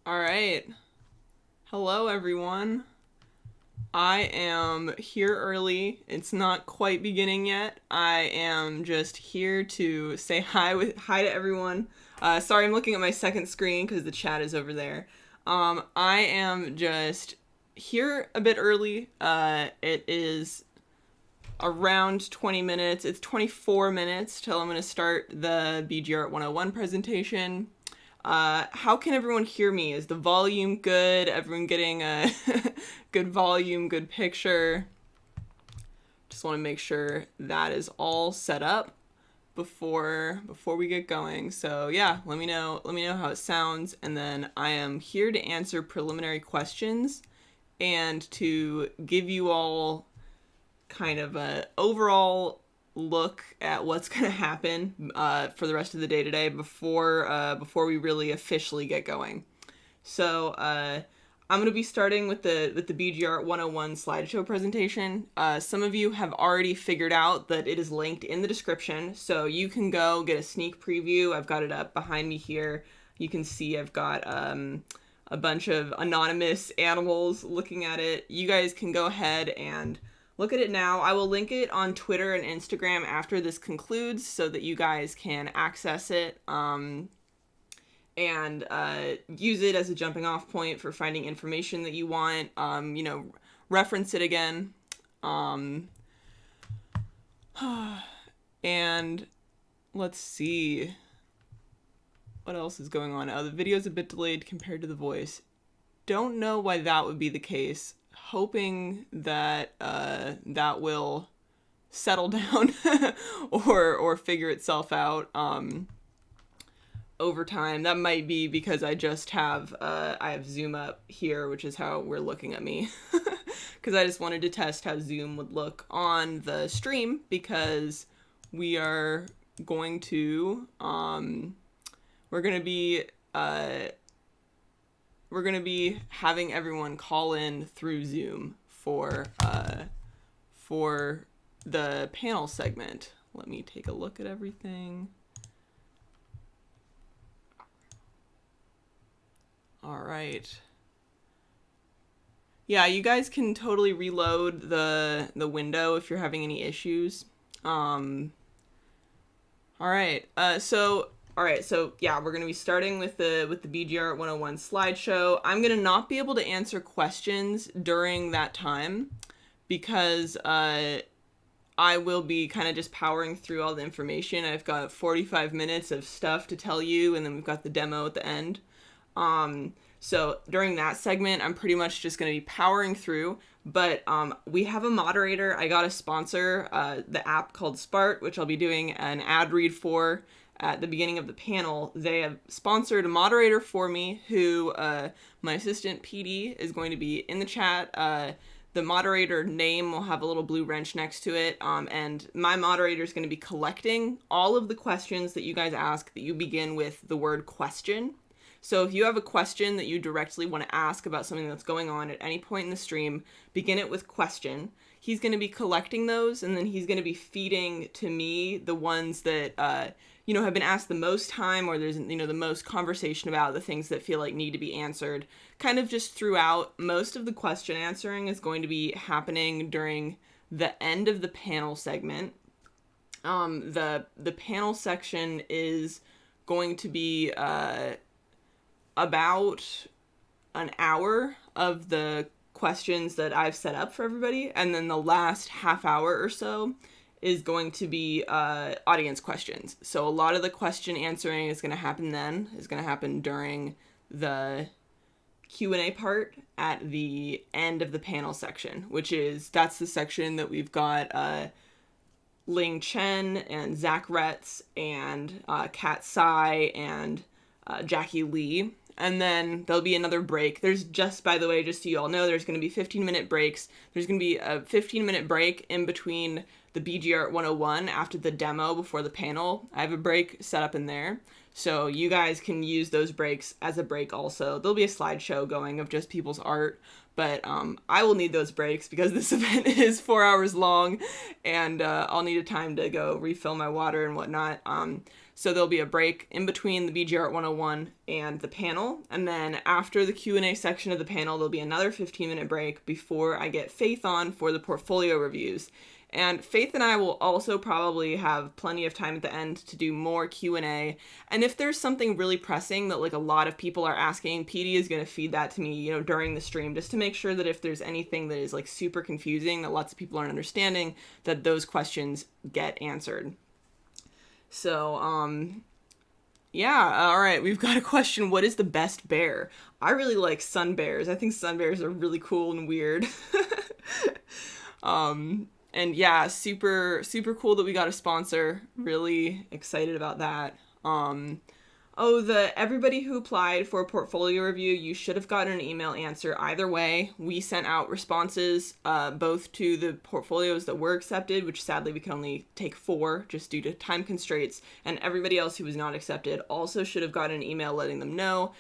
All right. Hello, everyone. I am here early. It's not quite beginning yet. I am just here to say hi to everyone. Sorry, I'm looking at my second screen because the chat is over there. I am just here a bit early. It is around 20 minutes. It's 24 minutes till I'm going to start the BGR 101 presentation. How can everyone hear me? Is the volume good? Everyone getting a good volume, good picture? Just want to make sure that is all set up before we get going. So yeah, let me know how it sounds, and then I am here to answer preliminary questions and to give you all kind of a overall look at what's going to happen for the rest of the day today before we really officially get going. So I'm going to be starting with the BGR 101 slideshow presentation. Some of you have already figured out that it is linked in the description, so you can go get a sneak preview. I've got it up behind me here. You can see I've got a bunch of anonymous animals looking at it. You guys can go ahead and look at it now. I will link it on Twitter and Instagram after this concludes so that you guys can access it and use it as a jumping off point for finding information that you want. Reference it again. And let's see. What else is going on? Oh, the video's a bit delayed compared to the voice. Don't know why that would be the case. Hoping that that will settle down or figure itself out over time. That might be because I just have I have Zoom up here, which is how we're looking at me, because I just wanted to test how Zoom would look on the stream, because we are going to we're gonna be having everyone call in through Zoom for the panel segment. Let me take a look at everything. All right. Yeah, you guys can totally reload the window if you're having any issues. All right. So yeah, we're gonna be starting with the BGR 101 slideshow. I'm gonna not be able to answer questions during that time because I will be kind of just powering through all the information. I've got 45 minutes of stuff to tell you, and then we've got the demo at the end. So during that segment, I'm pretty much just going to be powering through, but we have a moderator. I got a sponsor, the app called Spart, which I'll be doing an ad read for at the beginning of the panel. They have sponsored a moderator for me who my assistant PD is going to be in the chat. The moderator name will have a little blue wrench next to it, and my moderator is going to be collecting all of the questions that you guys ask that you begin with the word question. So if you have a question that you directly want to ask about something that's going on at any point in the stream, begin it with question. He's going to be collecting those, and then he's going to be feeding to me the ones that have been asked the most time, or there's the most conversation about, the things that feel like need to be answered. Kind of just throughout. Most of the question answering is going to be happening during the end of the panel segment. The panel section is going to be about an hour of the questions that I've set up for everybody, and then the last half hour or so is going to be audience questions. So a lot of the question answering is going to happen during the Q&A part at the end of the panel section, that's the section that we've got Ling Chen and Zach Retz and Kat Sai and Jackie Lee. And then there'll be another break. By the way, just so you all know, there's going to be 15-minute breaks. There's going to be a 15-minute break in between the BGR 101 after the demo before the panel. I have a break set up in there. So you guys can use those breaks as a break also. There'll be a slideshow going of just people's art. But I will need those breaks because this event is 4 hours long, and I'll need a time to go refill my water and whatnot. So there'll be a break in between the BG Art 101 and the panel. And then after the Q&A section of the panel, there'll be another 15-minute break before I get Faith on for the portfolio reviews. And Faith and I will also probably have plenty of time at the end to do more Q&A. And if there's something really pressing that like a lot of people are asking, PD is going to feed that to me, you know, during the stream, just to make sure that if there's anything that is like super confusing that lots of people aren't understanding, that those questions get answered. So, yeah, all right, we've got a question. What is the best bear? I really like sun bears. I think sun bears are really cool and weird. And yeah, super cool that we got a sponsor. Really excited about that. Everybody who applied for a portfolio review, you should have gotten an email answer either way. We sent out responses, both to the portfolios that were accepted, which sadly we can only take 4 just due to time constraints, and everybody else who was not accepted also should have gotten an email letting them know,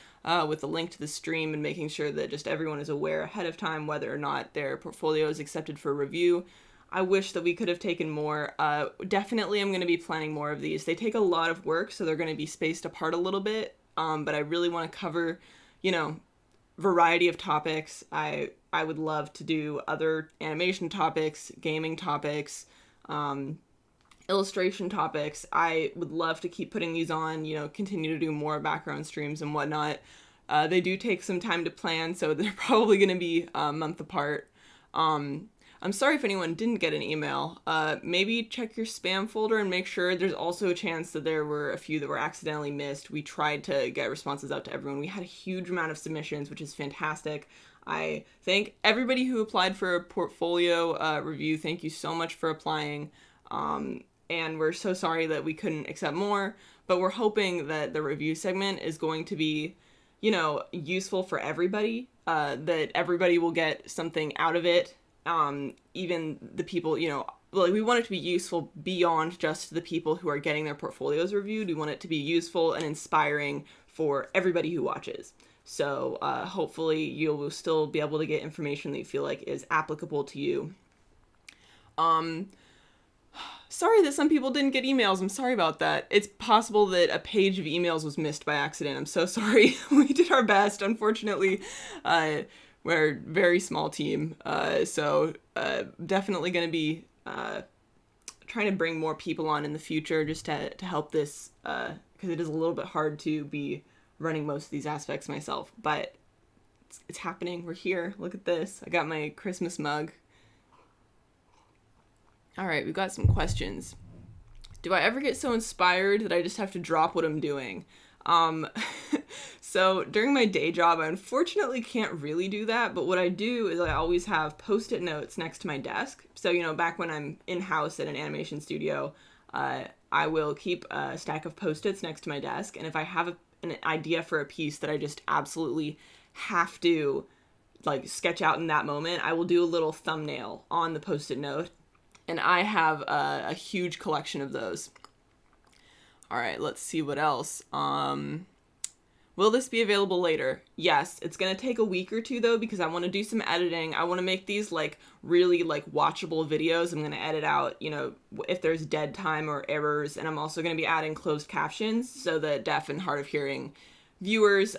with a link to the stream and making sure that just everyone is aware ahead of time whether or not their portfolio is accepted for review. I wish that we could have taken more. Definitely I'm going to be planning more of these. They take a lot of work, so they're going to be spaced apart a little bit, but I really want to cover, you know, variety of topics. I would love to do other animation topics, gaming topics, illustration topics. I would love to keep putting these on, you know, continue to do more background streams and whatnot. They do take some time to plan, so they're probably going to be a month apart. I'm sorry if anyone didn't get an email. Maybe check your spam folder and make sure. There's also a chance that there were a few that were accidentally missed. We tried to get responses out to everyone. We had a huge amount of submissions, which is fantastic. I thank everybody who applied for a portfolio review. Thank you so much for applying. And we're so sorry that we couldn't accept more, but we're hoping that the review segment is going to be, you know, useful for everybody, that everybody will get something out of it. Even the people, you know, like we want it to be useful beyond just the people who are getting their portfolios reviewed. We want it to be useful and inspiring for everybody who watches. So hopefully you will still be able to get information that you feel like is applicable to you. Sorry that some people didn't get emails. I'm sorry about that. It's possible that a page of emails was missed by accident. I'm so sorry. We did our best. Unfortunately, we're a very small team, so definitely going to be trying to bring more people on in the future just to help this, because it is a little bit hard to be running most of these aspects myself. But it's happening. We're here. Look at this. I got my Christmas mug. All right, we've got some questions. Do I ever get so inspired that I just have to drop what I'm doing? So during my day job, I unfortunately can't really do that, but what I do is I always have Post-it notes next to my desk. So, you know, back when I'm in-house at an animation studio, I will keep a stack of Post-its next to my desk, and if I have an idea for a piece that I just absolutely have to, like, sketch out in that moment, I will do a little thumbnail on the Post-it note, and I have a huge collection of those. All right, let's see what else. Will this be available later? Yes, it's going to take a week or two though, because I want to do some editing. I want to make these like really like watchable videos. I'm going to edit out, you know, if there's dead time or errors. And I'm also going to be adding closed captions so that deaf and hard of hearing viewers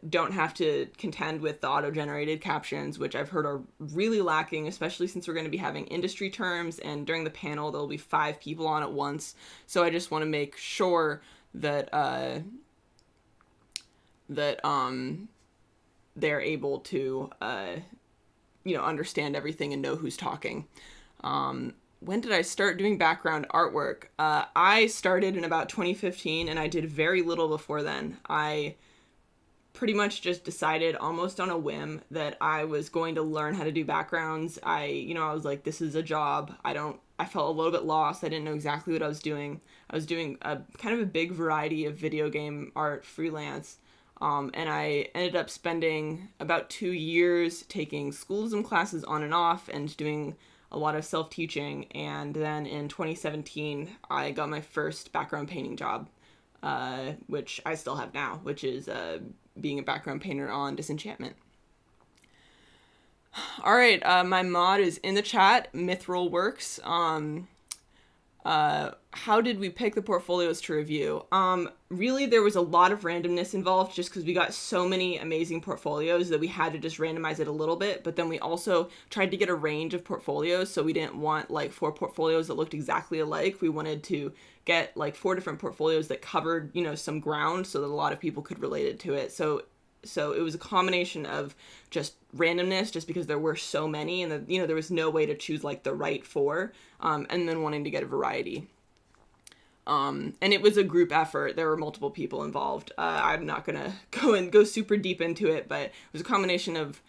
don't have to contend with the auto-generated captions, which I've heard are really lacking, especially since we're going to be having industry terms, and during the panel there'll be 5 people on at once. So I just want to make sure that they're able to you know, understand everything and know who's talking. When did I start doing background artwork? I started in about 2015, and I did very little before then. I pretty much just decided almost on a whim that I was going to learn how to do backgrounds. I was like, this is a job. I felt a little bit lost. I didn't know exactly what I was doing. I was doing a kind of a big variety of video game art freelance. And I ended up spending about 2 years taking schoolism classes on and off and doing a lot of self-teaching. And then in 2017, I got my first background painting job, which I still have now, which is being a background painter on Disenchantment. All right, my mod is in the chat, Mithril Works. How did we pick the portfolios to review? Really, there was a lot of randomness involved just because we got so many amazing portfolios that we had to just randomize it a little bit. But then we also tried to get a range of portfolios, so we didn't want like 4 portfolios that looked exactly alike. We wanted to get like 4 different portfolios that covered, some ground so that a lot of people could relate it to it. So it was a combination of just randomness, just because there were so many, and there was no way to choose like the right 4, and then wanting to get a variety. And it was a group effort. There were multiple people involved. I'm not gonna go super deep into it, but it was a combination of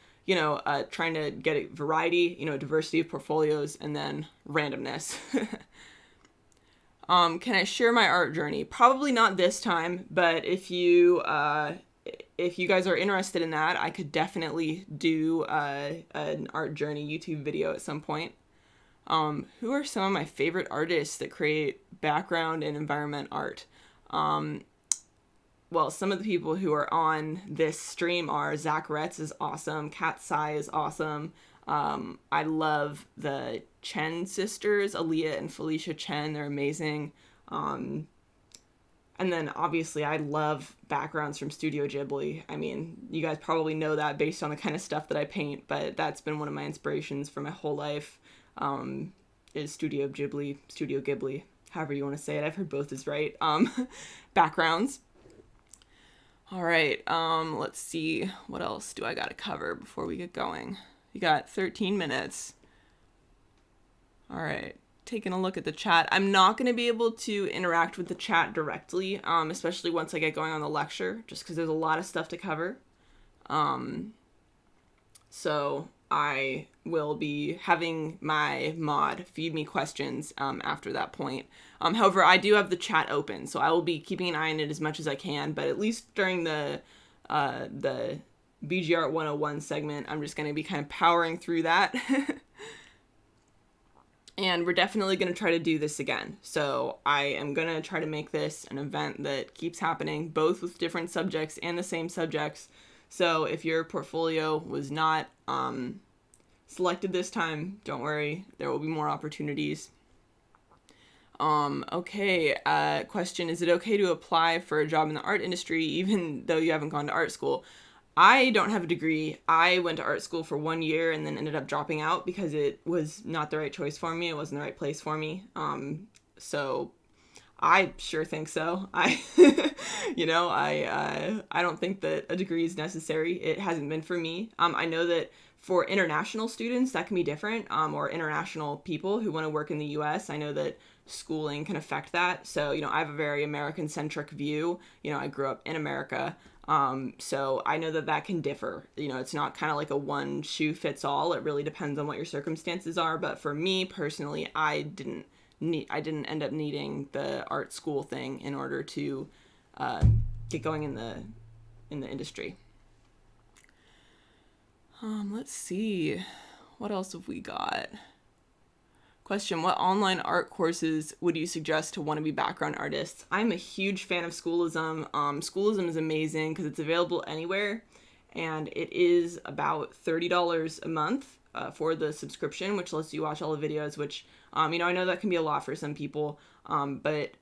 trying to get a variety, a diversity of portfolios, and then randomness. Can I share my art journey? Probably not this time, but if you guys are interested in that, I could definitely do an art journey YouTube video at some point. Who are some of my favorite artists that create background and environment art? Well, some of the people who are on this stream are Zach Retz is awesome. Kat Sai is awesome. I love the Chen sisters, Aaliyah and Felicia Chen. They're amazing. And then obviously I love backgrounds from Studio Ghibli. I mean, you guys probably know that based on the kind of stuff that I paint, but that's been one of my inspirations for my whole life, is Studio Ghibli, however you want to say it. I've heard both is right. Backgrounds. All right, let's see. What else do I got to cover before we get going? You got 13 minutes. All right. Taking a look at the chat. I'm not going to be able to interact with the chat directly, especially once I get going on the lecture, just because there's a lot of stuff to cover. So I will be having my mod feed me questions after that point. However, I do have the chat open, so I will be keeping an eye on it as much as I can, but at least during the BG Art 101 segment, I'm just going to be kind of powering through that. And we're definitely going to try to do this again. So I am going to try to make this an event that keeps happening, both with different subjects and the same subjects. So if your portfolio was not selected this time, don't worry, there will be more opportunities. Okay, question, is it okay to apply for a job in the art industry even though you haven't gone to art school? I don't have a degree. I went to art school for 1 year and then ended up dropping out because it was not the right choice for me. It wasn't the right place for me. So I sure think so. I don't think that a degree is necessary. It hasn't been for me. I know that for international students, that can be different, or international people who want to work in the U.S. I know that schooling can affect that. So, I have a very American-centric view. I grew up in America. So I know that can differ. It's not kind of like a one shoe fits all. It really depends on what your circumstances are. But for me personally, I didn't end up needing the art school thing in order to get going in the industry. Let's see. What else have we got? Question, what online art courses would you suggest to wannabe background artists? I'm a huge fan of Schoolism. Schoolism is amazing because it's available anywhere, and it is about $30 a month for the subscription, which lets you watch all the videos, which, I know that can be a lot for some people, but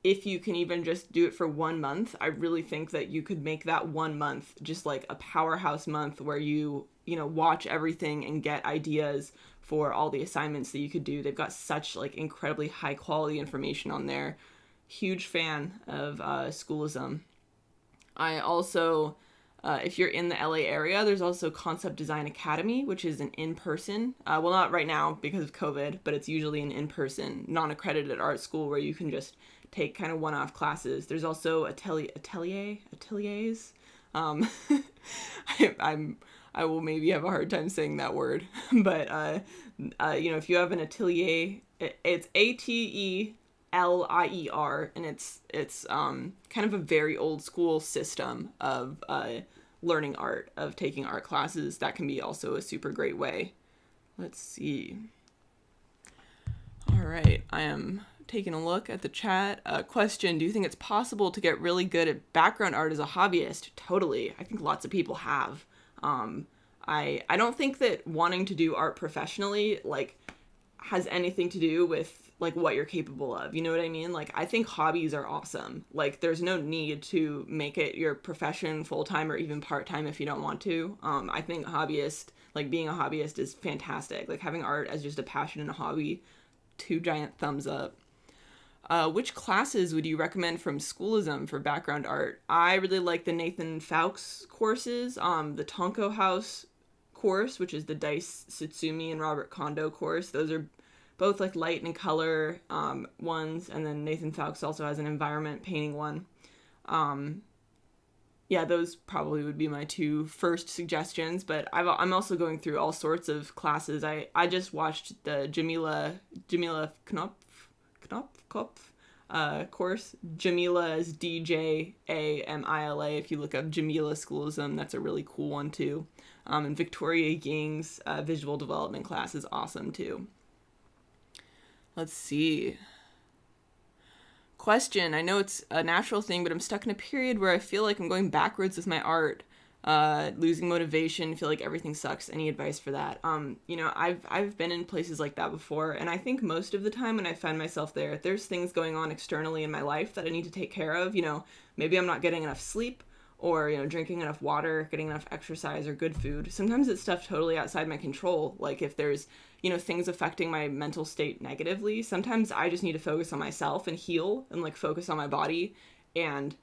if you can even just do it for 1 month, I really think that you could make that 1 month just like a powerhouse month where you watch everything and get ideas for all the assignments that you could do. They've got such like incredibly high quality information on there. Huge fan of Schoolism. I also, if you're in the LA area, there's also Concept Design Academy, which is an in-person, well, not right now because of COVID, but it's usually an in-person, non-accredited art school where you can just take kind of one-off classes. There's also ateliers. I will maybe have a hard time saying that word, but if you have an atelier, it's ATELIER, and it's kind of a very old school system of learning art, of taking art classes. That can be also a super great way. Let's see. All right, I am taking a look at the chat. Question, do you think it's possible to get really good at background art as a hobbyist? Totally. I think lots of people have. I don't think that wanting to do art professionally has anything to do with like what you're capable of. You know what I mean? Like, I think hobbies are awesome. Like, there's no need to make it your profession full-time or even part-time if you don't want to. I think being a hobbyist is fantastic. Like, having art as just a passion and a hobby, 2 giant thumbs up. Which classes would you recommend from Schoolism for background art? I really like the Nathan Fowkes courses, the Tonko House course, which is the Dice Tsutsumi and Robert Kondo course. Those are both like light and color ones, and then Nathan Fowkes also has an environment painting one. Yeah, those probably would be my 2 first suggestions, but I'm also going through all sorts of classes. I just watched the Jamila Knopf course. Jamila is DJAMILA. If you look up Jamila Schoolism, that's a really cool one too. And Victoria Ying's visual development class is awesome too. Let's see. Question. I know it's a natural thing, but I'm stuck in a period where I feel like I'm going backwards with my art, losing motivation, feel like everything sucks. Any advice for that? I've been in places like that before, and I think most of the time when I find myself there's things going on externally in my life that I need to take care of. Maybe I'm not getting enough sleep, or, drinking enough water, getting enough exercise or good food. Sometimes it's stuff totally outside my control. Like if there's, things affecting my mental state negatively, sometimes I just need to focus on myself and heal and like focus on my body and,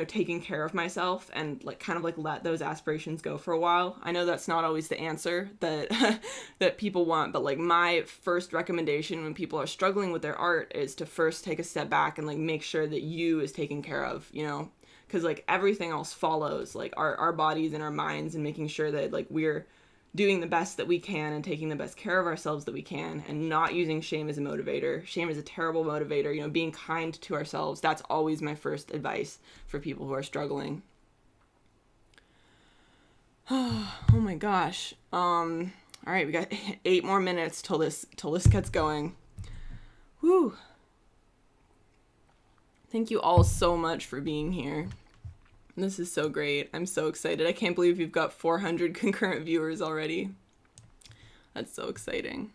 taking care of myself and like kind of like let those aspirations go for a while. I know that's not always the answer that that people want, but like my first recommendation when people are struggling with their art is to first take a step back and like make sure that you is taken care of, because like everything else follows, like our bodies and our minds, and making sure that like we're doing the best that we can and taking the best care of ourselves that we can, and not using shame as a motivator. Shame is a terrible motivator. Being kind to ourselves, that's always my first advice for people who are struggling. Oh my gosh. All right, we got 8 more minutes till this gets going. Woo. Thank you all so much for being here. This is so great. I'm so excited. I can't believe you've got 400 concurrent viewers already. That's so exciting.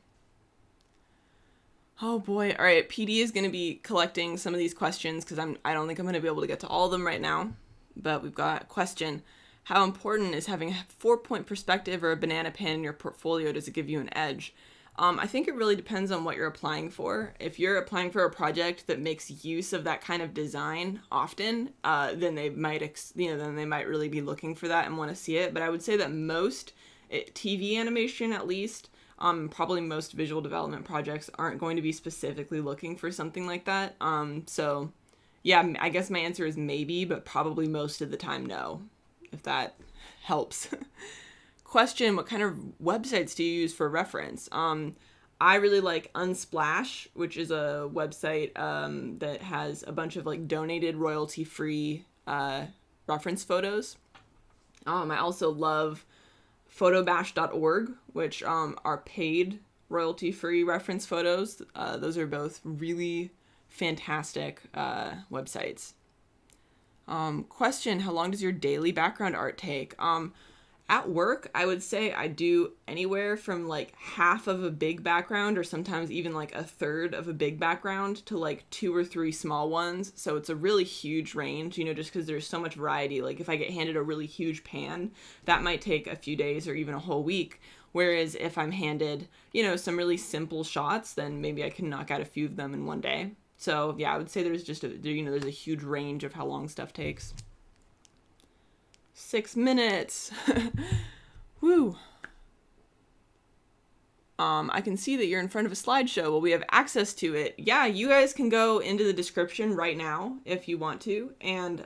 Oh boy. All right. PD is going to be collecting some of these questions because I don't think I'm going to be able to get to all of them right now. But we've got a question. How important is having a 4-point perspective or a banana pen in your portfolio? Does it give you an edge? I think it really depends on what you're applying for. If you're applying for a project that makes use of that kind of design often, then they might, really be looking for that and want to see it. But I would say that most TV animation, at least, probably most visual development projects aren't going to be specifically looking for something like that. So yeah, I guess my answer is maybe, but probably most of the time, no, if that helps. Question, what kind of websites do you use for reference? I really like Unsplash, which is a website that has a bunch of like donated royalty-free reference photos. I also love photobash.org, which are paid royalty-free reference photos. Those are both really fantastic websites. Question, how long does your daily background art take? At work, I would say I do anywhere from like half of a big background, or sometimes even like a third of a big background, to like 2 or 3 small ones. So it's a really huge range, just because there's so much variety. Like if I get handed a really huge pan, that might take a few days or even a whole week. Whereas if I'm handed, some really simple shots, then maybe I can knock out a few of them in one day. So yeah, I would say there's just there's a huge range of how long stuff takes. 6 minutes. Woo. I can see that you're in front of a slideshow. Well, we have access to it. Yeah, you guys can go into the description right now if you want to, and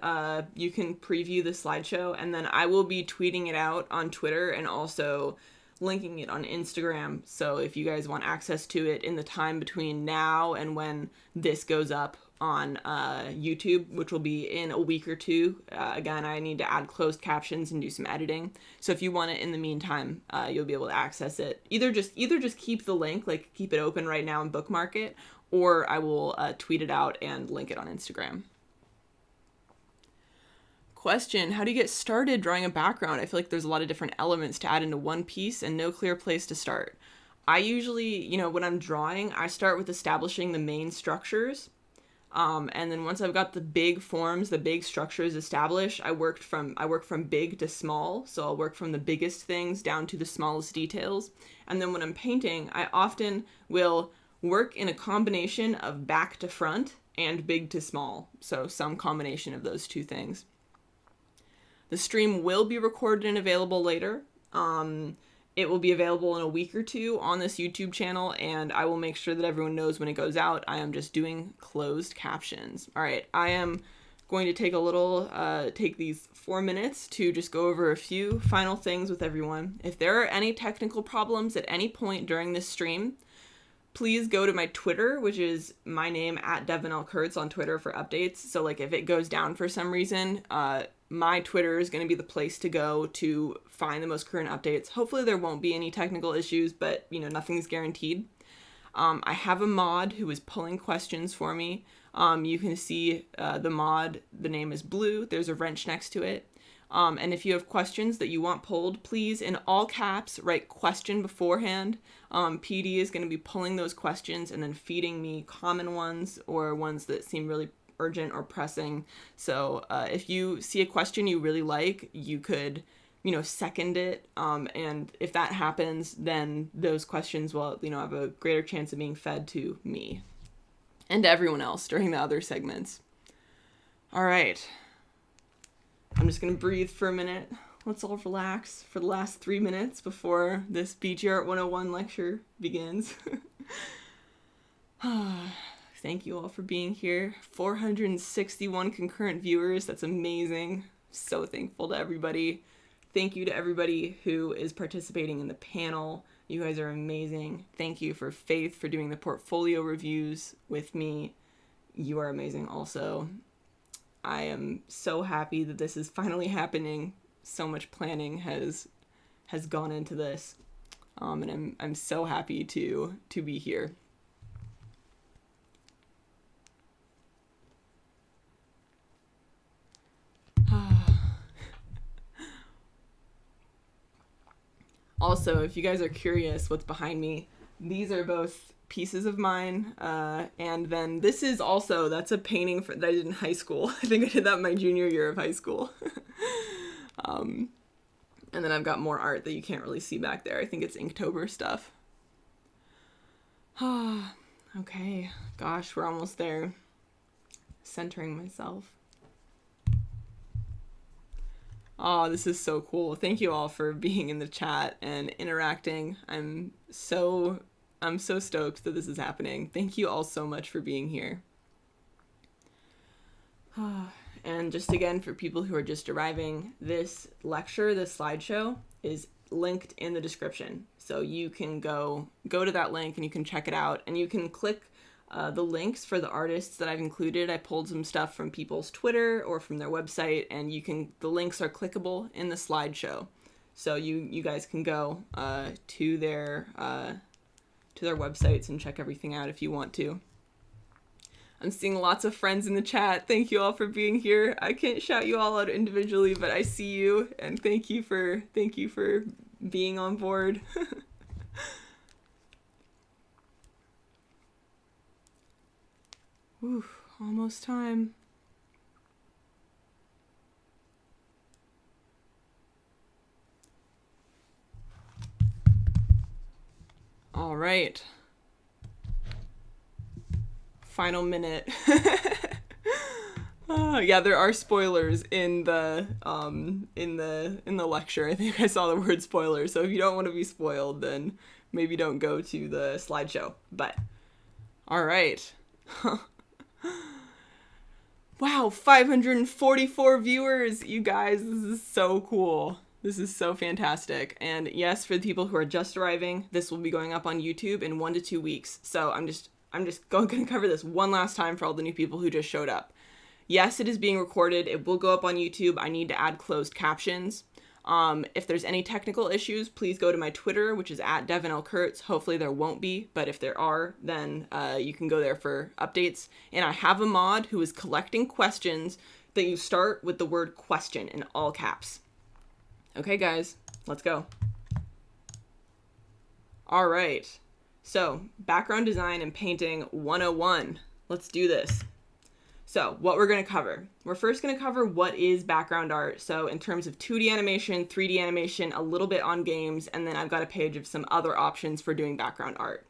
you can preview the slideshow, and then I will be tweeting it out on Twitter and also linking it on Instagram. So if you guys want access to it in the time between now and when this goes up on YouTube, which will be in a week or 2. Again, I need to add closed captions and do some editing. So if you want it in the meantime, you'll be able to access it. Either just keep the link, like keep it open right now and bookmark it, or I will tweet it out and link it on Instagram. Question, how do you get started drawing a background? I feel like there's a lot of different elements to add into one piece and no clear place to start. I usually, when I'm drawing, I start with establishing the main structures. And then once I've got the big forms, the big structures established, I work from big to small. So I'll work from the biggest things down to the smallest details. And then when I'm painting, I often will work in a combination of back to front and big to small. So some combination of those two things. The stream will be recorded and available later. It will be available in a week or two on this YouTube channel, and I will make sure that everyone knows when it goes out. I am just doing closed captions. All right, I am going to take these 4 minutes to just go over a few final things with everyone. If there are any technical problems at any point during this stream, please go to my Twitter, which is my name @DevinLKurtz on Twitter for updates. So like if it goes down for some reason, my Twitter is going to be the place to go to find the most current updates. Hopefully there won't be any technical issues, but nothing's guaranteed. I have a mod who is pulling questions for me. You can see the mod, the name is blue. There's a wrench next to it. And if you have questions that you want pulled, please, in all caps, write question beforehand. PD is going to be pulling those questions and then feeding me common ones or ones that seem really urgent or pressing. So if you see a question you really like, you could, second it. And if that happens, then those questions will, have a greater chance of being fed to me and to everyone else during the other segments. All right. I'm just going to breathe for a minute. Let's all relax for the last 3 minutes before this BG Art 101 lecture begins. Thank you all for being here. 461 concurrent viewers. That's amazing. So thankful to everybody. Thank you to everybody who is participating in the panel. You guys are amazing. Thank you for Faith for doing the portfolio reviews with me. You are amazing also. I am so happy that this is finally happening. So much planning has gone into this. And I'm so happy to be here. Also, if you guys are curious what's behind me, these are both pieces of mine, and then this is also, that's a painting that I did in high school. I think I did that my junior year of high school. And then I've got more art that you can't really see back there. I think it's Inktober stuff. Okay, gosh, we're almost there. Centering myself. Oh, this is so cool. Thank you all for being in the chat and interacting. I'm so stoked that this is happening. Thank you all so much for being here. And just again, for people who are just arriving, this lecture, this slideshow, is linked in the description. So you can go to that link and you can check it out. And you can click the links for the artists that I've included. I pulled some stuff from people's Twitter or from their website, and the links are clickable in the slideshow. So you guys can go to their websites and check everything out if you want to. I'm seeing lots of friends in the chat. Thank you all for being here. I can't shout you all out individually, but I see you, and thank you for being on board. Whew, almost time. All right. Final minute. Yeah, there are spoilers in the lecture. I think I saw the word spoiler. So if you don't want to be spoiled, then maybe don't go to the slideshow. But all right. Wow, 544 viewers, you guys. This is so cool. This is so fantastic. And yes, for the people who are just arriving, this will be going up on YouTube in 1 to 2 weeks. So I'm just going to cover this one last time for all the new people who just showed up. Yes, it is being recorded. It will go up on YouTube. I need to add closed captions. If there's any technical issues, please go to my Twitter, which is @DevinLKurtz. Hopefully there won't be, but if there are, then you can go there for updates. And I have a mod who is collecting questions that you start with the word question in all caps. Okay, guys, let's go. All right. So, background design and painting 101. Let's do this. So, what we're going to cover. We're first going to cover what is background art. So, in terms of 2D animation, 3D animation, a little bit on games, and then I've got a page of some other options for doing background art.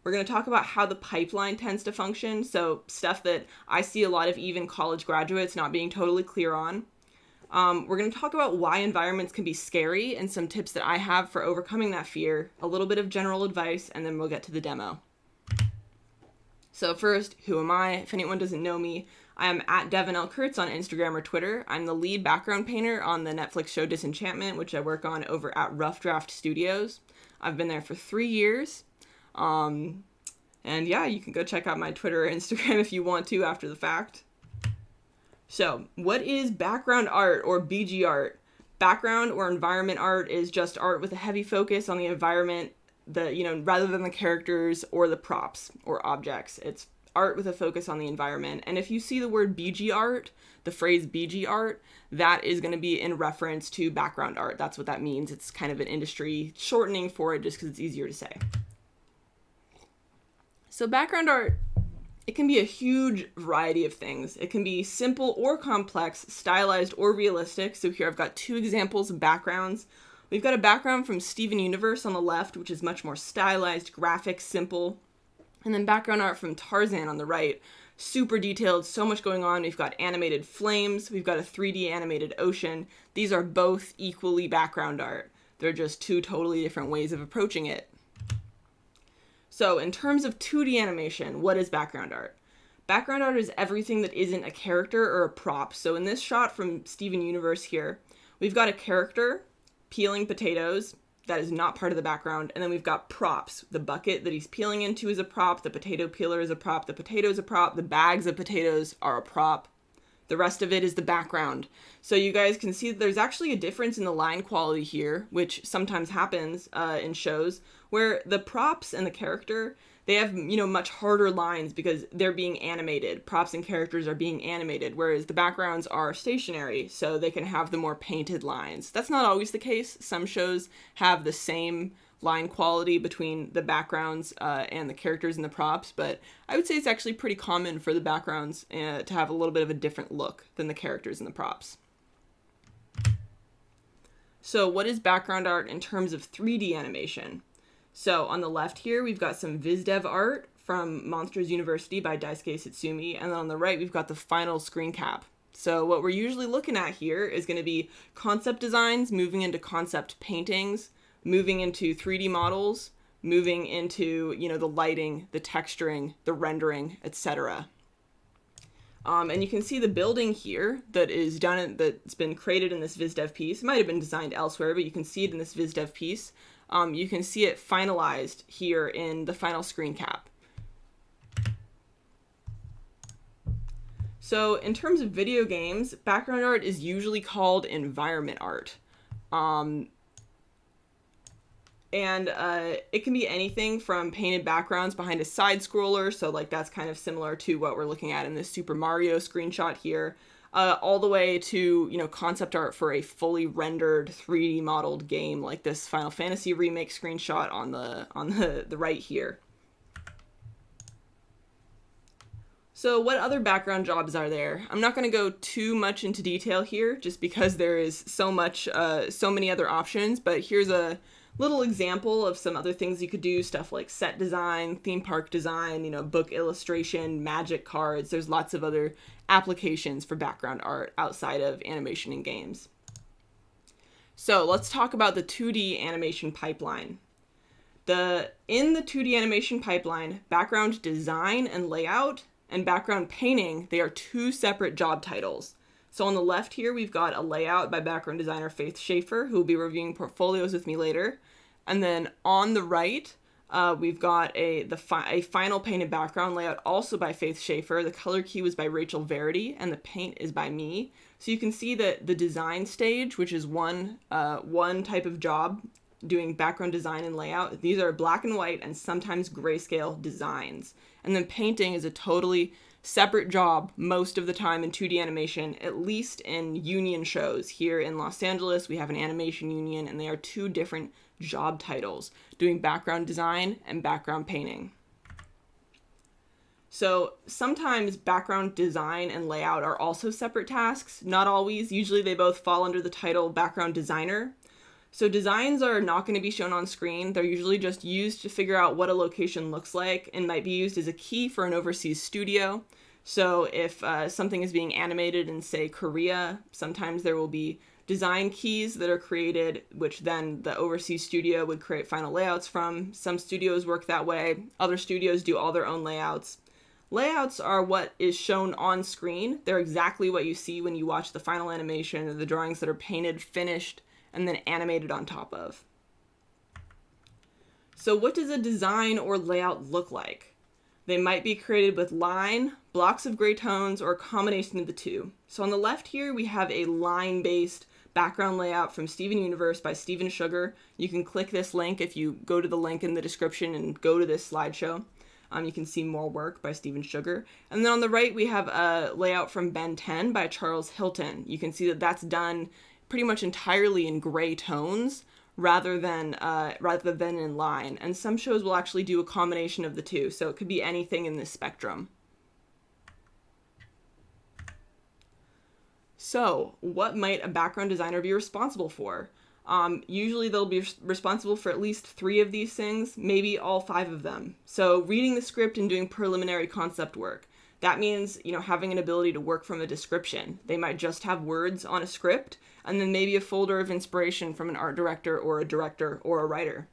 We're going to talk about how the pipeline tends to function. So, stuff that I see a lot of even college graduates not being totally clear on. We're going to talk about why environments can be scary and some tips that I have for overcoming that fear, a little bit of general advice, and then we'll get to the demo. So first, who am I? If anyone doesn't know me, I am at Devin L. Kurtz on Instagram or Twitter. I'm the lead background painter on the Netflix show Disenchantment, which I work on over at Rough Draft Studios. I've been there for 3 years. And yeah, you can go check out my Twitter or Instagram if you want to after the fact. So, what is background art or BG art? Background or environment art is just art with a heavy focus on the environment, rather than the characters or the props or objects. It's art with a focus on the environment. And if you see the word BG art, the phrase BG art, that is going to be in reference to background art. That's what that means. It's kind of an industry shortening for it just because it's easier to say. So background art, it can be a huge variety of things. It can be simple or complex, stylized or realistic. So here I've got 2 examples of backgrounds. We've got a background from Steven Universe on the left, which is much more stylized, graphic, simple. And then background art from Tarzan on the right. Super detailed, so much going on. We've got animated flames. We've got a 3D animated ocean. These are both equally background art. They're just 2 totally different ways of approaching it. So in terms of 2D animation, what is background art? Background art is everything that isn't a character or a prop. So in this shot from Steven Universe here, we've got a character peeling potatoes. That is not part of the background. And then we've got props. The bucket that he's peeling into is a prop. The potato peeler is a prop. The potato is a prop. The bags of potatoes are a prop. The rest of it is the background. So you guys can see that there's actually a difference in the line quality here, which sometimes happens in shows, where the props and the character, they have, much harder lines because they're being animated. Props and characters are being animated, whereas the backgrounds are stationary, so they can have the more painted lines. That's not always the case. Some shows have the same line quality between the backgrounds and the characters and the props, but I would say it's actually pretty common for the backgrounds to have a little bit of a different look than the characters and the props. So what is background art in terms of 3D animation? So on the left here, we've got some VizDev art from Monsters University by Daisuke Satsumi, and then on the right, we've got the final screen cap. So what we're usually looking at here is going to be concept designs moving into concept paintings, moving into 3D models, moving into, the lighting, the texturing, the rendering, etc. And you can see the building here that is done, that's been created in this VizDev piece. It might have been designed elsewhere, but you can see it in this VizDev piece. You can see it finalized here in the final screen cap. So in terms of video games, background art is usually called environment art. And it can be anything from painted backgrounds behind a side scroller, so like that's kind of similar to what we're looking at in this Super Mario screenshot here, all the way to, concept art for a fully rendered 3D modeled game like this Final Fantasy Remake screenshot on the right here. So what other background jobs are there? I'm not going to go too much into detail here just because there is so many other options, but here's a little example of some other things you could do, stuff like set design, theme park design, book illustration, magic cards. There's lots of other applications for background art outside of animation and games. So let's talk about the 2D animation pipeline. In the 2D animation pipeline, background design and layout and background painting, they are 2 separate job titles. So on the left here, we've got a layout by background designer Faith Schaefer, who will be reviewing portfolios with me later. And then on the right, we've got a final painted background layout also by Faith Schaefer. The color key was by Rachel Verity, and the paint is by me. So you can see that the design stage, which is one type of job, doing background design and layout, these are black and white and sometimes grayscale designs. And then painting is a totally separate job most of the time in 2D animation, at least in union shows. Here in Los Angeles, we have an animation union, and they are two different job titles, doing background design and background painting. So sometimes background design and layout are also separate tasks. Not always. Usually they both fall under the title background designer. So designs are not going to be shown on screen. They're usually just used to figure out what a location looks like and might be used as a key for an overseas studio. So if something is being animated in, say, Korea, sometimes there will be design keys that are created, which then the overseas studio would create final layouts from. Some studios work that way. Other studios do all their own layouts. Layouts are what is shown on screen. They're exactly what you see when you watch the final animation or the drawings that are painted, finished, and then animated on top of. So what does a design or layout look like? They might be created with line, blocks of gray tones, or a combination of the two. So on the left here, we have a line-based background layout from Steven Universe by Steven Sugar. You can click this link if you go to the link in the description and go to this slideshow. You can see more work by Steven Sugar. And then on the right, we have a layout from Ben 10 by Charles Hilton. You can see that that's done pretty much entirely in gray tones rather than in line. And some shows will actually do a combination of the two, so it could be anything in this spectrum. So, what might a background designer be responsible for? Usually they'll be responsible for at least 3 of these things, maybe all 5 of them. So reading the script and doing preliminary concept work. That means, having an ability to work from a description. They might just have words on a script, and then maybe a folder of inspiration from an art director or a writer.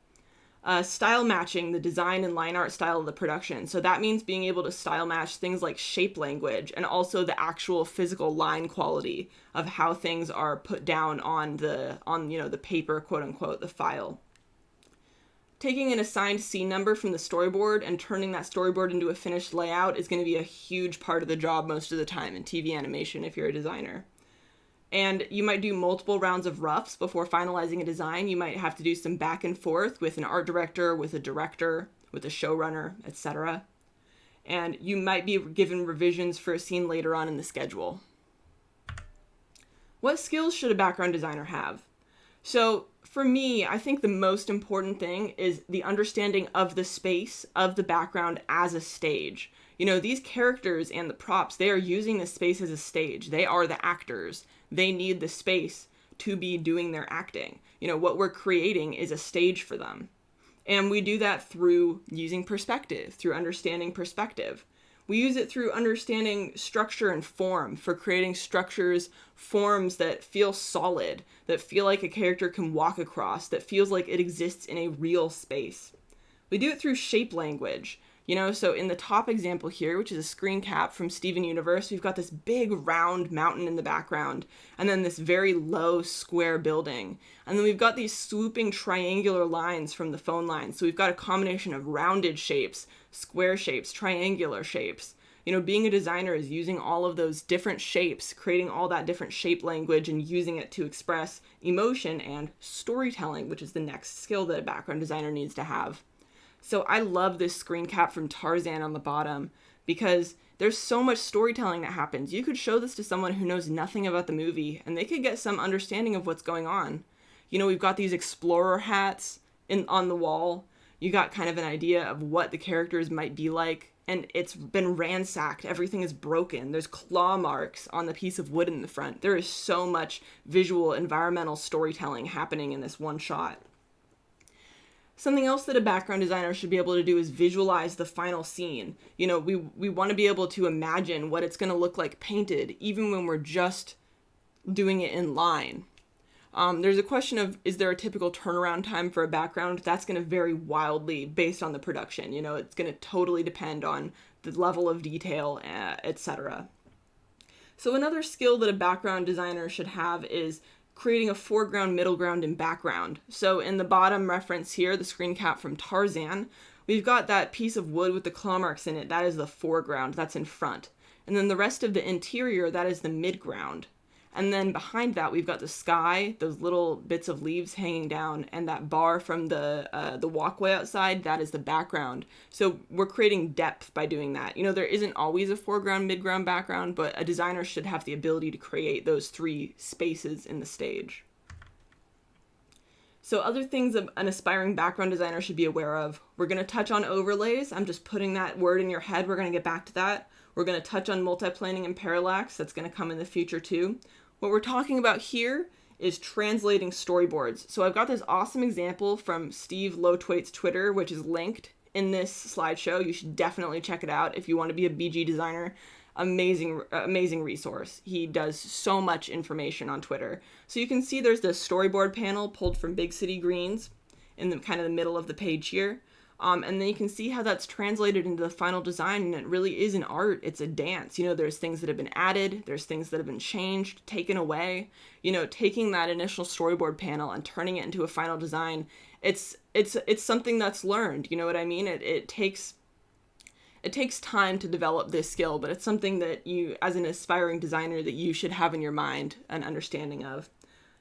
Style matching the design and line art style of the production. So that means being able to style match things like shape language and also the actual physical line quality of how things are put down on the paper, quote unquote, the file. Taking an assigned scene number from the storyboard and turning that storyboard into a finished layout is going to be a huge part of the job most of the time in TV animation if you're a designer. And you might do multiple rounds of roughs before finalizing a design. You might have to do some back and forth with an art director, with a director, with a showrunner, etc. And you might be given revisions for a scene later on in the schedule. What skills should a background designer have? So for me, I think the most important thing is the understanding of the space of the background as a stage. These characters and the props, they are using the space as a stage. They are the actors. They need the space to be doing their acting. What we're creating is a stage for them. And we do that through using perspective, through understanding perspective. We use it through understanding structure and form, for creating structures, forms that feel solid, that feel like a character can walk across, that feels like it exists in a real space. We do it through shape language. So in the top example here, which is a screen cap from Steven Universe, we've got this big round mountain in the background, and then this very low square building. And then we've got these swooping triangular lines from the phone line. So we've got a combination of rounded shapes, square shapes, triangular shapes. Being a designer is using all of those different shapes, creating all that different shape language and using it to express emotion and storytelling, which is the next skill that a background designer needs to have. So I love this screen cap from Tarzan on the bottom because there's so much storytelling that happens. You could show this to someone who knows nothing about the movie and they could get some understanding of what's going on. We've got these explorer hats on the wall. You got kind of an idea of what the characters might be like, and it's been ransacked. Everything is broken. There's claw marks on the piece of wood in the front. There is so much visual, environmental storytelling happening in this one shot. Something else that a background designer should be able to do is visualize the final scene. We want to be able to imagine what it's going to look like painted, even when we're just doing it in line. There's a question of, is there a typical turnaround time for a background? That's going to vary wildly based on the production. It's going to totally depend on the level of detail, etc. So another skill that a background designer should have is creating a foreground, middle ground, and background. So in the bottom reference here, the screen cap from Tarzan, we've got that piece of wood with the claw marks in it. That is the foreground. That's in front. And then the rest of the interior, that is the midground. And then behind that, we've got the sky, those little bits of leaves hanging down, and that bar from the walkway outside, that is the background. So we're creating depth by doing that. You know, there isn't always a foreground, midground, background, but a designer should have the ability to create those three spaces in the stage. So other things an aspiring background designer should be aware of. We're going to touch on overlays. I'm just putting that word in your head. We're going to get back to that. We're going to touch on multiplaning and parallax. That's going to come in the future too. What we're talking about here is translating storyboards. So I've got this awesome example from Steve Lotwaite's Twitter, which is linked in this slideshow. You should definitely check it out if you want to be a BG designer. Amazing resource. He does so much information on Twitter. So you can see there's this storyboard panel pulled from Big City Greens in the kind of the middle of the page here. And then you can see how that's translated into the final design, and it really is an art. It's a dance. You know, there's things that have been added, there's things that have been changed, taken away. You know, taking that initial storyboard panel and turning it into a final design, it's something that's learned. You know what I mean? It takes time to develop this skill, but it's something that you, as an aspiring designer, that you should have in your mind an understanding of.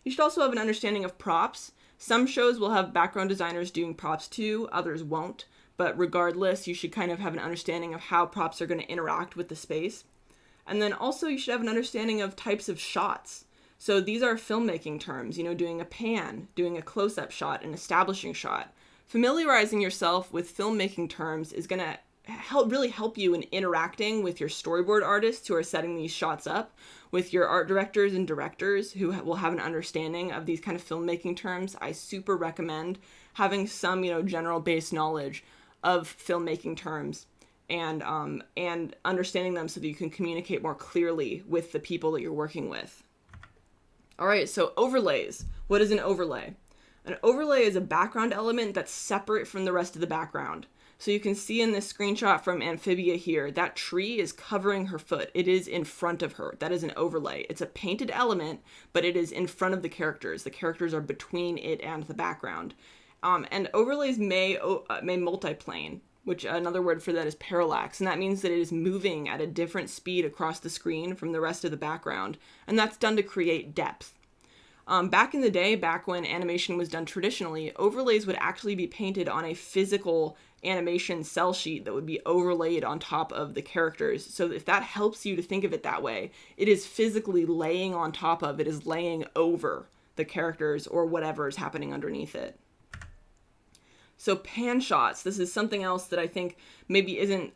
You should also have an understanding of props. Some shows will have background designers doing props too, others won't. But regardless, you should kind of have an understanding of how props are going to interact with the space. And then also you should have an understanding of types of shots. So these are filmmaking terms, you know, doing a pan, doing a close-up shot, an establishing shot. Familiarizing yourself with filmmaking terms is going to really help you in interacting with your storyboard artists who are setting these shots up, with your art directors and directors who will have an understanding of these kind of filmmaking terms. I super recommend having some, you know, general base knowledge of filmmaking terms and understanding them so that you can communicate more clearly with the people that you're working with. All right, so overlays. What is an overlay? An overlay is a background element that's separate from the rest of the background. So you can see in this screenshot from Amphibia here, that tree is covering her foot. It is in front of her. That is an overlay. It's a painted element, but it is in front of the characters. The characters are between it and the background. And overlays may multiplane, which another word for that is parallax. And that means that it is moving at a different speed across the screen from the rest of the background. And that's done to create depth. Back in the day, back when animation was done traditionally, overlays would actually be painted on a physical animation cell sheet that would be overlaid on top of the characters. So if that helps you to think of it that way, it is physically laying on top of, it is laying over the characters or whatever is happening underneath it. So pan shots, this is something else that I think maybe isn't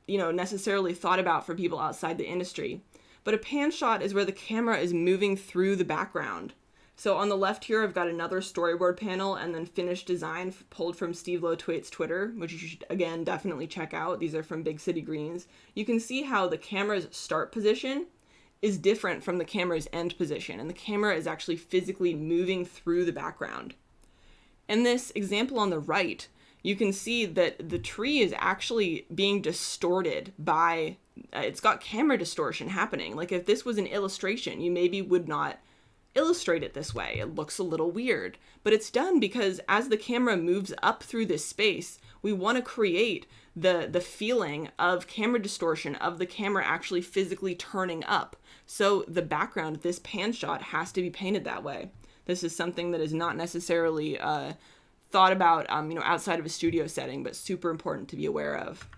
necessarily thought about for people outside the industry. But a pan shot is where the camera is moving through the background. So on the left here, I've got another storyboard panel and then finished design pulled from Steve Lotwaite's Twitter, which you should, again, definitely check out. These are from Big City Greens. You can see how the camera's start position is different from the camera's end position, and the camera is actually physically moving through the background. In this example on the right, you can see that the tree is actually being distorted by, it's got camera distortion happening. Like if this was an illustration, you maybe would not illustrate it this way. It looks a little weird, but it's done because as the camera moves up through this space, we want to create the feeling of camera distortion, of the camera actually physically turning up. So the background, this pan shot, has to be painted that way. This is something that is not necessarily thought about outside of a studio setting, but super important to be aware of.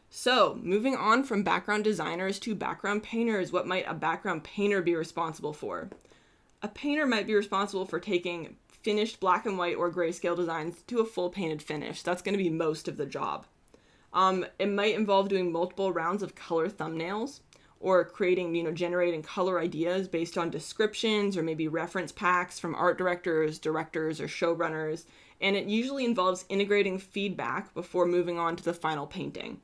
So, moving on from background designers to background painters, what might a background painter be responsible for? A painter might be responsible for taking finished black and white or grayscale designs to a full painted finish. That's going to be most of the job. It might involve doing multiple rounds of color thumbnails or creating, generating color ideas based on descriptions or maybe reference packs from art directors, or showrunners. And it usually involves integrating feedback before moving on to the final painting.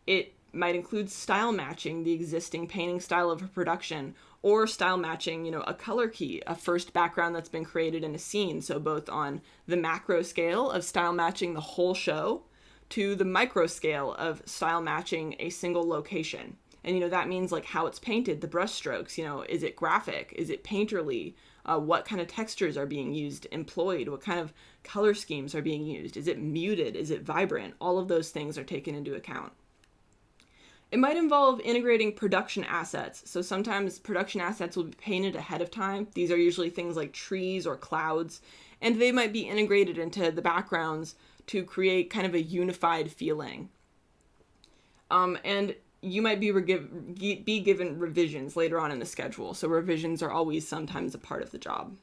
It might include style matching the existing painting style of a production, or style matching, a color key, a first background that's been created in a scene. So both on the macro scale of style matching the whole show to the micro scale of style matching a single location. And, that means like how it's painted, the brush strokes, is it graphic? Is it painterly? What kind of textures are being employed? What kind of color schemes are being used? Is it muted? Is it vibrant? All of those things are taken into account. It might involve integrating production assets. So sometimes production assets will be painted ahead of time. These are usually things like trees or clouds, and they might be integrated into the backgrounds to create kind of a unified feeling. And you might be given revisions later on in the schedule. So revisions are always sometimes a part of the job.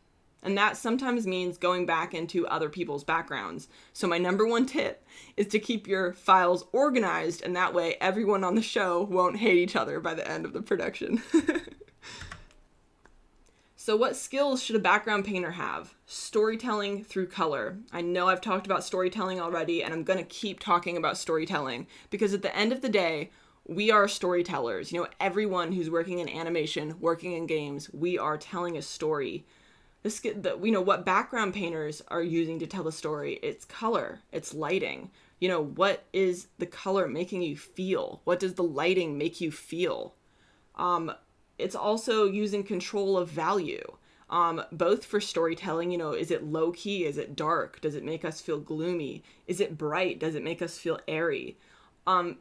And that sometimes means going back into other people's backgrounds. So my number one tip is to keep your files organized, and that way everyone on the show won't hate each other by the end of the production. So what skills should a background painter have? Storytelling through color. I know I've talked about storytelling already, and I'm going to keep talking about storytelling because at the end of the day, we are storytellers. Everyone who's working in animation, working in games, we are telling a story. What background painters are using to tell the story, it's color, it's lighting. What is the color making you feel? What does the lighting make you feel? It's also using control of value, both for storytelling. Is it low key? Is it dark? Does it make us feel gloomy? Is it bright? Does it make us feel airy?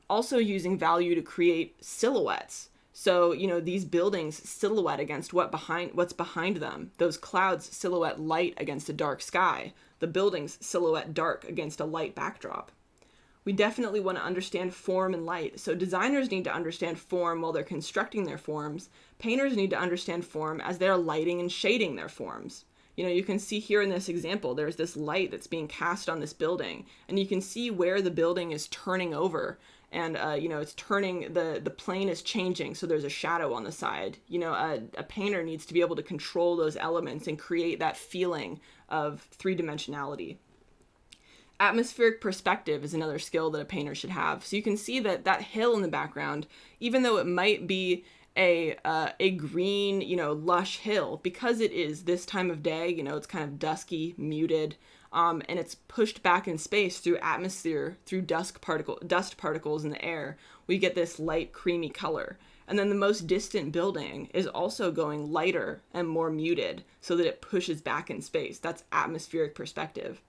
Also using value to create silhouettes. So, these buildings silhouette against what's behind them. Those clouds silhouette light against a dark sky. The buildings silhouette dark against a light backdrop. We definitely want to understand form and light. So designers need to understand form while they're constructing their forms. Painters need to understand form as they're lighting and shading their forms. You can see here in this example, there's this light that's being cast on this building, and you can see where the building is turning over. And, it's turning, the plane is changing, so there's a shadow on the side. A painter needs to be able to control those elements and create that feeling of three-dimensionality. Atmospheric perspective is another skill that a painter should have. So you can see that hill in the background, even though it might be a green, lush hill, because it is this time of day, it's kind of dusky, muted, and it's pushed back in space through atmosphere, through dust particles in the air, we get this light, creamy color. And then the most distant building is also going lighter and more muted so that it pushes back in space. That's atmospheric perspective.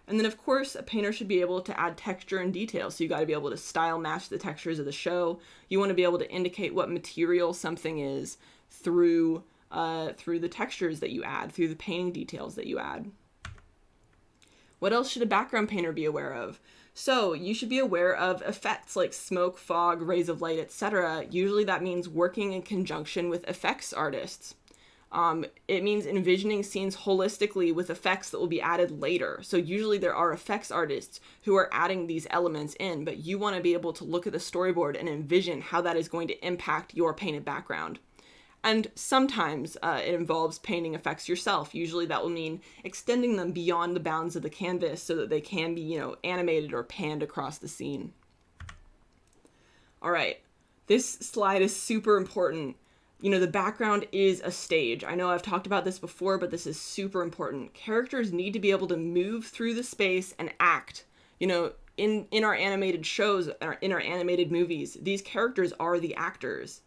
And then, of course, a painter should be able to add texture and detail. So you got to be able to style match the textures of the show. You want to be able to indicate what material something is through the textures that you add, through the painting details that you add. What else should a background painter be aware of? So you should be aware of effects like smoke, fog, rays of light, etc. Usually that means working in conjunction with effects artists. It means envisioning scenes holistically with effects that will be added later. So usually there are effects artists who are adding these elements in, but you want to be able to look at the storyboard and envision how that is going to impact your painted background. And sometimes it involves painting effects yourself. Usually that will mean extending them beyond the bounds of the canvas so that they can be, animated or panned across the scene. All right, this slide is super important. The background is a stage. I know I've talked about this before, but this is super important. Characters need to be able to move through the space and act. In our animated shows, in our animated movies, these characters are the actors.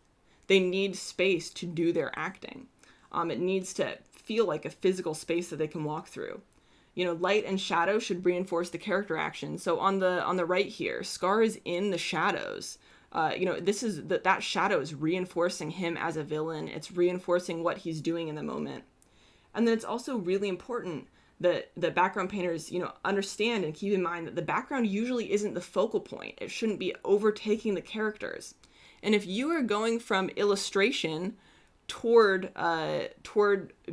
They need space to do their acting. It needs to feel like a physical space that they can walk through. Light and shadow should reinforce the character action. So on the right here, Scar is in the shadows. This is that shadow is reinforcing him as a villain. It's reinforcing what he's doing in the moment. And then it's also really important that the background painters, understand and keep in mind that the background usually isn't the focal point. It shouldn't be overtaking the characters. And if you are going from illustration toward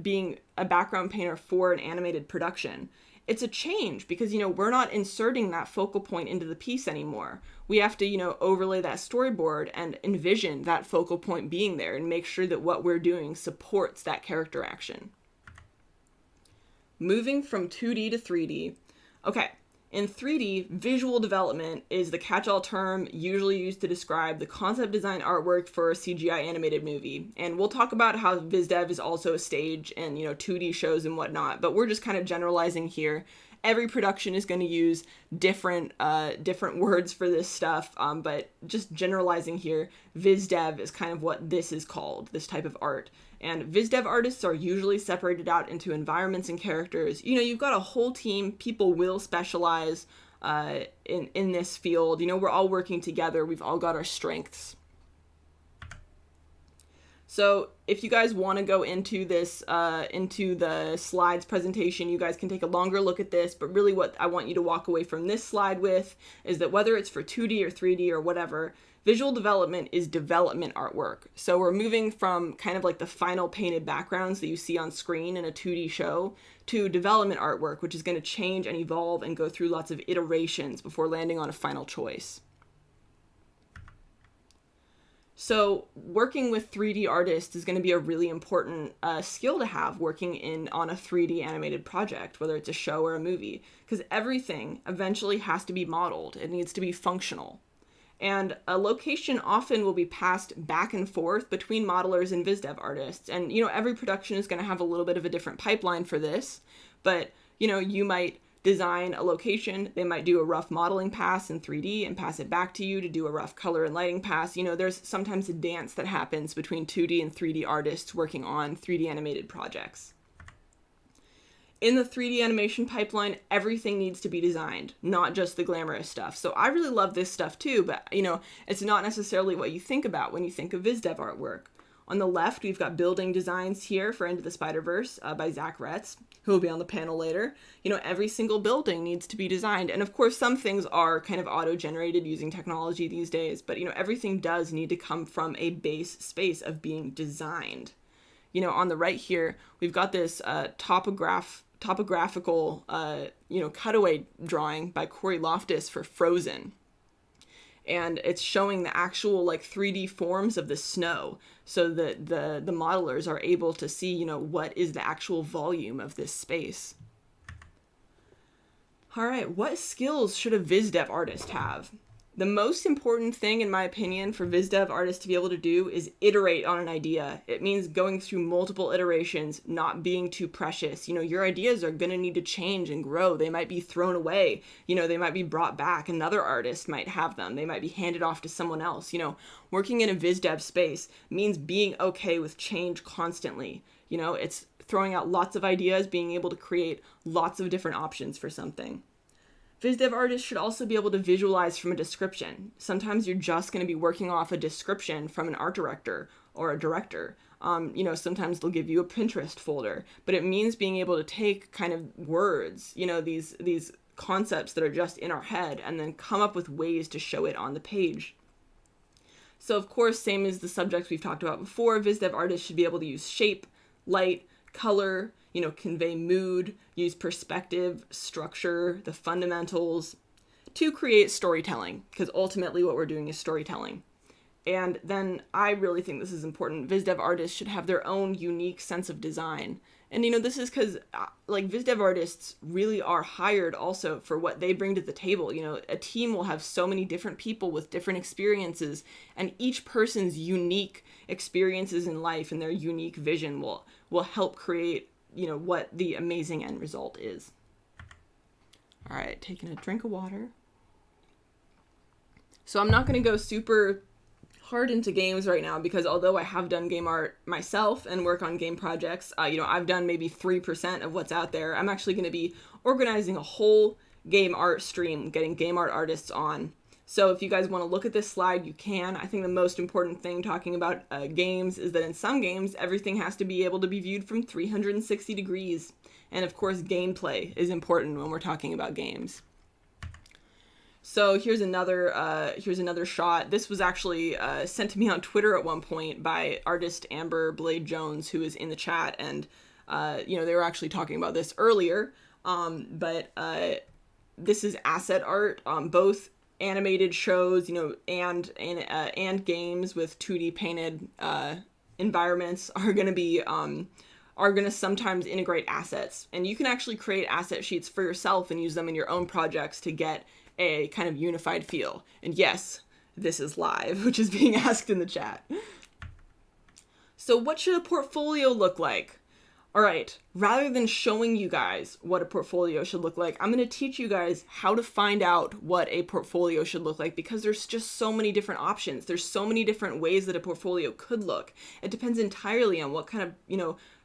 being a background painter for an animated production, it's a change because, we're not inserting that focal point into the piece anymore. We have to, overlay that storyboard and envision that focal point being there and make sure that what we're doing supports that character action. Moving from 2D to 3D. Okay, in 3D, visual development is the catch-all term usually used to describe the concept design artwork for a CGI animated movie. And we'll talk about how VizDev is also a stage and, 2D shows and whatnot, but we're just kind of generalizing here. Every production is going to use different words for this stuff, but just generalizing here, VizDev is kind of what this is called, this type of art. And VizDev artists are usually separated out into environments and characters. You've got a whole team. People will specialize in this field. We're all working together. We've all got our strengths. So if you guys want to go into this, into the slides presentation, you guys can take a longer look at this, but really what I want you to walk away from this slide with is that whether it's for 2D or 3D or whatever, visual development is development artwork. So we're moving from kind of like the final painted backgrounds that you see on screen in a 2D show to development artwork, which is going to change and evolve and go through lots of iterations before landing on a final choice. So working with 3D artists is going to be a really important skill to have working on a 3D animated project, whether it's a show or a movie, because everything eventually has to be modeled. It needs to be functional. And a location often will be passed back and forth between modelers and VizDev artists. And, every production is going to have a little bit of a different pipeline for this, but, you might design a location, they might do a rough modeling pass in 3D and pass it back to you to do a rough color and lighting pass. There's sometimes a dance that happens between 2D and 3D artists working on 3D animated projects. In the 3D animation pipeline, everything needs to be designed, not just the glamorous stuff. So I really love this stuff too, but it's not necessarily what you think about when you think of VizDev artwork. On the left, we've got building designs here for Into the Spider-Verse by Zach Retz, who will be on the panel later. Every single building needs to be designed. And of course, some things are kind of auto-generated using technology these days, but everything does need to come from a base space of being designed. On the right here, we've got this topographical, cutaway drawing by Corey Loftus for Frozen. And it's showing the actual 3D forms of the snow so that the modelers are able to see, what is the actual volume of this space. All right, what skills should a VizDev artist have? The most important thing, in my opinion, for VizDev artists to be able to do is iterate on an idea. It means going through multiple iterations, not being too precious. Your ideas are going to need to change and grow. They might be thrown away. They might be brought back. Another artist might have them. They might be handed off to someone else. Working in a VizDev space means being okay with change constantly. It's throwing out lots of ideas, being able to create lots of different options for something. VizDev artists should also be able to visualize from a description. Sometimes you're just going to be working off a description from an art director or a director. Sometimes they'll give you a Pinterest folder, but it means being able to take kind of words, these concepts that are just in our head, and then come up with ways to show it on the page. So of course, same as the subjects we've talked about before, VizDev artists should be able to use shape, light, color, convey mood, use perspective, structure, the fundamentals to create storytelling, because ultimately what we're doing is storytelling. And then I really think this is important. VizDev artists should have their own unique sense of design. And, this is because, VizDev artists really are hired also for what they bring to the table. A team will have so many different people with different experiences, and each person's unique experiences in life and their unique vision will help create, what the amazing end result is. All right, taking a drink of water. So I'm not going to go super hard into games right now, because although I have done game art myself and work on game projects, I've done maybe 3% of what's out there. I'm actually going to be organizing a whole game art stream, getting game art artists on. So if you guys want to look at this slide, you can. I think the most important thing talking about games is that in some games, everything has to be able to be viewed from 360 degrees. And of course, gameplay is important when we're talking about games. So here's another shot. This was actually sent to me on Twitter at one point by artist Amber Blade Jones, who is in the chat, and they were actually talking about this earlier. But this is asset art, both animated shows, and games with 2D painted environments are going to sometimes integrate assets, and you can actually create asset sheets for yourself and use them in your own projects to get a kind of unified feel. And yes, this is live, which is being asked in the chat. So what should a portfolio look like? All right, rather than showing you guys what a portfolio should look like, I'm going to teach you guys how to find out what a portfolio should look like, because there's just so many different options. There's so many different ways that a portfolio could look. It depends entirely on what kind of,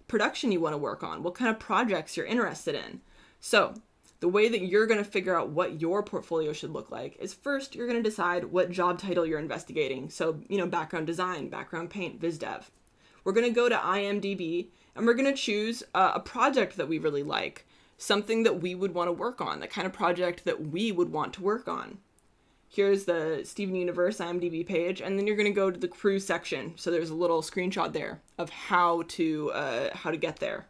production you want to work on, what kind of projects you're interested in. So the way that you're going to figure out what your portfolio should look like is first, you're going to decide what job title you're investigating. So, background design, background paint, VizDev. we're going to go to IMDb and we're going to choose a project that we really like, something that we would want to work on, the kind of project that we would want to work on. Here's the Steven Universe IMDb page, and then you're going to go to the crew section. So there's a little screenshot there of how to get there.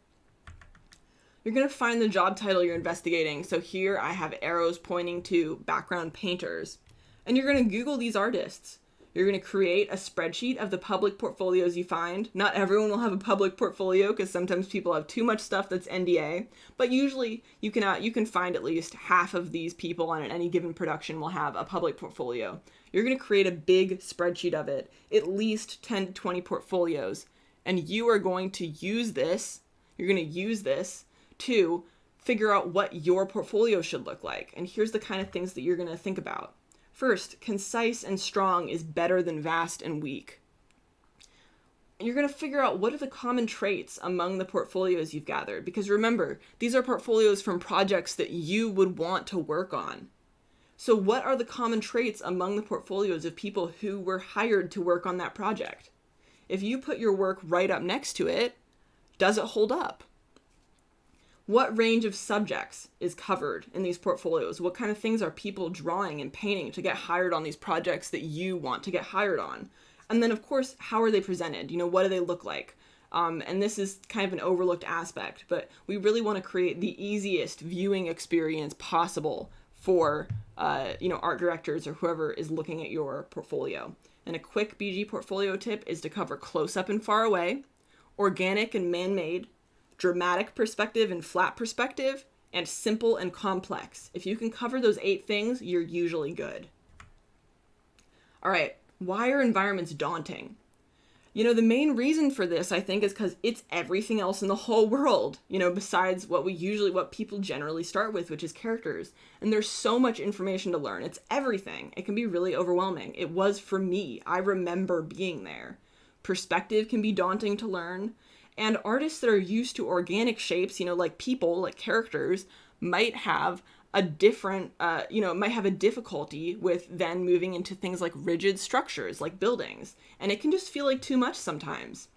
You're going to find the job title you're investigating. So here I have arrows pointing to background painters. And you're going to Google these artists. You're going to create a spreadsheet of the public portfolios you find. Not everyone will have a public portfolio because sometimes people have too much stuff that's NDA. But usually you can find at least half of these people on any given production will have a public portfolio. You're going to create a big spreadsheet of it, at least 10 to 20 portfolios. And you are going to use this. You're going to use this to figure out what your portfolio should look like. And here's the kind of things that you're going to think about. First, concise and strong is better than vast and weak. And you're going to figure out what are the common traits among the portfolios you've gathered. Because remember, these are portfolios from projects that you would want to work on. So what are the common traits among the portfolios of people who were hired to work on that project? If you put your work right up next to it, does it hold up? What range of subjects is covered in these portfolios? What kind of things are people drawing and painting to get hired on these projects that you want to get hired on? And then, of course, how are they presented? What do they look like? And this is kind of an overlooked aspect, but we really want to create the easiest viewing experience possible for, art directors or whoever is looking at your portfolio. And a quick BG portfolio tip is to cover close-up and far away, organic and man-made, dramatic perspective and flat perspective, and simple and complex. If you can cover those 8 things, you're usually good. All right, why are environments daunting? The main reason for this, I think, is because it's everything else in the whole world, besides what people generally start with, which is characters. And there's so much information to learn. It's everything. It can be really overwhelming. It was for me. I remember being there. Perspective can be daunting to learn. And artists that are used to organic shapes, like people, like characters, might have a different, might have a difficulty with then moving into things like rigid structures, like buildings. And it can just feel like too much sometimes.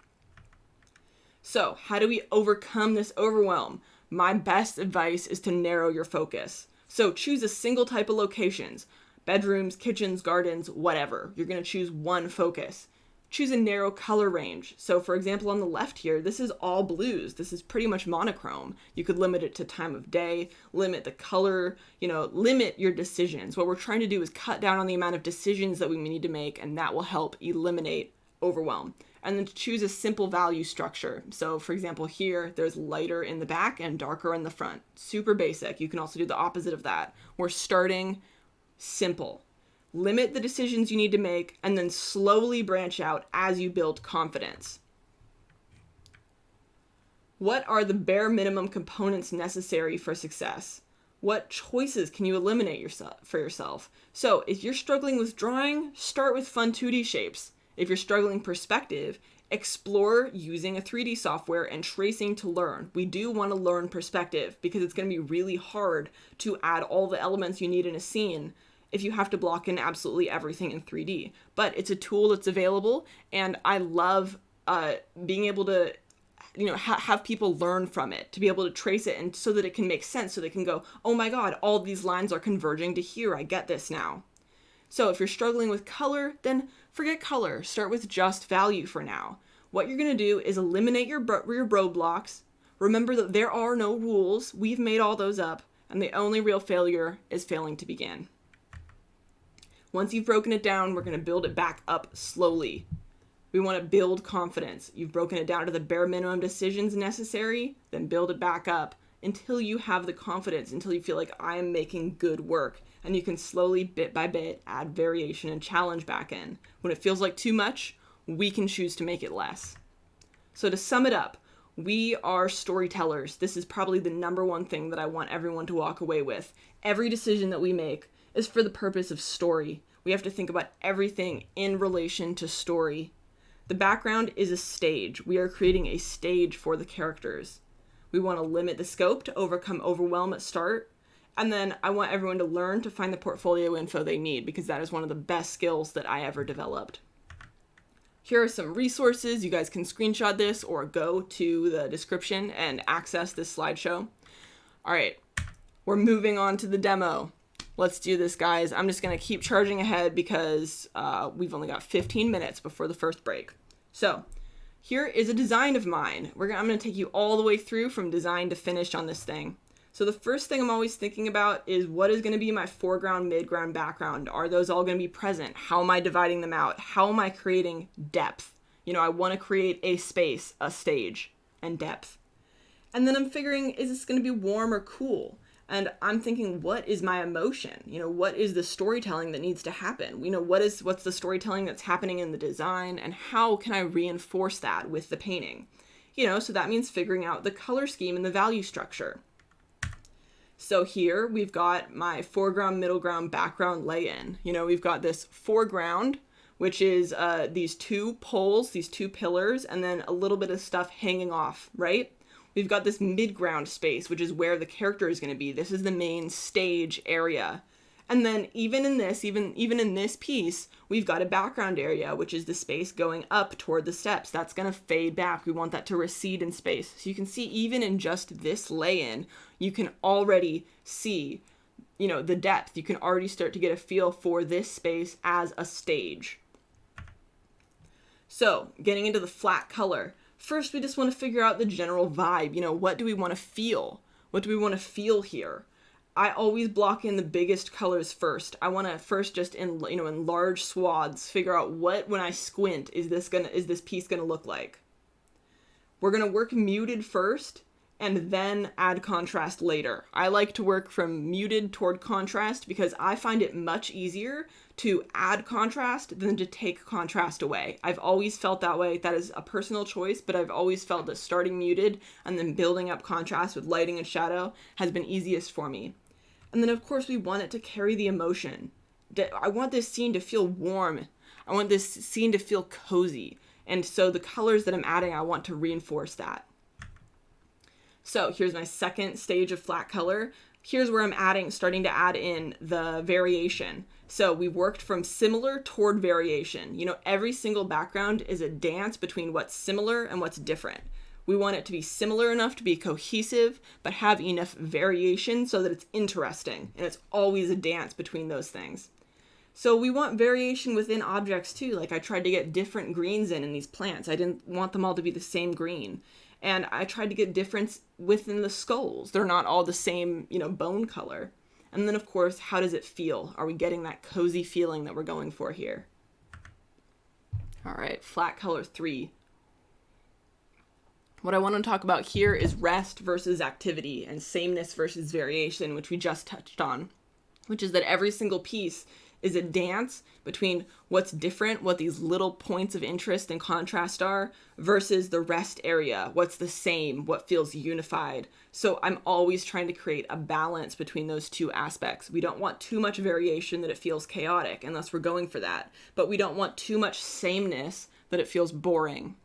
So how do we overcome this overwhelm? My best advice is to narrow your focus. So choose a single type of locations, bedrooms, kitchens, gardens, whatever. You're going to choose one focus. Choose a narrow color range. So for example, on the left here, this is all blues. This is pretty much monochrome. You could limit it to time of day, limit the color, limit your decisions. What we're trying to do is cut down on the amount of decisions that we need to make, and that will help eliminate overwhelm. And then choose a simple value structure. So for example, here, there's lighter in the back and darker in the front. Super basic. You can also do the opposite of that. We're starting simple. Limit the decisions you need to make, and then slowly branch out as you build confidence. What are the bare minimum components necessary for success? What choices can you eliminate for yourself? So if you're struggling with drawing, start with fun 2D shapes. If you're struggling perspective, explore using a 3D software and tracing to learn. We do want to learn perspective because it's going to be really hard to add all the elements you need in a scene if you have to block in absolutely everything in 3D. But it's a tool that's available, and I love being able to have people learn from it, to be able to trace it, and so that it can make sense, so they can go, oh my god, all these lines are converging to here, I get this now. So if you're struggling with color, then forget color. Start with just value for now. What you're going to do is eliminate your roadblocks. Remember that there are no rules. We've made all those up, and the only real failure is failing to begin. Once you've broken it down, we're going to build it back up slowly. We want to build confidence. You've broken it down to the bare minimum decisions necessary, then build it back up until you have the confidence, until you feel like I am making good work. And you can slowly, bit by bit, add variation and challenge back in. When it feels like too much, we can choose to make it less. So to sum it up, we are storytellers. This is probably the number one thing that I want everyone to walk away with. Every decision that we make is for the purpose of story. We have to think about everything in relation to story. The background is a stage. We are creating a stage for the characters. We want to limit the scope to overcome overwhelm at start. And then I want everyone to learn to find the portfolio info they need, because that is one of the best skills that I ever developed. Here are some resources. You guys can screenshot this or go to the description and access this slideshow. All right, we're moving on to the demo. Let's do this, guys. I'm just going to keep charging ahead because we've only got 15 minutes before the first break. So here is a design of mine. I'm going to take you all the way through from design to finish on this thing. So the first thing I'm always thinking about is what is going to be my foreground, midground, background. Are those all going to be present? How am I dividing them out? How am I creating depth? You know, I want to create a space, a stage, and depth. And then I'm figuring, is this going to be warm or cool? And I'm thinking, what is my emotion? You know, what is the storytelling that needs to happen? You know, what's the storytelling that's happening in the design, and how can I reinforce that with the painting? You know, so that means figuring out the color scheme and the value structure. So here we've got my foreground, middle ground, background lay-in. You know, we've got this foreground, which is these two poles, these two pillars, and then a little bit of stuff hanging off, right? We've got this midground space, which is where the character is going to be. This is the main stage area. And then even in this piece, we've got a background area, which is the space going up toward the steps. That's going to fade back. We want that to recede in space. So you can see even in just this lay-in, you can already see, you know, the depth. You can already start to get a feel for this space as a stage. So getting into the flat color. First, we just want to figure out the general vibe. You know, what do we want to feel? What do we want to feel here? I always block in the biggest colors first. I want to first just in large swaths figure out what, when I squint, is this piece going to look like. We're going to work muted first and then add contrast later. I like to work from muted toward contrast because I find it much easier to add contrast than to take contrast away. I've always felt that way. That is a personal choice, but I've always felt that starting muted and then building up contrast with lighting and shadow has been easiest for me. And then of course we want it to carry the emotion. I want this scene to feel warm. I want this scene to feel cozy. And so the colors that I'm adding, I want to reinforce that. So here's my second stage of flat color. Here's where I'm starting to add in the variation. So we worked from similar toward variation. You know, every single background is a dance between what's similar and what's different. We want it to be similar enough to be cohesive, but have enough variation so that it's interesting. And it's always a dance between those things. So we want variation within objects too. Like I tried to get different greens in these plants. I didn't want them all to be the same green. And I tried to get difference within the skulls. They're not all the same, you know, bone color. And then of course, how does it feel? Are we getting that cozy feeling that we're going for here? All right, flat color 3. What I want to talk about here is rest versus activity and sameness versus variation, which we just touched on, which is that every single piece is a dance between what's different, what these little points of interest and contrast are, versus the rest area, what's the same, what feels unified. So I'm always trying to create a balance between those two aspects. We don't want too much variation that it feels chaotic, unless we're going for that. But we don't want too much sameness that it feels boring.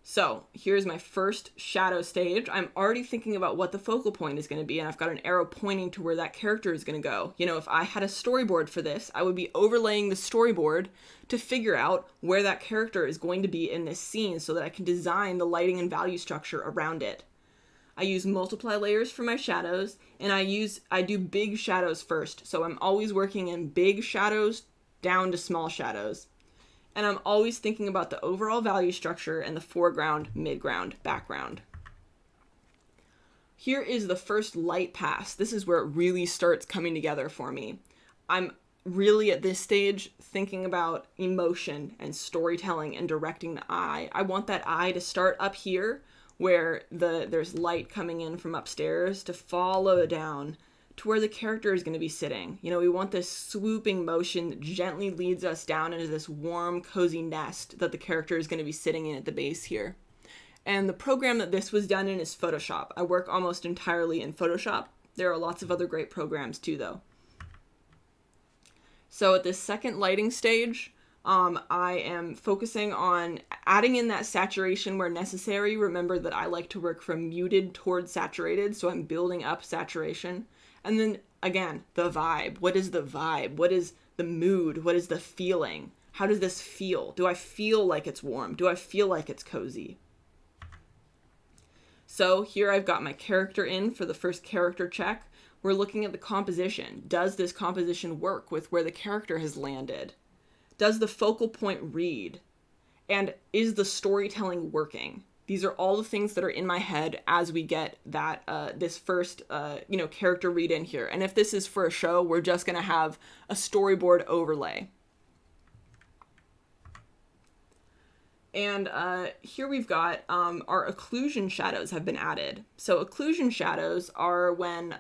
So here's my first shadow stage. I'm already thinking about what the focal point is going to be, and I've got an arrow pointing to where that character is going to go. You know, if I had a storyboard for this, I would be overlaying the storyboard to figure out where that character is going to be in this scene so that I can design the lighting and value structure around it. I use multiply layers for my shadows, and I do big shadows first. So I'm always working in big shadows down to small shadows. And I'm always thinking about the overall value structure and the foreground, midground, background. Here is the first light pass. This is where it really starts coming together for me. I'm really at this stage thinking about emotion and storytelling and directing the eye. I want that eye to start up here where there's light coming in from upstairs to follow down to where the character is going to be sitting. You know, we want this swooping motion that gently leads us down into this warm, cozy nest that the character is going to be sitting in at the base here. And the program that this was done in is Photoshop. I work almost entirely in Photoshop. There are lots of other great programs too, though. So at this second lighting stage, I am focusing on adding in that saturation where necessary. Remember that I like to work from muted towards saturated, so I'm building up saturation. And then, again, the vibe. What is the vibe? What is the mood? What is the feeling? How does this feel? Do I feel like it's warm? Do I feel like it's cozy? So here I've got my character in for the first character check. We're looking at the composition. Does this composition work with where the character has landed? Does the focal point read? And is the storytelling working? These are all the things that are in my head as we get that this first character read in here. And if this is for a show, we're just going to have a storyboard overlay. And here we've got our occlusion shadows have been added. So occlusion shadows are when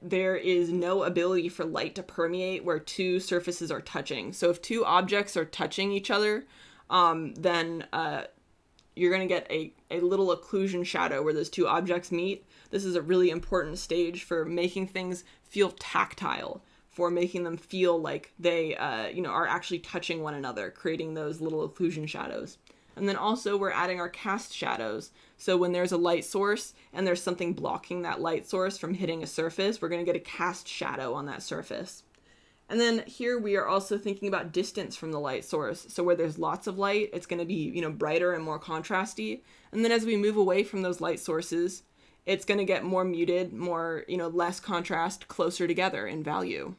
there is no ability for light to permeate where two surfaces are touching. So if two objects are touching each other, then you're going to get a little occlusion shadow where those two objects meet. This is a really important stage for making things feel tactile, for making them feel like they are actually touching one another, creating those little occlusion shadows. And then also we're adding our cast shadows. So when there's a light source and there's something blocking that light source from hitting a surface, we're going to get a cast shadow on that surface. And then here we are also thinking about distance from the light source. So where there's lots of light, it's going to be, brighter and more contrasty. And then as we move away from those light sources, it's going to get more muted, more, less contrast, closer together in value.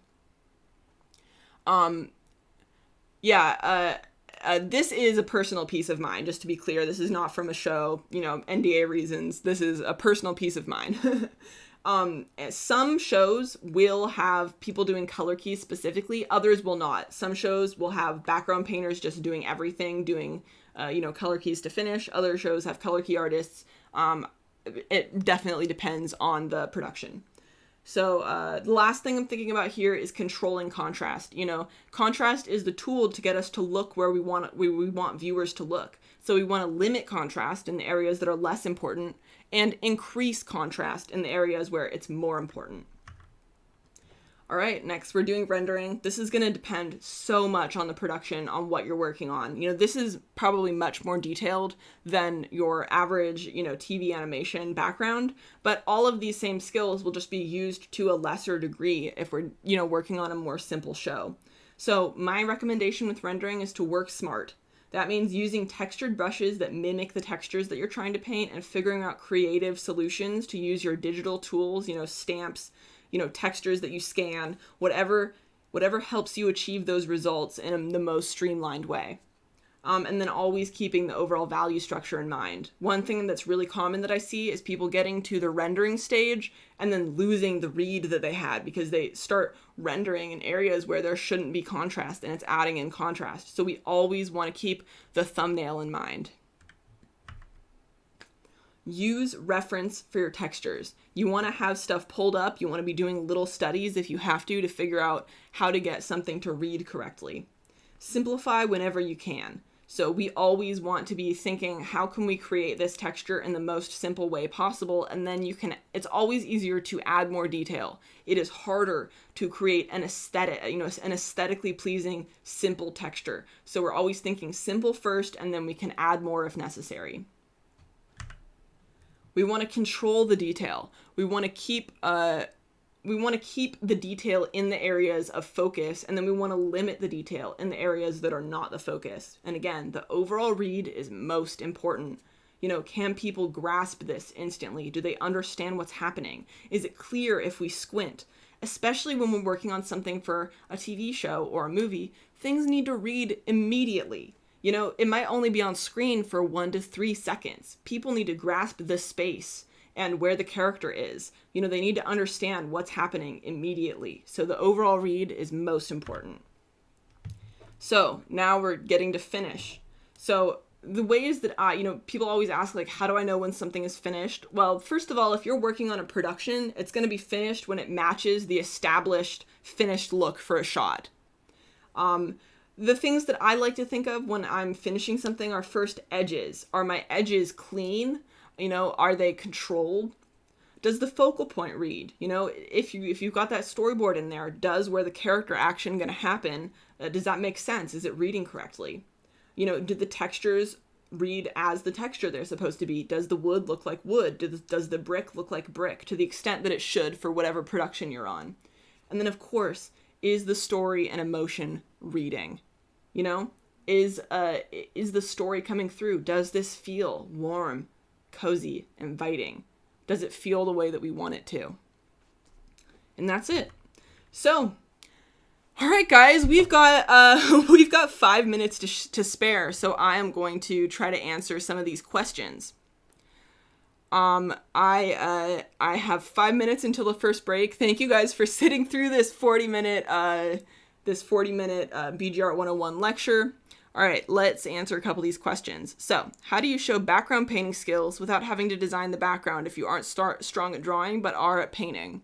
This is a personal peace of mind, just to be clear. This is not from a show, NDA reasons. This is a personal peace of mind. Some shows will have people doing color keys specifically. Others will not. Some shows will have background painters just doing everything, doing, color keys to finish. Other shows have color key artists. It definitely depends on the production. So the last thing I'm thinking about here is controlling contrast. Contrast is the tool to get us to look where we want viewers to look. So we want to limit contrast in the areas that are less important and increase contrast in the areas where it's more important. All right, next we're doing rendering. This is going to depend so much on the production, on what you're working on. This is probably much more detailed than your average, TV animation background, but all of these same skills will just be used to a lesser degree if we're, working on a more simple show. So my recommendation with rendering is to work smart. That means using textured brushes that mimic the textures that you're trying to paint and figuring out creative solutions to use your digital tools, stamps, textures that you scan, whatever helps you achieve those results in the most streamlined way. And then always keeping the overall value structure in mind. One thing that's really common that I see is people getting to the rendering stage and then losing the read that they had because they start rendering in areas where there shouldn't be contrast and it's adding in contrast. So we always want to keep the thumbnail in mind. Use reference for your textures. You want to have stuff pulled up. You want to be doing little studies if you have to figure out how to get something to read correctly. Simplify whenever you can. So we always want to be thinking, how can we create this texture in the most simple way possible? And then it's always easier to add more detail. It is harder to create an aesthetically pleasing, simple texture. So we're always thinking simple first, and then we can add more if necessary. We want to control the detail. We want to keep the detail in the areas of focus, and then we want to limit the detail in the areas that are not the focus. And again, the overall read is most important. Can people grasp this instantly? Do they understand what's happening? Is it clear if we squint? Especially when we're working on something for a TV show or a movie, things need to read immediately. It might only be on screen for 1 to 3 seconds. People need to grasp the space and where the character is. They need to understand what's happening immediately. So the overall read is most important. So now we're getting to finish. So the ways that people always ask, how do I know when something is finished? Well, first of all, if you're working on a production, it's going to be finished when it matches the established finished look for a shot. The things that I like to think of when I'm finishing something are first edges. Are my edges clean? Are they controlled? Does the focal point read? If you've got that storyboard in there, does where the character action going to happen, does that make sense? Is it reading correctly? Do the textures read as the texture they're supposed to be? Does the wood look like wood? Does the brick look like brick to the extent that it should for whatever production you're on? And then, of course, is the story and emotion reading? Is the story coming through? Does this feel warm, cozy, inviting? Does it feel the way that we want it to? And that's it. So, all right, guys, we've got 5 minutes to spare. So I am going to try to answer some of these questions. I have 5 minutes until the first break. Thank you guys for sitting through this 40-minute BGR 101 lecture. All right, let's answer a couple of these questions. So, how do you show background painting skills without having to design the background if you aren't strong at drawing but are at painting?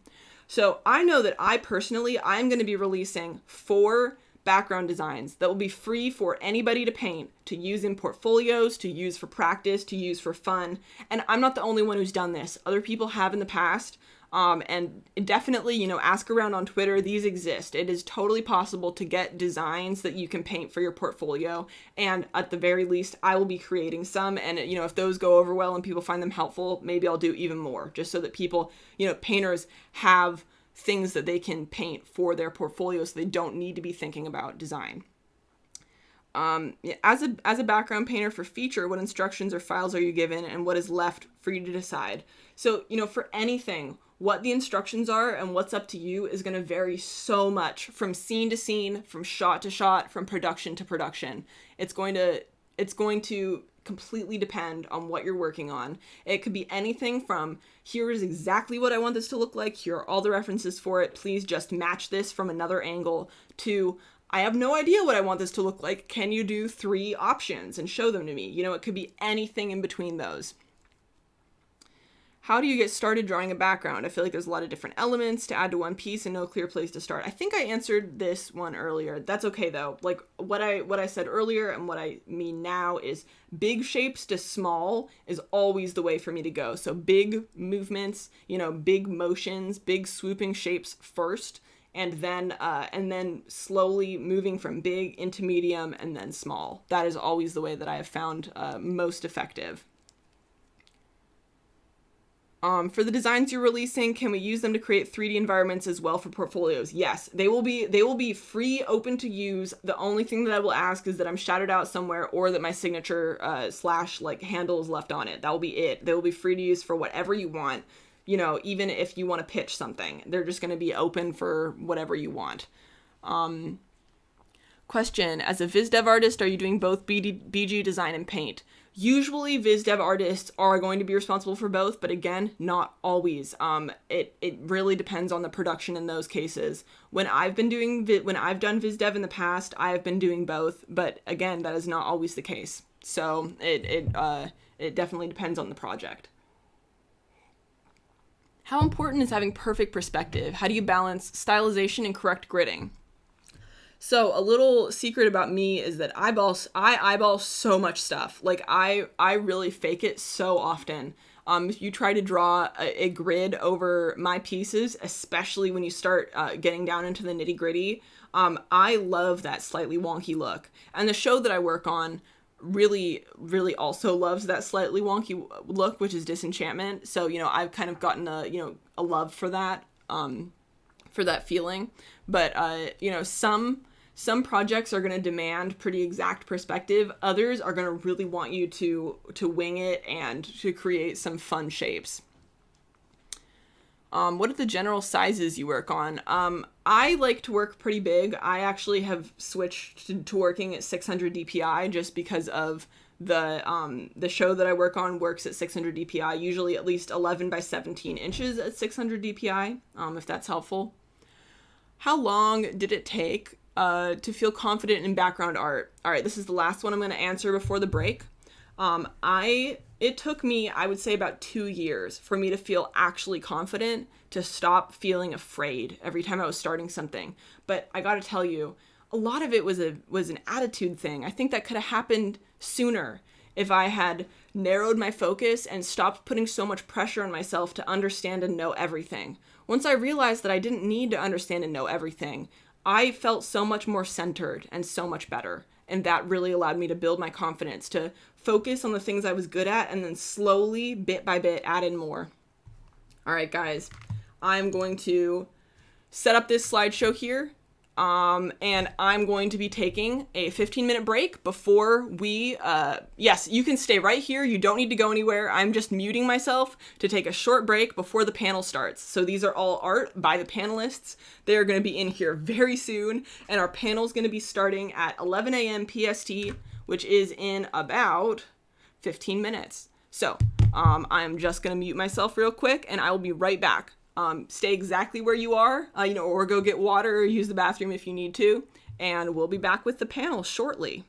So, I know that I'm going to be releasing 4 background designs that will be free for anybody to paint, to use in portfolios, to use for practice, to use for fun. And I'm not the only one who's done this. Other people have in the past. And definitely, ask around on Twitter. These exist. It is totally possible to get designs that you can paint for your portfolio. And at the very least, I will be creating some. And, if those go over well and people find them helpful, maybe I'll do even more, just so that people, painters have things that they can paint for their portfolio so they don't need to be thinking about design. As a background painter for feature, what instructions or files are you given and what is left for you to decide? So, for anything, what the instructions are and what's up to you is going to vary so much from scene to scene, from shot to shot, from production to production. It's going to completely depend on what you're working on. It could be anything from, here is exactly what I want this to look like, here are all the references for it, please just match this from another angle, to, I have no idea what I want this to look like, can you do 3 options and show them to me? It could be anything in between those. How do you get started drawing a background? I feel like there's a lot of different elements to add to one piece and no clear place to start. I think I answered this one earlier. That's okay though. Like what I said earlier and what I mean now is big shapes to small is always the way for me to go. So big movements, big motions, big swooping shapes first, and then slowly moving from big into medium and then small. That is always the way that I have found most effective. For the designs you're releasing, can we use them to create 3D environments as well for portfolios? Yes, they will be free, open to use. The only thing that I will ask is that I'm shouted out somewhere or that my signature / handle is left on it. That will be it. They will be free to use for whatever you want. Even if you want to pitch something, they're just going to be open for whatever you want. Question, as a Viz Dev artist, are you doing both BG design and paint? Usually Viz Dev artists are going to be responsible for both, but again, not always. It really depends on the production in those cases. When I've done Viz Dev in the past, I have been doing both, but again, that is not always the case. So it definitely depends on the project. How important is having perfect perspective? How do you balance stylization and correct gridding? So a little secret about me is that I eyeball so much stuff. Like I really fake it so often. If you try to draw a grid over my pieces, especially when you start getting down into the nitty gritty, I love that slightly wonky look. And the show that I work on really, really also loves that slightly wonky look, which is Disenchantment. So, I've kind of gotten a love for that feeling. But, some projects are going to demand pretty exact perspective. Others are going to really want you to wing it and to create some fun shapes. What are the general sizes you work on? I like to work pretty big. I actually have switched to working at 600 DPI just because of the show that I work on works at 600 DPI, usually at least 11 by 17 inches at 600 DPI, if that's helpful. How long did it take to feel confident in background art? All right, this is the last one I'm going to answer before the break. It took me, I would say, about 2 years for me to feel actually confident, to stop feeling afraid every time I was starting something. But I got to tell you, a lot of it was an attitude thing. I think that could have happened sooner if I had narrowed my focus and stopped putting so much pressure on myself to understand and know everything. Once I realized that I didn't need to understand and know everything, I felt so much more centered and so much better. And that really allowed me to build my confidence, to focus on the things I was good at and then slowly, bit by bit, add in more. All right, guys, I'm going to set up this slideshow here. And I'm going to be taking a 15-minute break before we, yes, you can stay right here. You don't need to go anywhere. I'm just muting myself to take a short break before the panel starts. So these are all art by the panelists. They're going to be in here very soon. And our panel is going to be starting at 11 a.m. PST, which is in about 15 minutes. So I'm just going to mute myself real quick and I will be right back. Stay exactly where you are, or go get water or use the bathroom if you need to. And we'll be back with the panel shortly.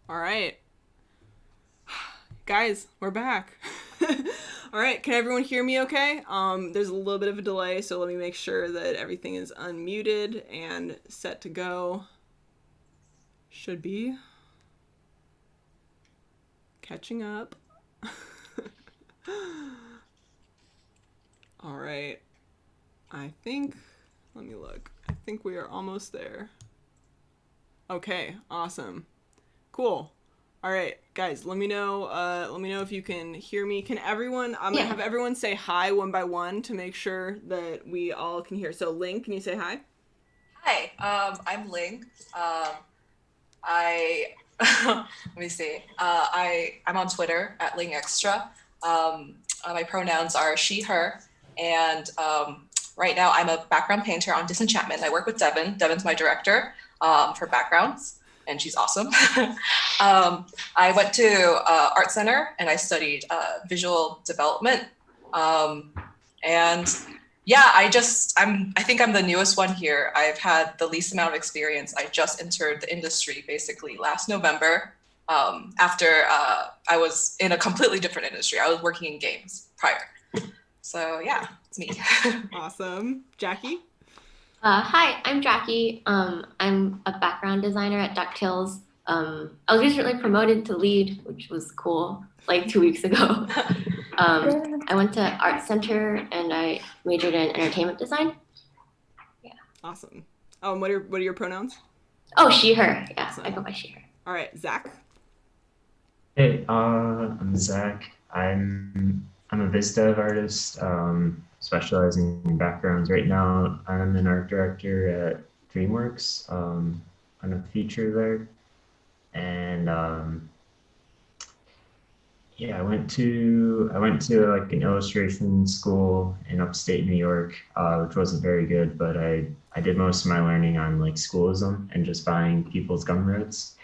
All right. Guys, we're back. All right, can everyone hear me okay? There's a little bit of a delay, so let me make sure that everything is unmuted and set to go. Should be catching up. All right. Let me look. I think we are almost there. Okay, awesome. Cool. All right, guys, let me know if you can hear me. I'm going to have everyone say hi one by one to make sure that we all can hear. So, Ling, can you say hi? Hi, I'm Ling. I let me see. I'm on Twitter at Ling Extra. My pronouns are she, her, and right now I'm a background painter on Disenchantment. I work with Devin. Devin's my director for backgrounds, and she's awesome. I went to Art Center and I studied visual development, and yeah, I think I'm the newest one here. I've had the least amount of experience. I just entered the industry basically last November, after I was in a completely different industry. I was working in games prior. So yeah, it's me. Awesome. Jackie? Hi, I'm Jackie. I'm a background designer at DuckTales. I was recently promoted to lead, which was cool, like 2 weeks ago. I went to Art Center and I majored in entertainment design. Yeah. Awesome. What are your pronouns? Oh, she, her. Yeah, Awesome. I go by she, her. All right, Zach. Hey, I'm Zach. I'm a biz dev artist, specializing in backgrounds. Right now, I'm an art director at DreamWorks, on a feature there, and yeah, I went to like an illustration school in upstate New York, which wasn't very good, but I did most of my learning on like schoolism and just buying people's gumroads.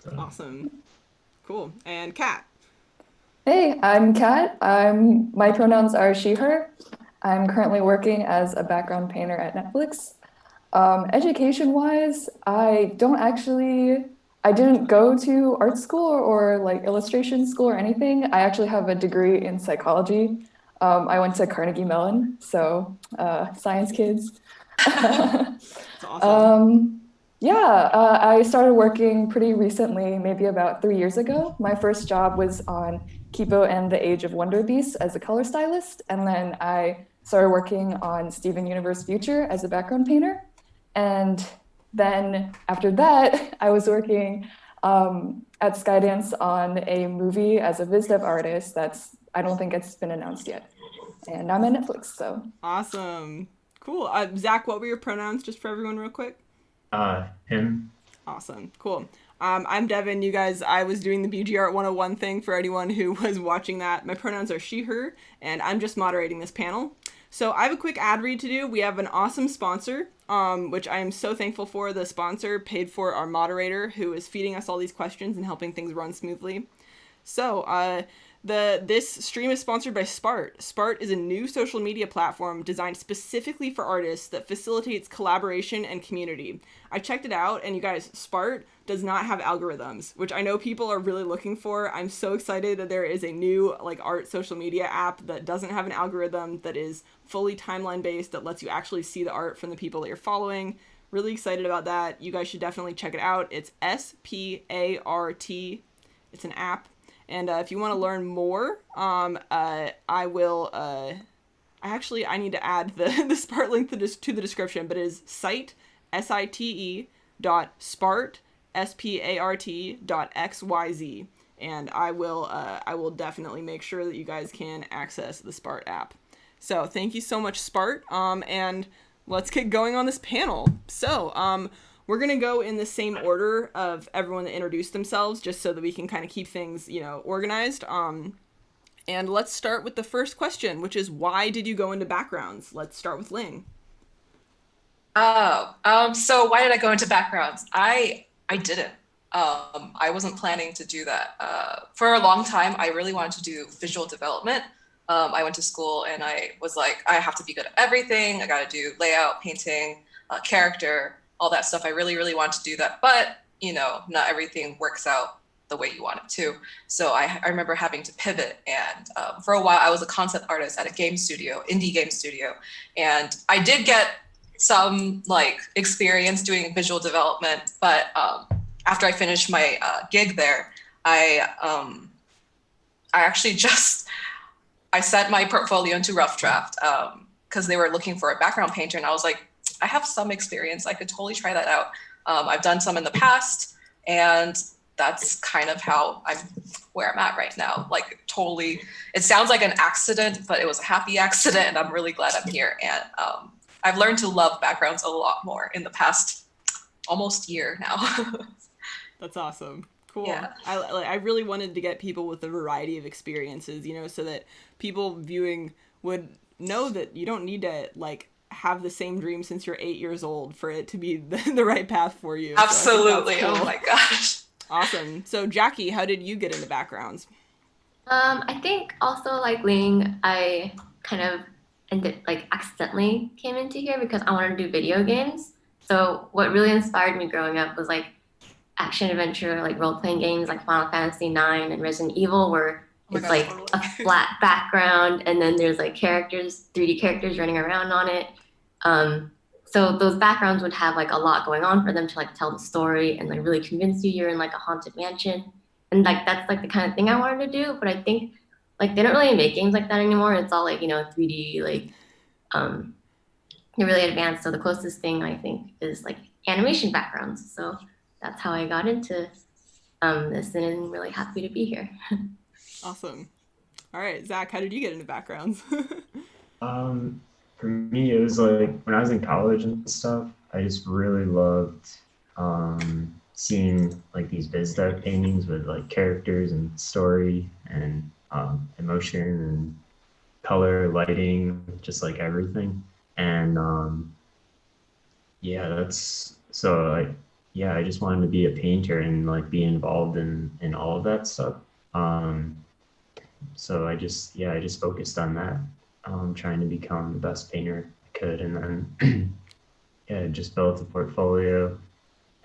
So. Awesome. Cool. And Kat. Hey, I'm Kat. My pronouns are she, her. I'm currently working as a background painter at Netflix. Education-wise, I didn't go to art school or like illustration school or anything. I actually have a degree in psychology. I went to Carnegie Mellon, so science kids. That's awesome. I started working pretty recently, maybe about 3 years ago. My first job was on Kipo and the Age of Wonder Beasts as a color stylist, and then I started working on Steven Universe Future as a background painter. And then after that, I was working at Skydance on a movie as a viz dev artist. I don't think it's been announced yet. And I'm at Netflix, so. Awesome. Cool. Zach, what were your pronouns just for everyone real quick? Him. Awesome. Cool. I'm Devin. You guys, I was doing the BG Art 101 thing for anyone who was watching that. My pronouns are she, her, and I'm just moderating this panel. So I have a quick ad read to do. We have an awesome sponsor, which I am so thankful for. The sponsor paid for our moderator, who is feeding us all these questions and helping things run smoothly. So, this stream is sponsored by Spart. Spart is a new social media platform designed specifically for artists that facilitates collaboration and community. I checked it out, and you guys, Spart does not have algorithms, which I know people are really looking for. I'm so excited that there is a new art social media app that doesn't have an algorithm, that is fully timeline based, that lets you actually see the art from the people that you're following. Really excited about that. You guys should definitely check it out. It's SPART. It's an app. And if you want to learn more, I need to add the Spart link to the description, but it is site.spart.xyz. And I will definitely make sure that you guys can access the Spart app. So thank you so much, Spart. And let's get going on this panel. So, we're going to go in the same order of everyone that introduced themselves, just so that we can kind of keep things, organized. And let's start with the first question, which is, why did you go into backgrounds? Let's start with Ling. So why did I go into backgrounds? I didn't. I wasn't planning to do that. For a long time, I really wanted to do visual development. I went to school and I was like, I have to be good at everything. I got to do layout, painting, character, all that stuff. I really, really want to do that. But, not everything works out the way you want it to. So I remember having to pivot, and for a while I was a concept artist at a game studio, indie game studio, and I did get some like experience doing visual development, but after I finished my gig there, I actually I sent my portfolio into Rough Draft because they were looking for a background painter, and I was like, I have some experience, I could totally try that out. I've done some in the past, and that's kind of how I'm where I'm at right now. Like totally, it sounds like an accident, but it was a happy accident, and I'm really glad I'm here. And I've learned to love backgrounds a lot more in the past almost year now. That's awesome. Cool. Yeah. I really wanted to get people with a variety of experiences, so that people viewing would know that you don't need to like have the same dream since you're 8 years old for it to be the right path for you. Absolutely. So cool. Oh my gosh. Awesome. So Jackie, how did you get into backgrounds? I think also like Ling, I kind of accidentally came into here because I wanted to do video games. So what really inspired me growing up was like action adventure, like role-playing games like Final Fantasy IX and Resident Evil, where it's God, like totally. a flat background and then there's like 3D characters running around on it. So those backgrounds would have like a lot going on for them to like tell the story and like really convince you you're in like a haunted mansion. And like that's like the kind of thing I wanted to do. But I think like they don't really make games like that anymore. It's all like, 3D, like they're really advanced. So the closest thing I think is like animation backgrounds. So that's how I got into this, and I'm really happy to be here. Awesome. All right, Zach, how did you get into backgrounds? For me, it was like when I was in college and stuff, I just really loved seeing like these biz dev paintings with like characters and story and emotion and color, lighting, just like everything. And I just wanted to be a painter and like be involved in all of that stuff. So I just focused on that, trying to become the best painter I could, and then just built a portfolio,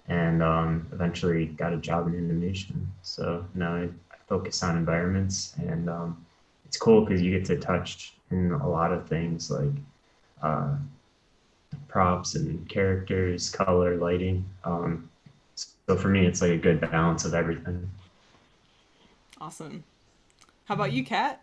and eventually got a job in animation. So now I focus on environments, and it's cool because you get to touch in a lot of things like props and characters, color, lighting. So for me, it's like a good balance of everything. Awesome. How about you, Kat?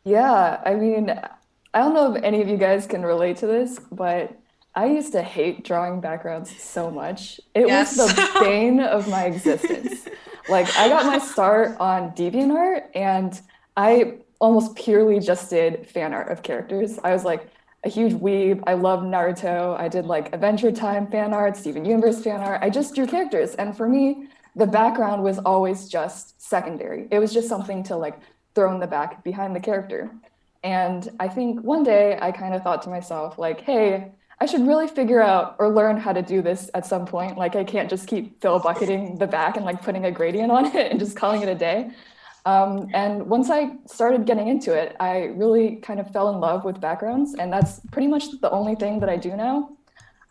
Yeah, I mean, I don't know if any of you guys can relate to this, but I used to hate drawing backgrounds so much. It Yes. was the bane of my existence. Like, I got my start on DeviantArt, and I almost purely just did fan art of characters. I was like a huge weeb. I loved Naruto. I did like Adventure Time fan art, Steven Universe fan art. I just drew characters. And for me, the background was always just secondary. It was just something to like throw in the back behind the character. And I think one day I kind of thought to myself, like, hey, I should really figure out or learn how to do this at some point. Like, I can't just keep fill bucketing the back and like putting a gradient on it and just calling it a day. And once I started getting into it, I really kind of fell in love with backgrounds, and that's pretty much the only thing that I do now.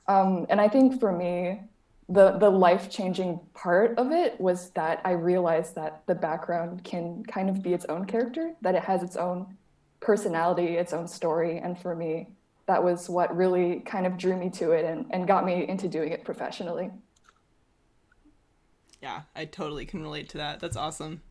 And I think for me, the life-changing part of it was that I realized that the background can kind of be its own character, that it has its own personality, its own story. And for me, that was what really kind of drew me to it and got me into doing it professionally. Yeah, I totally can relate to that. That's awesome.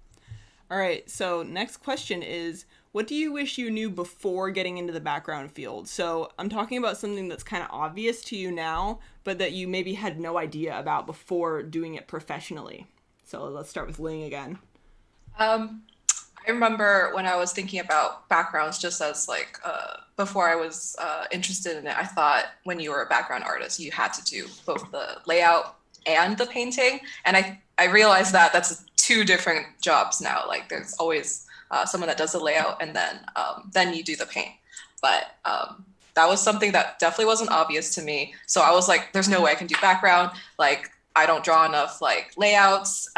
All right, so next question is, what do you wish you knew before getting into the background field? So I'm talking about something that's kind of obvious to you now, but that you maybe had no idea about before doing it professionally. So let's start with Ling again. I remember when I was thinking about backgrounds, just as like before I was interested in it, I thought when you were a background artist, you had to do both the layout and the painting. And I realized that that's two different jobs now. Like there's always someone that does the layout, and then you do the paint. But that was something that definitely wasn't obvious to me. So I was like, there's no way I can do background. Like I don't draw enough like layouts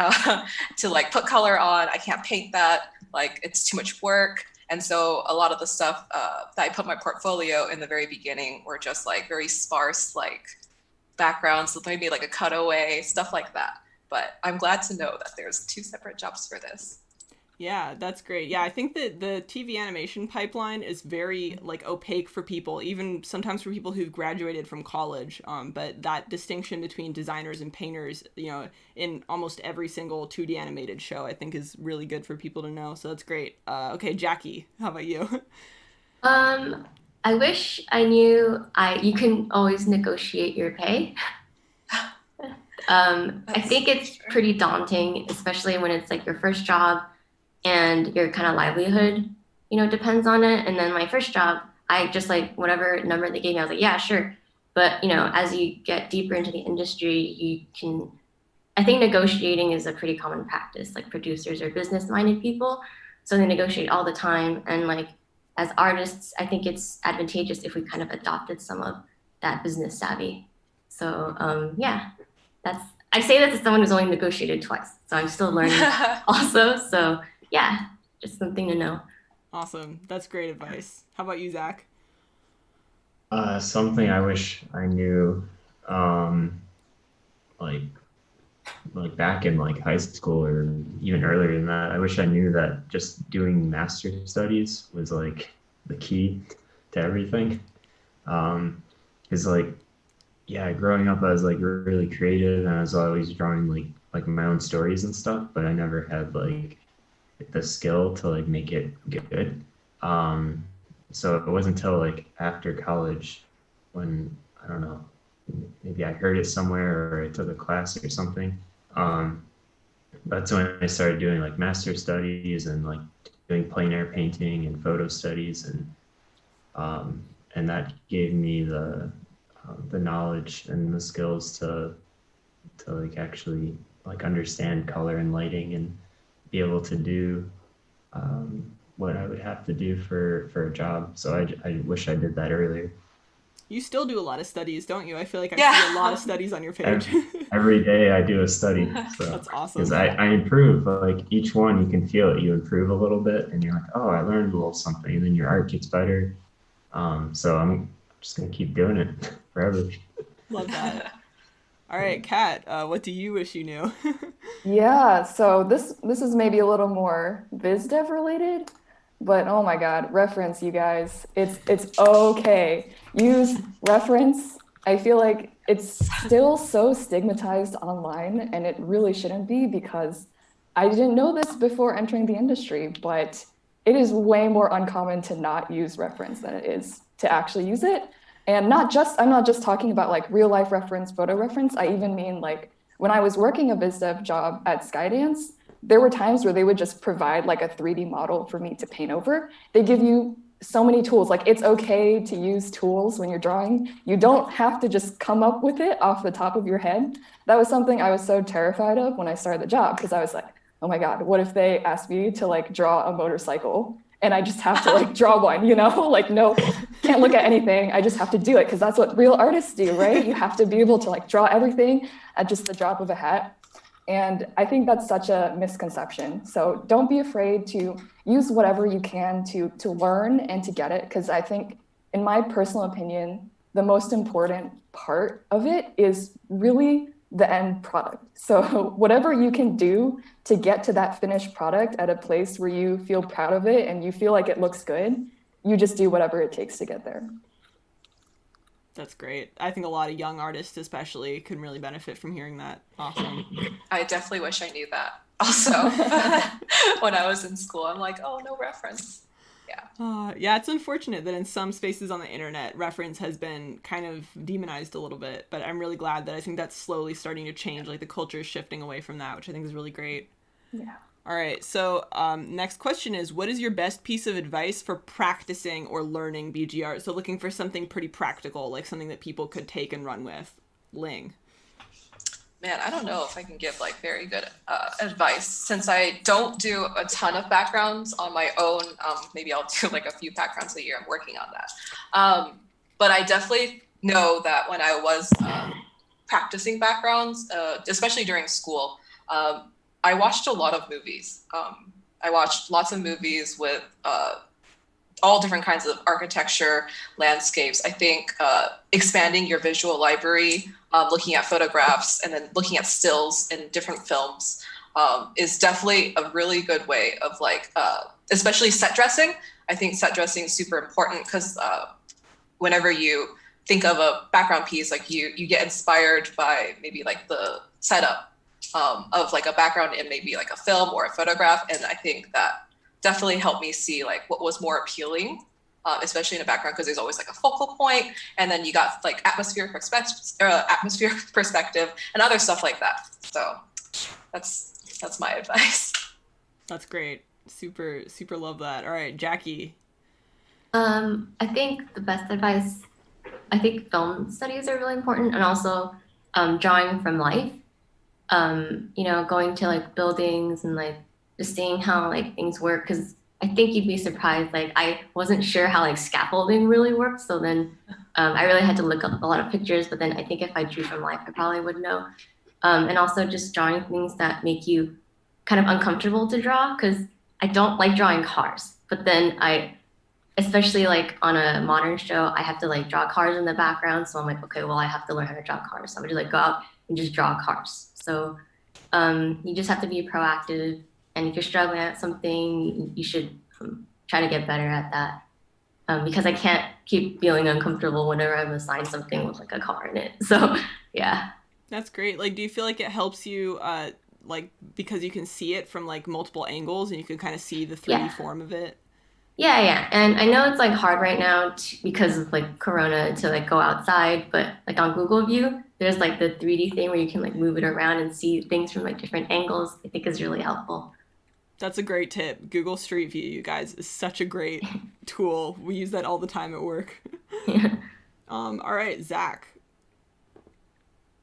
to like put color on. I can't paint that. Like it's too much work. And so a lot of the stuff that I put in my portfolio in the very beginning were just like very sparse, like backgrounds with maybe like a cutaway, stuff like that. But I'm glad to know that there's 2 separate jobs for this. Yeah, that's great. Yeah, I think that the TV animation pipeline is very like opaque for people, even sometimes for people who've graduated from college. But that distinction between designers and painters, in almost every single 2D animated show, I think is really good for people to know. So that's great. Okay, Jackie, how about you? I wish I knew you can always negotiate your pay. I think it's pretty daunting, especially when it's like your first job and your kind of livelihood, depends on it. And then my first job, I just like whatever number they gave me, I was like, yeah, sure. But as you get deeper into the industry, I think negotiating is a pretty common practice. Like producers are business-minded people, so they negotiate all the time. And like as artists, I think it's advantageous if we kind of adopted some of that business savvy. So yeah, I say that to someone who's only negotiated twice, so I'm still learning also. So yeah, just something to know. Awesome. That's great advice. How about you, Zach? Something I wish I knew, like back in like high school or even earlier than that. I wish I knew that just doing master studies was like the key to everything. Because like, yeah, growing up I was like really creative and I was always drawing like my own stories and stuff, but I never had like the skill to like make it good. So it wasn't until like after college when, I don't know, maybe I heard it somewhere or I took a class or something. That's when I started doing like master studies and like doing plein air painting and photo studies, and that gave me the knowledge and the skills to like actually like understand color and lighting and be able to do what I would have to do for a job. So I wish I did that earlier. You still do a lot of studies, don't you? I feel like I Yeah. see a lot of studies on your page. Every day I do a study. So That's awesome. because I improve, like each one you can feel it. You improve a little bit and you're like, oh, I learned a little something, and then your art gets better. So I'm just gonna keep doing it forever. Love that. All right, Kat, what do you wish you knew? Yeah, so this is maybe a little more biz dev related, but oh my God, reference, you guys. It's okay. Use reference. I feel like it's still so stigmatized online, and it really shouldn't be, because I didn't know this before entering the industry, but it is way more uncommon to not use reference than it is to actually use it. And I'm not just talking about like real life reference, photo reference. I even mean like when I was working a biz dev job at Skydance, there were times where they would just provide like a 3D model for me to paint over. They give you so many tools. Like it's okay to use tools when you're drawing. You don't have to just come up with it off the top of your head. That was something I was so terrified of when I started the job, because I was like, oh my God, what if they ask me to like draw a motorcycle and I just have to like draw one, like no, can't look at anything. I just have to do it because that's what real artists do, right? You have to be able to like draw everything at just the drop of a hat. And I think that's such a misconception. So don't be afraid to use whatever you can to learn and to get it. Because I think, in my personal opinion, the most important part of it is really the end product. So whatever you can do to get to that finished product at a place where you feel proud of it and you feel like it looks good, you just do whatever it takes to get there. That's great. I think a lot of young artists especially can really benefit from hearing that. Awesome. I definitely wish I knew that also. When I was in school, I'm like, oh, no reference. Yeah, it's unfortunate that in some spaces on the internet, reference has been kind of demonized a little bit, but I'm really glad that I think that's slowly starting to change. Like the culture is shifting away from that, which I think is really great. Yeah. All right, so next question is, what is your best piece of advice for practicing or learning BG art? So looking for something pretty practical, like something that people could take and run with. Ling. Man, I don't know if I can give like very good advice, since I don't do a ton of backgrounds on my own. Maybe I'll do like a few backgrounds a year. I'm working on that. But I definitely know that when I was practicing backgrounds, especially during school, I watched a lot of movies. I watched lots of movies with all different kinds of architecture, landscapes. I think expanding your visual library looking at photographs and then looking at stills in different films is definitely a really good way of like, especially set dressing. I think set dressing is super important because whenever you think of a background piece, like you get inspired by maybe like the setup of like a background in maybe like a film or a photograph. And I think that definitely helped me see like what was more appealing, especially in a background, because there's always like a focal point, and then you got like atmospheric perspective and other stuff like that. So that's my advice. That's great. Super, super love that. All right, Jackie. I think the best advice, I think film studies are really important, and also drawing from life. Going to like buildings and like just seeing how like things work, because I think you'd be surprised. Like I wasn't sure how like scaffolding really worked, so then I really had to look up a lot of pictures. But then I think if I drew from life, I probably would know. And also just drawing things that make you kind of uncomfortable to draw, because I don't like drawing cars. But then especially like on a modern show, I have to like draw cars in the background. So I'm like, okay, well I have to learn how to draw cars. So I'm gonna like go out and just draw cars. So you just have to be proactive. And if you're struggling at something, you should try to get better at that. Because I can't keep feeling uncomfortable whenever I'm assigned something with like a car in it. So yeah. That's great. Like, do you feel like it helps you, like, because you can see it from like multiple angles and you can kind of see the 3D form of it? Yeah. And I know it's like hard right now because of like Corona to like go outside, but like on Google View, there's like the 3D thing where you can like move it around and see things from like different angles. I think is really helpful. That's a great tip. Google Street View, you guys, is such a great tool. We use that all the time at work. Yeah. All right, Zach.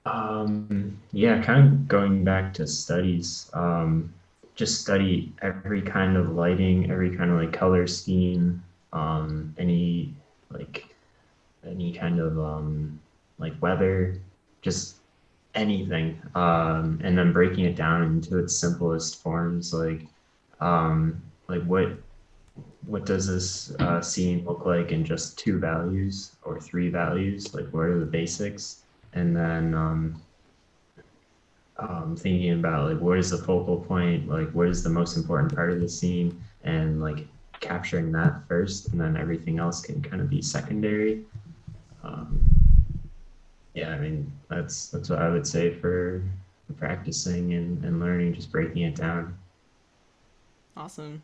Yeah, kind of going back to studies, just study every kind of lighting, every kind of like color scheme, any kind of like weather, just anything, and then breaking it down into its simplest forms, like what does this scene look like in just 2 values or 3 values? Like what are the basics? And then thinking about like what is the focal point, like what is the most important part of the scene, and like capturing that first, and then everything else can kind of be secondary. Yeah, I mean that's what I would say for practicing and learning, just breaking it down. Awesome.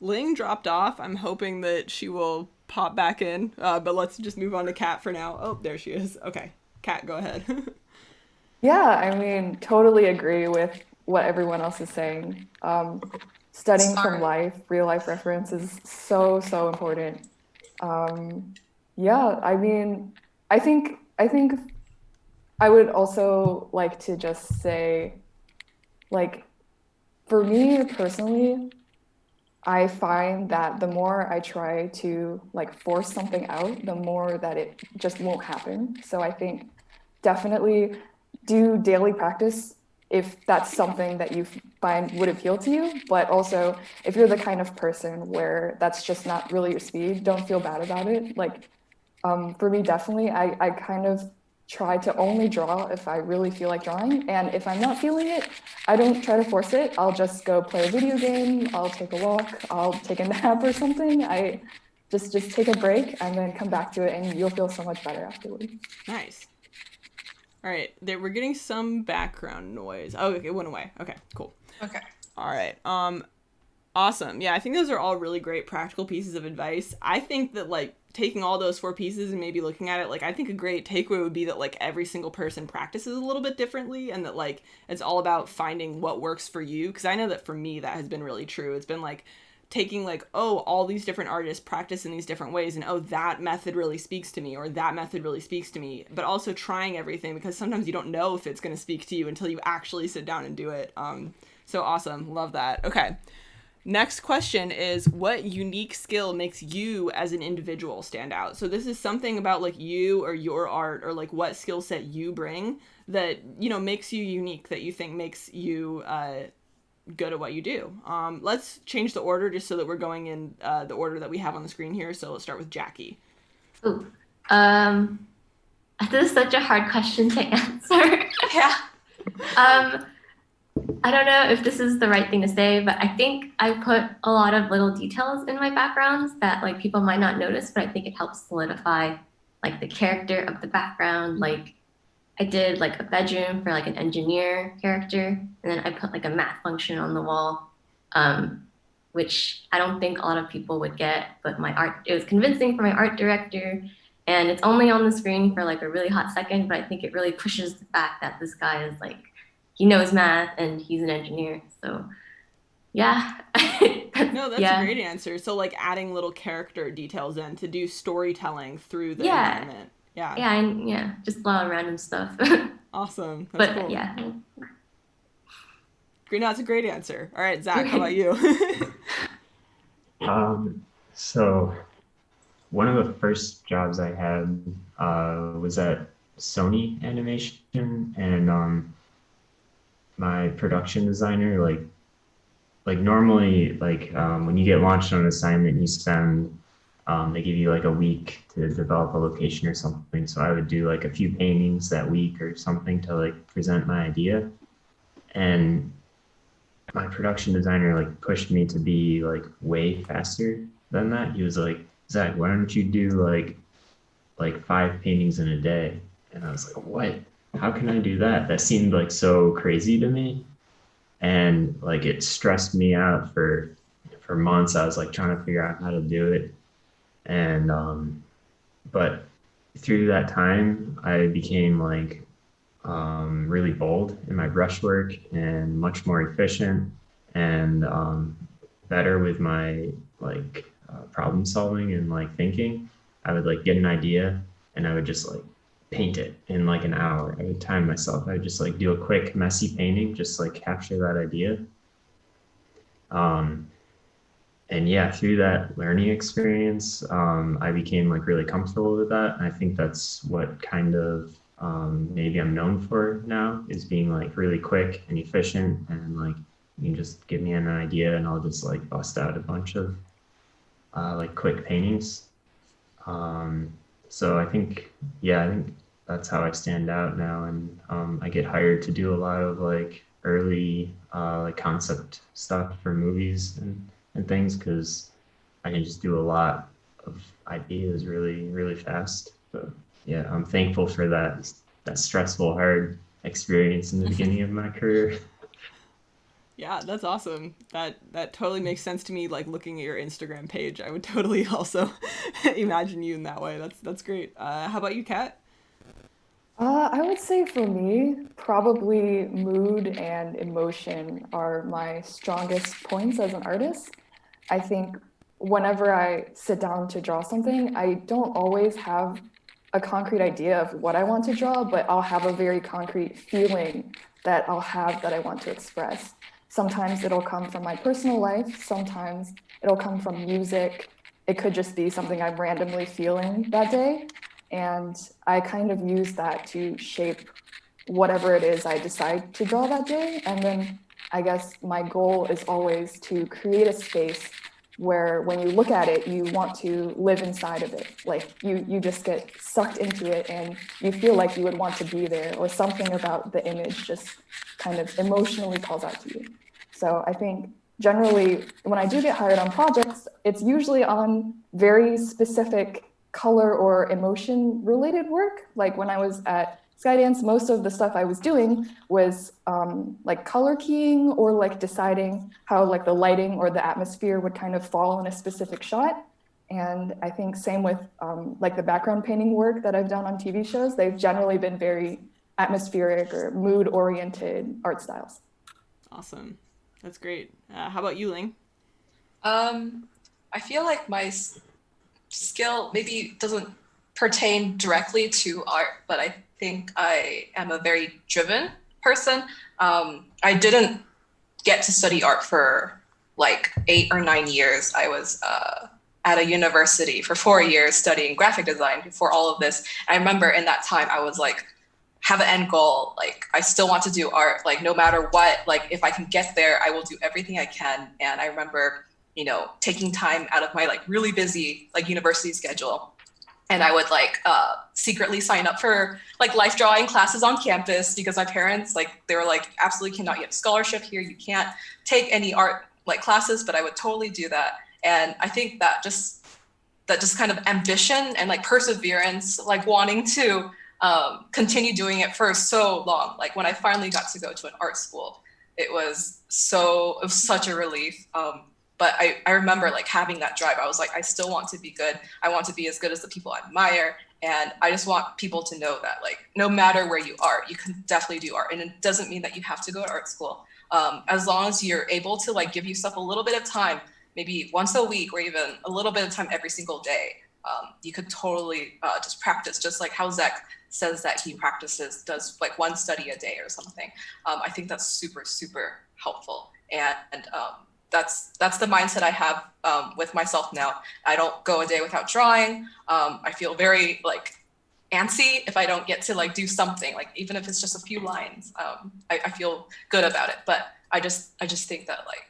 Ling dropped off. I'm hoping that she will pop back in, but let's just move on to Kat for now. Oh, there she is. Okay, Kat, go ahead. Yeah, I mean, totally agree with what everyone else is saying. Studying from life, real life reference is so, so important. Yeah, I mean, I think I would also like to just say, like, for me personally, I find that the more I try to like force something out, the more that it just won't happen. So I think definitely do daily practice if that's something that you find would appeal to you. But also, if you're the kind of person where that's just not really your speed, don't feel bad about it. Like, for me, definitely, I kind of try to only draw if I really feel like drawing. And if I'm not feeling it, I don't try to force it. I'll just go play a video game. I'll take a walk. I'll take a nap or something. I just take a break and then come back to it, and you'll feel so much better afterwards. Nice. All right, we're getting some background noise. Oh, okay, it went away. Okay, cool. Okay. All right. Awesome. Yeah, I think those are all really great practical pieces of advice. I think that like taking all those 4 pieces and maybe looking at it, like I think a great takeaway would be that like every single person practices a little bit differently, and that like it's all about finding what works for you. Because I know that for me that has been really true. It's been like taking like, oh, all these different artists practice in these different ways, and oh, that method really speaks to me, or that method really speaks to me, but also trying everything, because sometimes you don't know if it's going to speak to you until you actually sit down and do it. So awesome. Love that. Okay. Next question is, what unique skill makes you as an individual stand out? So this is something about like you or your art, or like what skill set you bring that, you know, makes you unique, that you think makes you good at what you do. Let's change the order just so that we're going in the order that we have on the screen here. So let's start with Jackie. Ooh. I This is such a hard question to answer. Yeah. I don't know if this is the right thing to say, but I think I put a lot of little details in my backgrounds that like people might not notice, but I think it helps solidify like the character of the background. Like I did like a bedroom for like an engineer character, and then I put like a math function on the wall, which I don't think a lot of people would get, but it was convincing for my art director. And it's only on the screen for like a really hot second, but I think it really pushes the fact that this guy is like, he knows math and he's an engineer. So yeah. No, that's a great answer. So like adding little character details in to do storytelling through the environment. Yeah. Yeah, and just a lot of random stuff. Awesome. That's cool. Yeah. Great, no, that's a great answer. All right, Zach, how about you? So one of the first jobs I had was at Sony Animation, and my production designer, like normally, when you get launched on an assignment, you spend they give you like a week to develop a location or something. So I would do like a few paintings that week or something to like present my idea. And my production designer like pushed me to be like way faster than that. He was like, Zach, why don't you do like 5 paintings in a day? And I was like, what? How can I do that? That seemed like so crazy to me. And like it stressed me out for months. I was like trying to figure out how to do it. And but through that time I became like really bold in my brushwork and much more efficient and better with my problem solving and like thinking. I would like get an idea and I would just like paint it in like an hour. I would time myself. I would just like do a quick messy painting, just like capture that idea. And yeah, through that learning experience, I became like really comfortable with that. And I think that's what kind of maybe I'm known for now, is being like really quick and efficient, and like you can just give me an idea and I'll just like bust out a bunch of like quick paintings. So I think that's how I stand out now, and I get hired to do a lot of like early like concept stuff for movies and things, because I can just do a lot of ideas really fast. So yeah, I'm thankful for that stressful, hard experience in the beginning of my career. Yeah, that's awesome. That totally makes sense to me. Like looking at your Instagram page, I would totally also imagine you in that way. That's great. How about you, Kat? I would say for me, probably mood and emotion are my strongest points as an artist. I think whenever I sit down to draw something, I don't always have a concrete idea of what I want to draw, but I'll have a very concrete feeling that I'll have that I want to express. Sometimes it'll come from my personal life, sometimes it'll come from music. It could just be something I'm randomly feeling that day. And I kind of use that to shape whatever it is I decide to draw that day. And then I guess my goal is always to create a space where when you look at it, you want to live inside of it. Like you just get sucked into it and you feel like you would want to be there, or something about the image just kind of emotionally calls out to you. So I think generally when I do get hired on projects, it's usually on very specific color or emotion related work. Like when I was at Skydance, most of the stuff I was doing was like color keying, or like deciding how like the lighting or the atmosphere would kind of fall in a specific shot. And I think same with like the background painting work that I've done on TV shows. They've generally been very atmospheric or mood oriented art styles. Awesome. That's great. How about you, Ling? I feel like my skill maybe doesn't pertain directly to art, but I think I am a very driven person. I didn't get to study art for like 8 or 9 years. I was at a university for 4 years studying graphic design before all of this. I remember in that time I was like, have an end goal. Like I still want to do art, like no matter what, like if I can get there, I will do everything I can. And I remember, taking time out of my like really busy like university schedule and I would like secretly sign up for like life drawing classes on campus because my parents like they were like absolutely cannot get a scholarship here. You can't take any art like classes, but I would totally do that. And I think that just kind of ambition and like perseverance, like wanting to continue doing it for so long. Like when I finally got to go to an art school, it was such a relief. But I remember like having that drive. I was like, I still want to be good. I want to be as good as the people I admire. And I just want people to know that like, no matter where you are, you can definitely do art. And it doesn't mean that you have to go to art school. As long as you're able to like give yourself a little bit of time, maybe once a week or even a little bit of time every single day, you could totally just practice, just like how Zach says that he does like one study a day or something. I think that's super, super helpful. And that's the mindset I have with myself now. I don't go a day without drawing. I feel very like antsy if I don't get to like do something, like even if it's just a few lines. I feel good about it. But I just think that like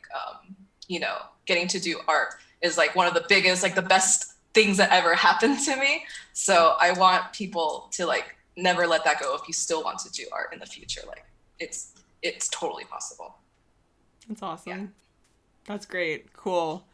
getting to do art is like one of the biggest, like the best things that ever happened to me. So I want people to like never let that go if you still want to do art in the future. Like it's totally possible. That's awesome. Yeah. That's great. Cool.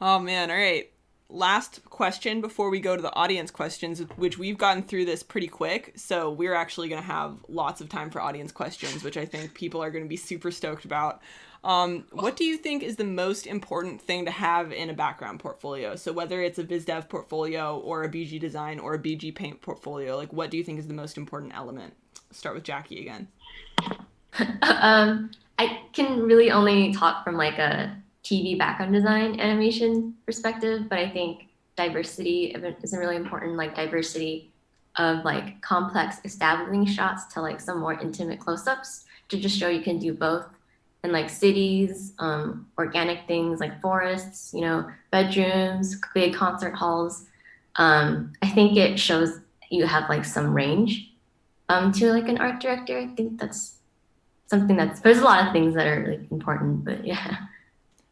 Oh man. All right. Last question before we go to the audience questions, which we've gotten through this pretty quick. So we're actually going to have lots of time for audience questions, which I think people are going to be super stoked about. What do you think is the most important thing to have in a background portfolio? So whether it's a BizDev portfolio or a BG Design or a BG Paint portfolio, like what do you think is the most important element? Start with Jackie again. I can really only talk from like a TV background design animation perspective, but I think diversity is really important, like diversity of like complex establishing shots to like some more intimate close-ups to just show you can do both. And like cities, organic things like forests, bedrooms, big concert halls. I think it shows you have like some range to like an art director. I think that's something there's a lot of things that are like important, but yeah.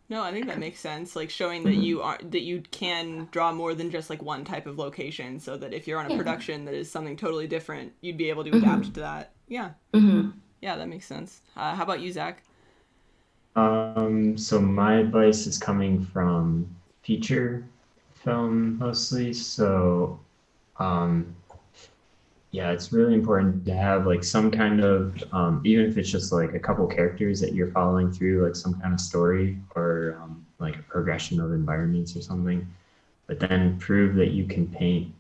No, I think that makes sense. Like showing that you can draw more than just like one type of location, so that if you're on a production that is something totally different, you'd be able to adapt to that. Yeah. Yeah, that makes sense. How about you, Zach? So my advice is coming from feature film mostly. So, yeah, it's really important to have like some kind of, even if it's just like a couple characters that you're following through, like some kind of story or like a progression of environments or something, but then prove that you can paint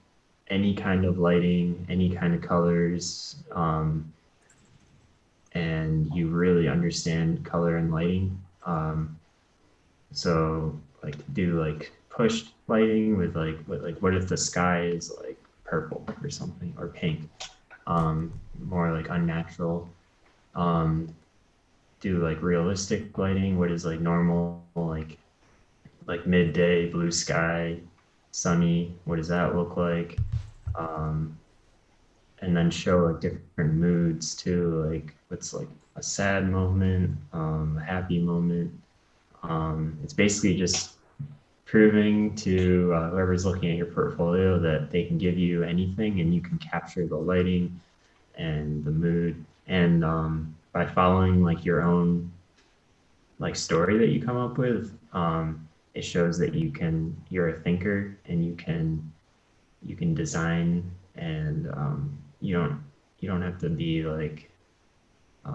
any kind of lighting, any kind of colors, and you really understand color and lighting. So like do like pushed lighting with like what if the sky is like purple or something, or pink, more like unnatural. Do like realistic lighting. What is like normal, like midday, blue sky, sunny. What does that look like? And then show like different moods too, like what's like a sad moment, a happy moment. It's basically just proving to whoever's looking at your portfolio that they can give you anything and you can capture the lighting and the mood. And by following like your own like story that you come up with, it shows that you're a thinker and you can design, and you don't have to be like, I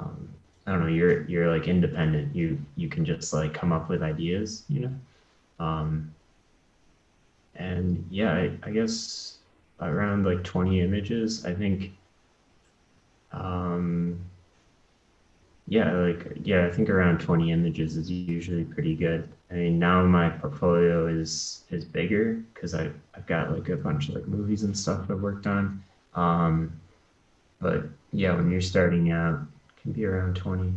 don't know, you're like independent. You can just like come up with ideas, and yeah, I guess around like 20 images, I think. I think around 20 images is usually pretty good. I mean, now my portfolio is bigger because I've got like a bunch of like movies and stuff I've worked on. But yeah, when you're starting out, it can be around 20.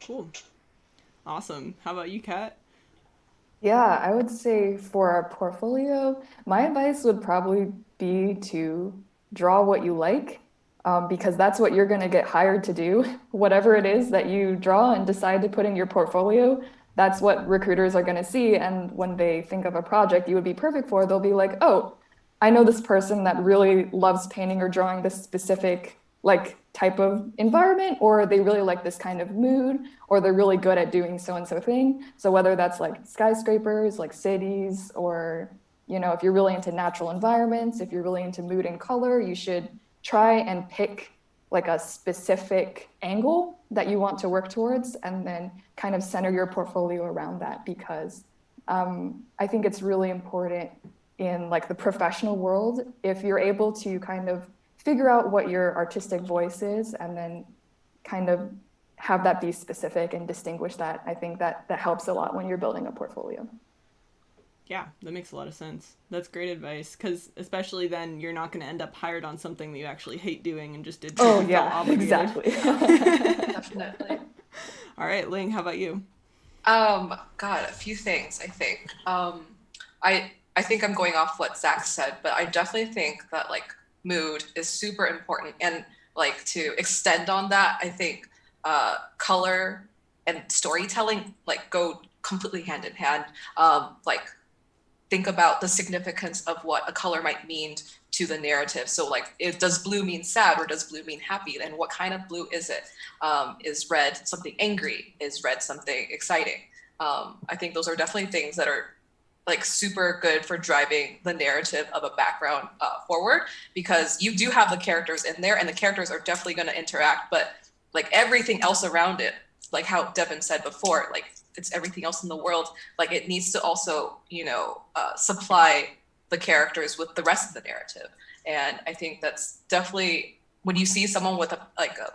Cool. Awesome. How about you, Kat? Yeah, I would say for a portfolio, my advice would probably be to draw what you like, because that's what you're going to get hired to do. Whatever it is that you draw and decide to put in your portfolio, that's what recruiters are going to see. And when they think of a project you would be perfect for, they'll be like, oh, I know this person that really loves painting or drawing this specific like type of environment, or they really like this kind of mood, or they're really good at doing so and so thing. So whether that's like skyscrapers, like cities, or if you're really into natural environments, if you're really into mood and color, you should try and pick like a specific angle that you want to work towards, and then kind of center your portfolio around that, because I think it's really important in like the professional world, if you're able to kind of figure out what your artistic voice is and then kind of have that be specific and distinguish that, I think that helps a lot when you're building a portfolio. Yeah, that makes a lot of sense. That's great advice, because especially then you're not going to end up hired on something that you actually hate doing and just did because you felt obligated. Exactly. Definitely. All right, Ling, how about you? God, a few things, I think. I think I'm going off what Zach said, but I definitely think that like mood is super important. And like to extend on that, I think color and storytelling like go completely hand in hand. Like think about the significance of what a color might mean to the narrative. So like, does blue mean sad or does blue mean happy? And what kind of blue is it? Is red something angry? Is red something exciting? I think those are definitely things that are like super good for driving the narrative of a background forward, because you do have the characters in there and the characters are definitely going to interact, but like everything else around it, like how Devin said before, like it's everything else in the world, like it needs to also, supply the characters with the rest of the narrative. And I think that's definitely when you see someone with a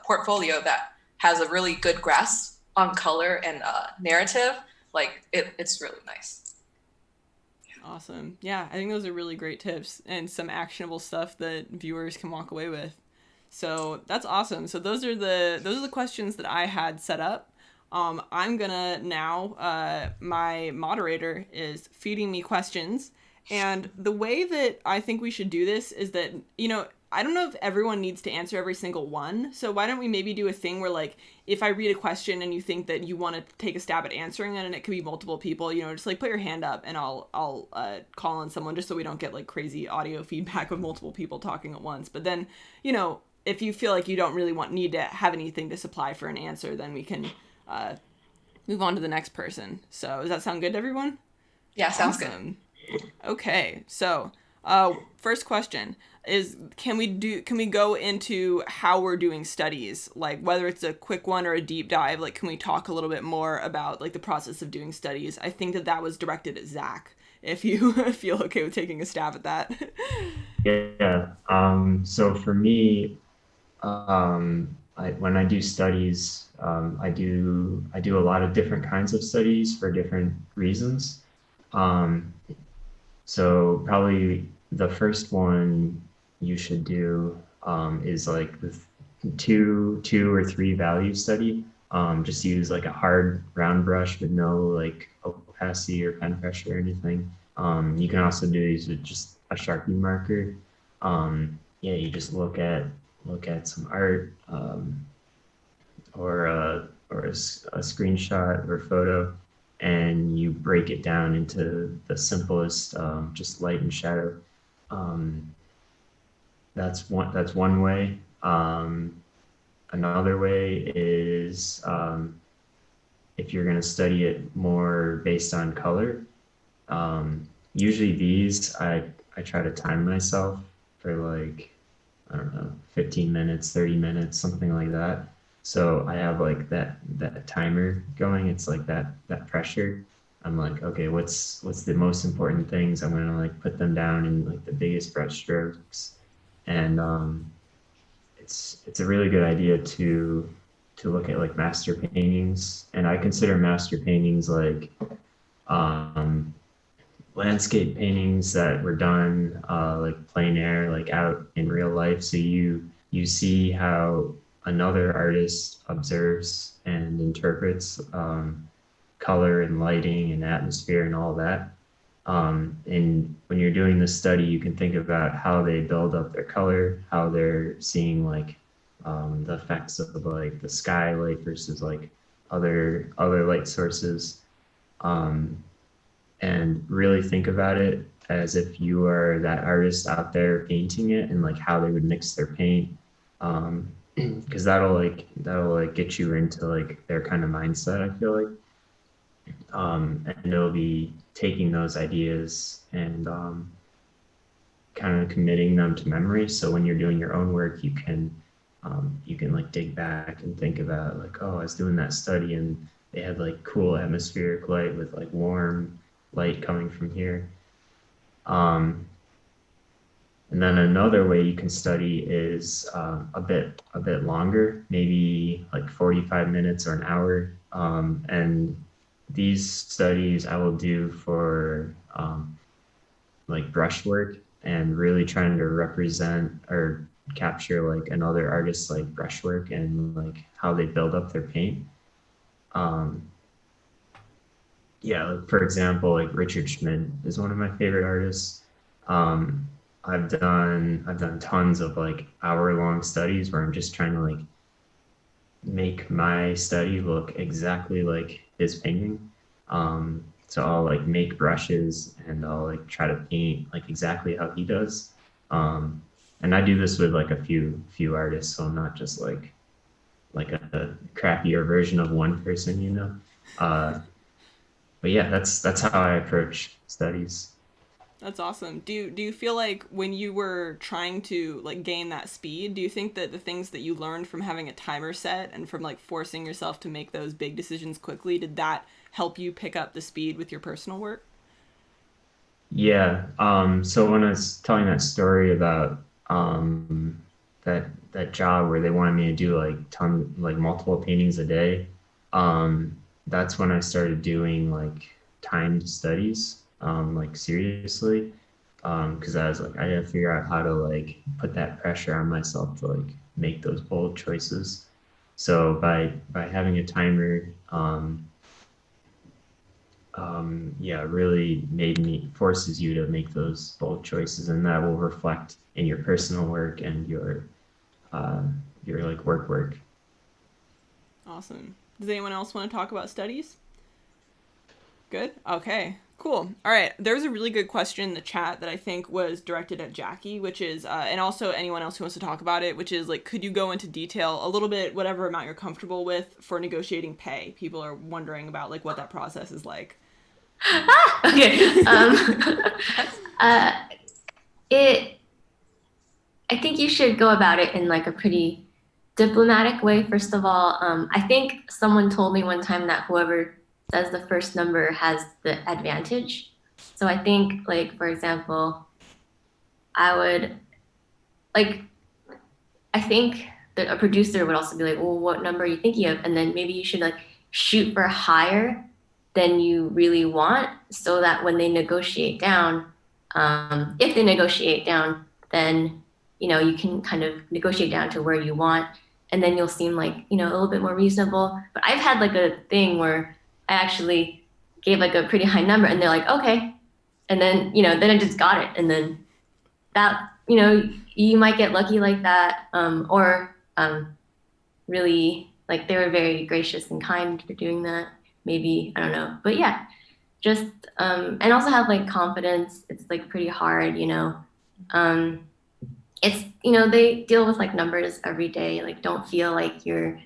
portfolio that has a really good grasp on color and narrative, like it's really nice. Awesome. Yeah, I think those are really great tips and some actionable stuff that viewers can walk away with. So that's awesome. So those are the questions that I had set up. I'm gonna now, my moderator is feeding me questions, and the way that I think we should do this is that, I don't know if everyone needs to answer every single one. So why don't we maybe do a thing where like, if I read a question and you think that you want to take a stab at answering it, and it could be multiple people, just like put your hand up and I'll call on someone, just so we don't get like crazy audio feedback of multiple people talking at once. But then, if you feel like you don't really need to have anything to supply for an answer, then we can move on to the next person. So does that sound good to everyone? Yeah, sounds awesome. Good. Okay, so first question is, can we go into how we're doing studies, like whether it's a quick one or a deep dive? Like, can we talk a little bit more about like the process of doing studies? I think that was directed at Zach, if you feel okay with taking a stab at that. Yeah. So for me, when I do studies, I do a lot of different kinds of studies for different reasons. So probably the first one you should do is like the two or three value study. Just use like a hard round brush with no like opacity or pen pressure or anything. You can also do these with just a Sharpie marker. You just look at some art or a screenshot or photo, and you break it down into the simplest, just light and shadow. That's one way. Another way is if you're going to study it more based on color. Usually these, I try to time myself for like, I don't know, 15 minutes, 30 minutes, something like that. So I have like that timer going. It's like that pressure. I'm like, okay, what's the most important things? I'm gonna like put them down in like the biggest brush strokes. And it's a really good idea to look at like master paintings. And I consider master paintings like landscape paintings that were done like plein air, like out in real life. So you see how another artist observes and interprets color and lighting and atmosphere and all that. And when you're doing this study, you can think about how they build up their color, how they're seeing like the effects of like the sky light versus like other light sources. And really think about it as if you are that artist out there painting it, and like how they would mix their paint. Because that'll get you into like their kind of mindset, I feel like. And it'll be taking those ideas and kind of committing them to memory. So when you're doing your own work, you can like dig back and think about like, oh, I was doing that study and they had like cool atmospheric light with like warm light coming from here. And then another way you can study is a bit longer, maybe like 45 minutes or an hour. And these studies I will do for like brushwork and really trying to represent or capture like another artist's like brushwork and like how they build up their paint. Yeah, like for example, like Richard Schmid is one of my favorite artists. I've done tons of like hour-long studies where I'm just trying to like make my study look exactly like his painting. So I'll like make brushes and I'll like try to paint like exactly how he does. And I do this with like a few artists, so I'm not just like a crappier version of one person, you know. But yeah, that's how I approach studies. That's awesome. Do you feel like when you were trying to like gain that speed, do you think that the things that you learned from having a timer set and from like forcing yourself to make those big decisions quickly, did that help you pick up the speed with your personal work? Yeah. So when I was telling that story about that job where they wanted me to do like multiple paintings a day, that's when I started doing like timed studies, like seriously, because I was like, I gotta figure out how to like put that pressure on myself to like make those bold choices. So by having a timer, yeah, really forces you to make those bold choices, and that will reflect in your personal work and your like work. Awesome. Does anyone else want to talk about studies? Good. Okay. Cool. All right. There's a really good question in the chat that I think was directed at Jackie, which is, and also anyone else who wants to talk about it, which is like, could you go into detail a little bit, whatever amount you're comfortable with, for negotiating pay? People are wondering about like what that process is like. Okay. I think you should go about it in like a pretty diplomatic way. First of all, I think someone told me one time that whoever says the first number has the advantage. So I think, like, for example, I would like, I think that a producer would also be like, well, what number are you thinking of? And then maybe you should like shoot for higher than you really want, so that when they negotiate down, if they negotiate down, then you can kind of negotiate down to where you want, and then you'll seem like a little bit more reasonable. But I've had like a thing where I actually gave like a pretty high number, and they're like, okay, and then then I just got it, and then that you might get lucky like that, or really like they were very gracious and kind for doing that. Maybe, I don't know, but yeah, just and also have like confidence. It's like pretty hard, it's they deal with like numbers every day. Like, don't feel like you're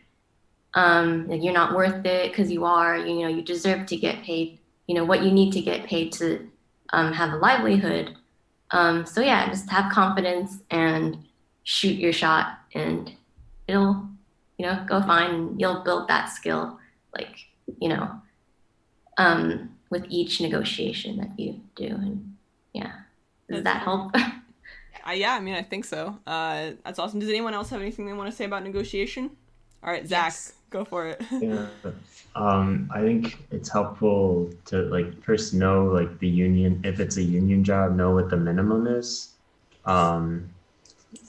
not worth it, because you are. You deserve to get paid what you need to get paid to have a livelihood. So yeah, just have confidence and shoot your shot, and it'll go fine, and you'll build that skill, like with each negotiation that you do. And yeah, does that help? Yeah, I mean, I think so. That's awesome. Does anyone else have anything they want to say about negotiation? All right, Zach, Yes. go for it. Yeah. I think it's helpful to like first know like the union, if it's a union job, know what the minimum is. And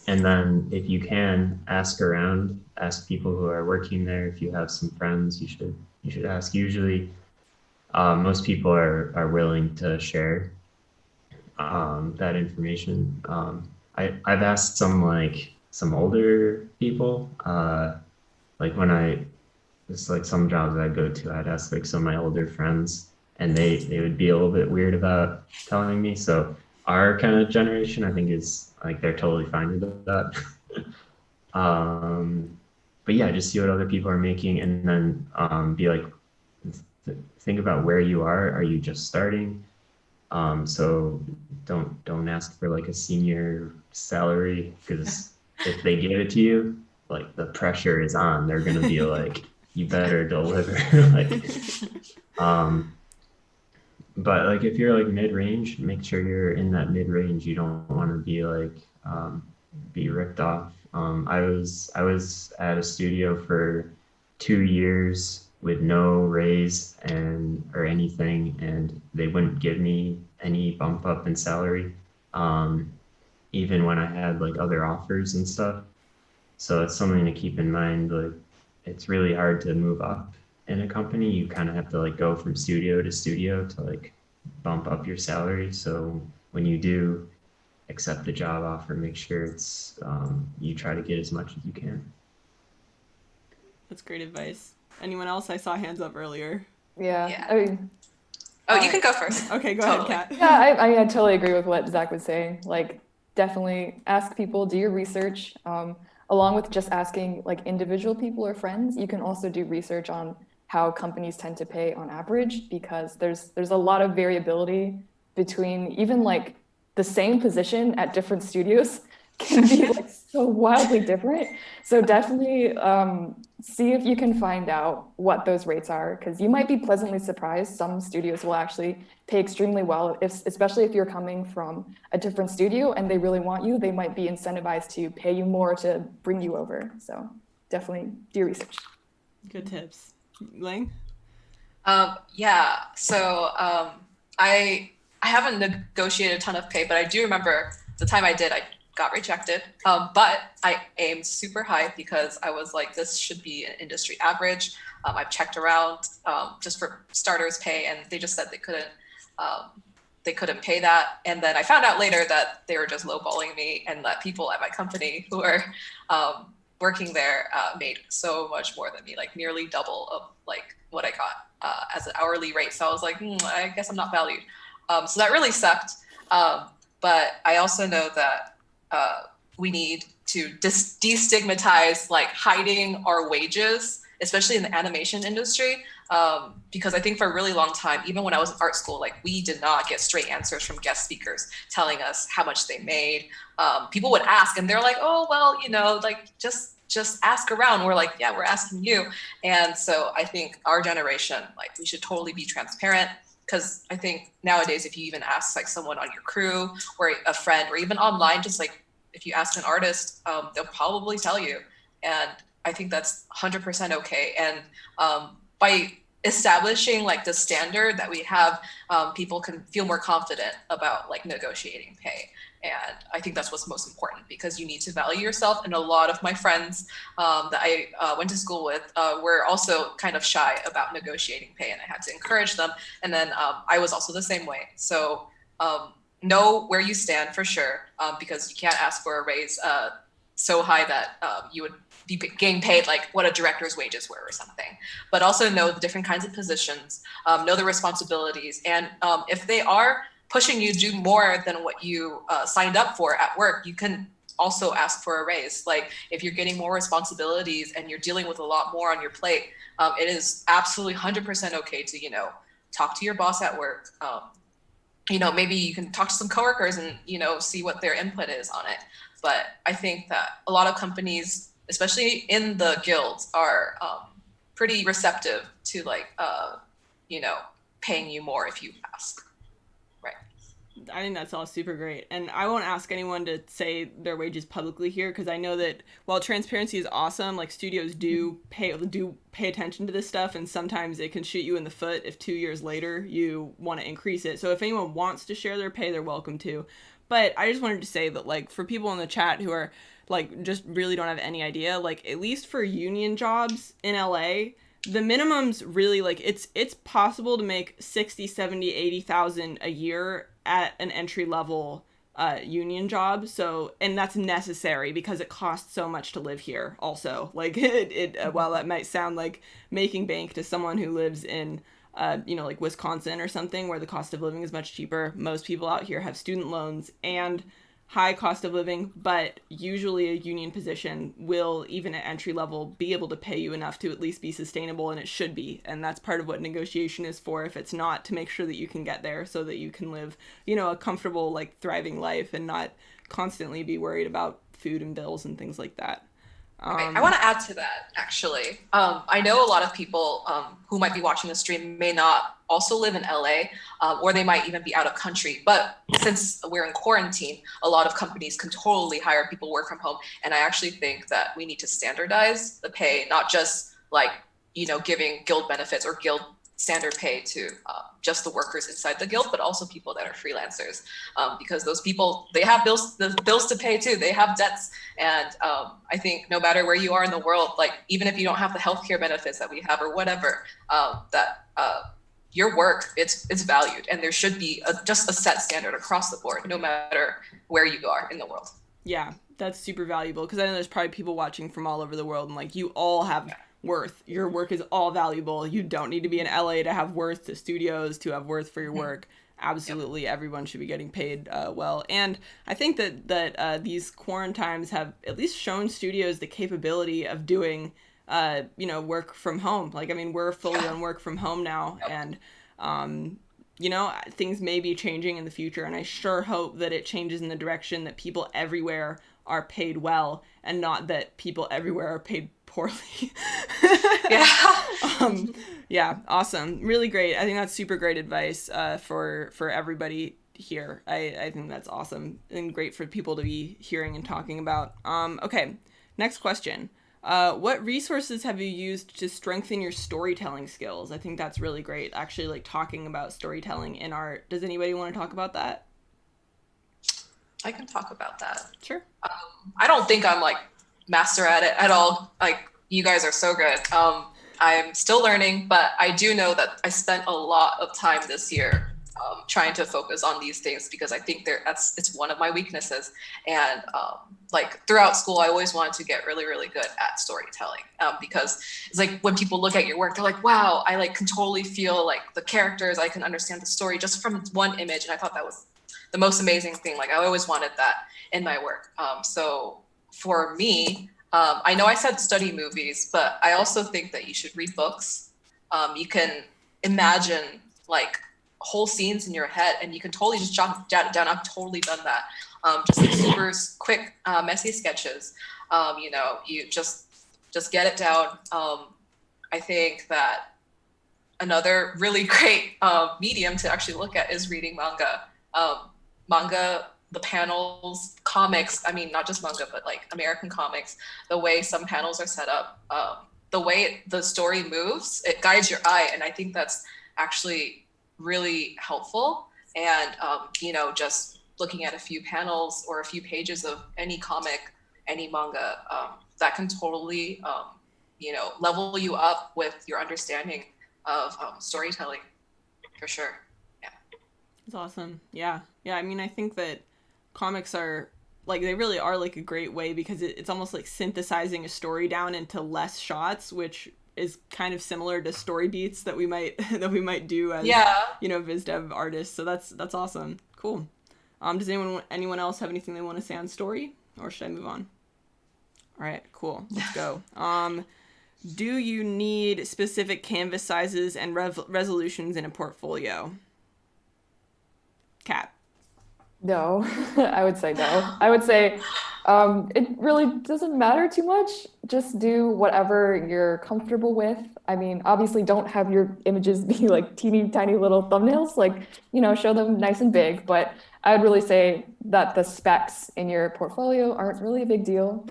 then if you can, ask around, ask people who are working there. If you have some friends, you should ask. Usually, most people are willing to share that information. I've asked some older people, like when it's like some jobs I'd go to, I'd ask like some of my older friends, and they would be a little bit weird about telling me. So our kind of generation, I think, is like they're totally fine with that. But yeah, just see what other people are making, and then be like, think about where you are. Are you just starting? So don't ask for like a senior salary, because if they give it to you, like the pressure is on. They're gonna be like, you better deliver. Like, but like if you're like mid-range, make sure you're in that mid-range. You don't want to be like be ripped off. I was at a studio for 2 years with no raise or anything, and they wouldn't give me any bump up in salary, even when I had like other offers and stuff. So it's something to keep in mind. Like, it's really hard to move up in a company. You kind of have to like go from studio to studio to like bump up your salary. So when you do accept the job offer, make sure it's you try to get as much as you can. That's great advice. Anyone else? I saw hands up earlier. Yeah. Yeah. I mean, Oh, you can go first. Okay, go Totally. ahead, Kat. yeah, I totally agree with what Zach was saying. Like, definitely ask people, do your research. Along with just asking like individual people or friends, you can also do research on how companies tend to pay on average, because there's a lot of variability between even like the same position at different studios can be like so wildly different. So definitely see if you can find out what those rates are, because you might be pleasantly surprised. Some studios will actually pay extremely well, especially if you're coming from a different studio and they really want you, they might be incentivized to pay you more to bring you over. So definitely do your research. Good tips. Lang? Yeah. So I haven't negotiated a ton of pay, but I do remember the time I did, I got rejected. But I aimed super high because I was like, this should be an industry average. I've checked around just for starters pay, and they just said they couldn't pay that. And then I found out later that they were just lowballing me, and that people at my company who were working there made so much more than me, like nearly double of like what I got as an hourly rate. So I was like, I guess I'm not valued. So that really sucked. But I also know that we need to destigmatize like hiding our wages, especially in the animation industry. Because I think for a really long time, even when I was in art school, like we did not get straight answers from guest speakers telling us how much they made. People would ask and they're like, oh, well, like just ask around. We're like, yeah, we're asking you. And so I think our generation, like we should totally be transparent. Because I think nowadays, if you even ask like someone on your crew or a friend or even online, just like if you ask an artist, they'll probably tell you. And I think that's 100% okay. And by establishing like the standard that we have, people can feel more confident about like negotiating pay. And I think that's what's most important, because you need to value yourself. And a lot of my friends that I went to school with were also kind of shy about negotiating pay, and I had to encourage them. And then I was also the same way. So know where you stand for sure, because you can't ask for a raise so high that you would be getting paid like what a director's wages were or something. But also know the different kinds of positions, know the responsibilities, and if they are pushing you to do more than what you signed up for at work, you can also ask for a raise. Like if you're getting more responsibilities and you're dealing with a lot more on your plate, it is absolutely 100% okay to, talk to your boss at work. Maybe you can talk to some coworkers and, see what their input is on it. But I think that a lot of companies, especially in the guilds, are pretty receptive to like, paying you more if you ask. I think that's all super great. And I won't ask anyone to say their wages publicly here, because I know that while transparency is awesome, like studios do pay attention to this stuff, and sometimes it can shoot you in the foot if 2 years later you want to increase it. So if anyone wants to share their pay, they're welcome to. But I just wanted to say that like for people in the chat who are like just really don't have any idea, like at least for union jobs in LA, the minimums really like it's possible to make 60, 70, 80,000 a year at an entry level union job. So, and that's necessary because it costs so much to live here also. Like while that might sound like making bank to someone who lives in like Wisconsin or something, where the cost of living is much cheaper. Most people out here have student loans and high cost of living, but usually a union position will, even at entry level, be able to pay you enough to at least be sustainable, and it should be. And that's part of what negotiation is for, if it's not, to make sure that you can get there so that you can live, a comfortable, like, thriving life and not constantly be worried about food and bills and things like that. Right. I want to add to that, actually. I know a lot of people who might be watching the stream may not also live in LA, or they might even be out of country. But since we're in quarantine, a lot of companies can totally hire people work from home. And I actually think that we need to standardize the pay, not just like, giving guild benefits or guild standard pay to just the workers inside the guild, but also people that are freelancers, because those people, they have bills to pay too. They have debts, and I think no matter where you are in the world, like even if you don't have the healthcare benefits that we have or whatever, your work, it's valued, and there should be just a set standard across the board, no matter where you are in the world. Yeah, that's super valuable, because I know there's probably people watching from all over the world, and like you all have worth. Your work is all valuable. You don't need to be in LA to have worth, to studios to have worth for your work. Absolutely, everyone should be getting paid well. And I think that these quarantines have at least shown studios the capability of doing work from home. Like, I mean, we're fully on work from home now, and things may be changing in the future, and I sure hope that it changes in the direction that people everywhere are paid well, and not that people everywhere are paid poorly. Yeah, awesome. Really great. I think that's super great advice for everybody here. I think that's awesome and great for people to be hearing and talking about. Okay, next question. What resources have you used to strengthen your storytelling skills? I think that's really great, actually, like talking about storytelling in art. Does anybody want to talk about that? I can talk about that. Sure. I don't think I'm like master at it at all. Like, you guys are so good. I'm still learning, but I do know that I spent a lot of time this year trying to focus on these things, because I think it's one of my weaknesses. And like throughout school, I always wanted to get really, really good at storytelling, because it's like when people look at your work, they're like, wow, I like can totally feel like the characters. I can understand the story just from one image. And I thought that was the most amazing thing. Like, I always wanted that in my work. So for me, I know I said study movies, but I also think that you should read books. You can imagine like whole scenes in your head, and you can totally just jot it down. I've totally done that. Just like super quick, messy sketches. You just get it down. I think that another really great medium to actually look at is reading manga. The panels, comics, I mean, not just manga, but like American comics, the way some panels are set up, the way the story moves, it guides your eye. And I think that's actually really helpful. And, just looking at a few panels or a few pages of any comic, any manga, that can totally, level you up with your understanding of storytelling, for sure. Yeah. That's awesome. Yeah. I mean, I think that comics are like, they really are like a great way, because it's almost like synthesizing a story down into less shots, which is kind of similar to story beats that we might do as viz dev artists. So that's awesome. Cool. Does anyone else have anything they want to say on story, or should I move on? All right, cool. Let's go. Do you need specific canvas sizes and resolutions in a portfolio? Kat. No, I would say no. I would say it really doesn't matter too much. Just do whatever you're comfortable with. I mean, obviously don't have your images be like teeny tiny little thumbnails, like, show them nice and big. But I would really say that the specs in your portfolio aren't really a big deal.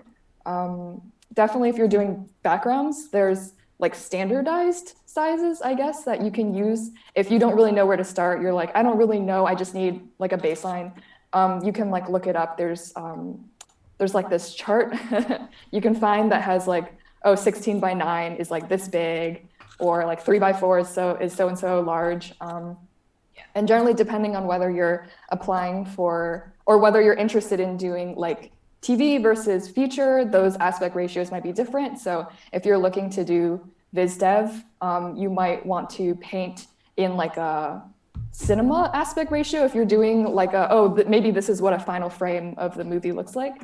Definitely if you're doing backgrounds, there's like standardized sizes, I guess, that you can use. If you don't really know where to start, you're like, I don't really know, I just need like a baseline. You can like look it up. There's like this chart you can find that has like, 16 by 9 is like this big, or like 3 by 4 is so and so large. And generally, depending on whether you're applying for, or whether you're interested in doing like TV versus feature, those aspect ratios might be different. So if you're looking to do viz dev, you might want to paint in like a cinema aspect ratio, if you're doing like maybe this is what a final frame of the movie looks like.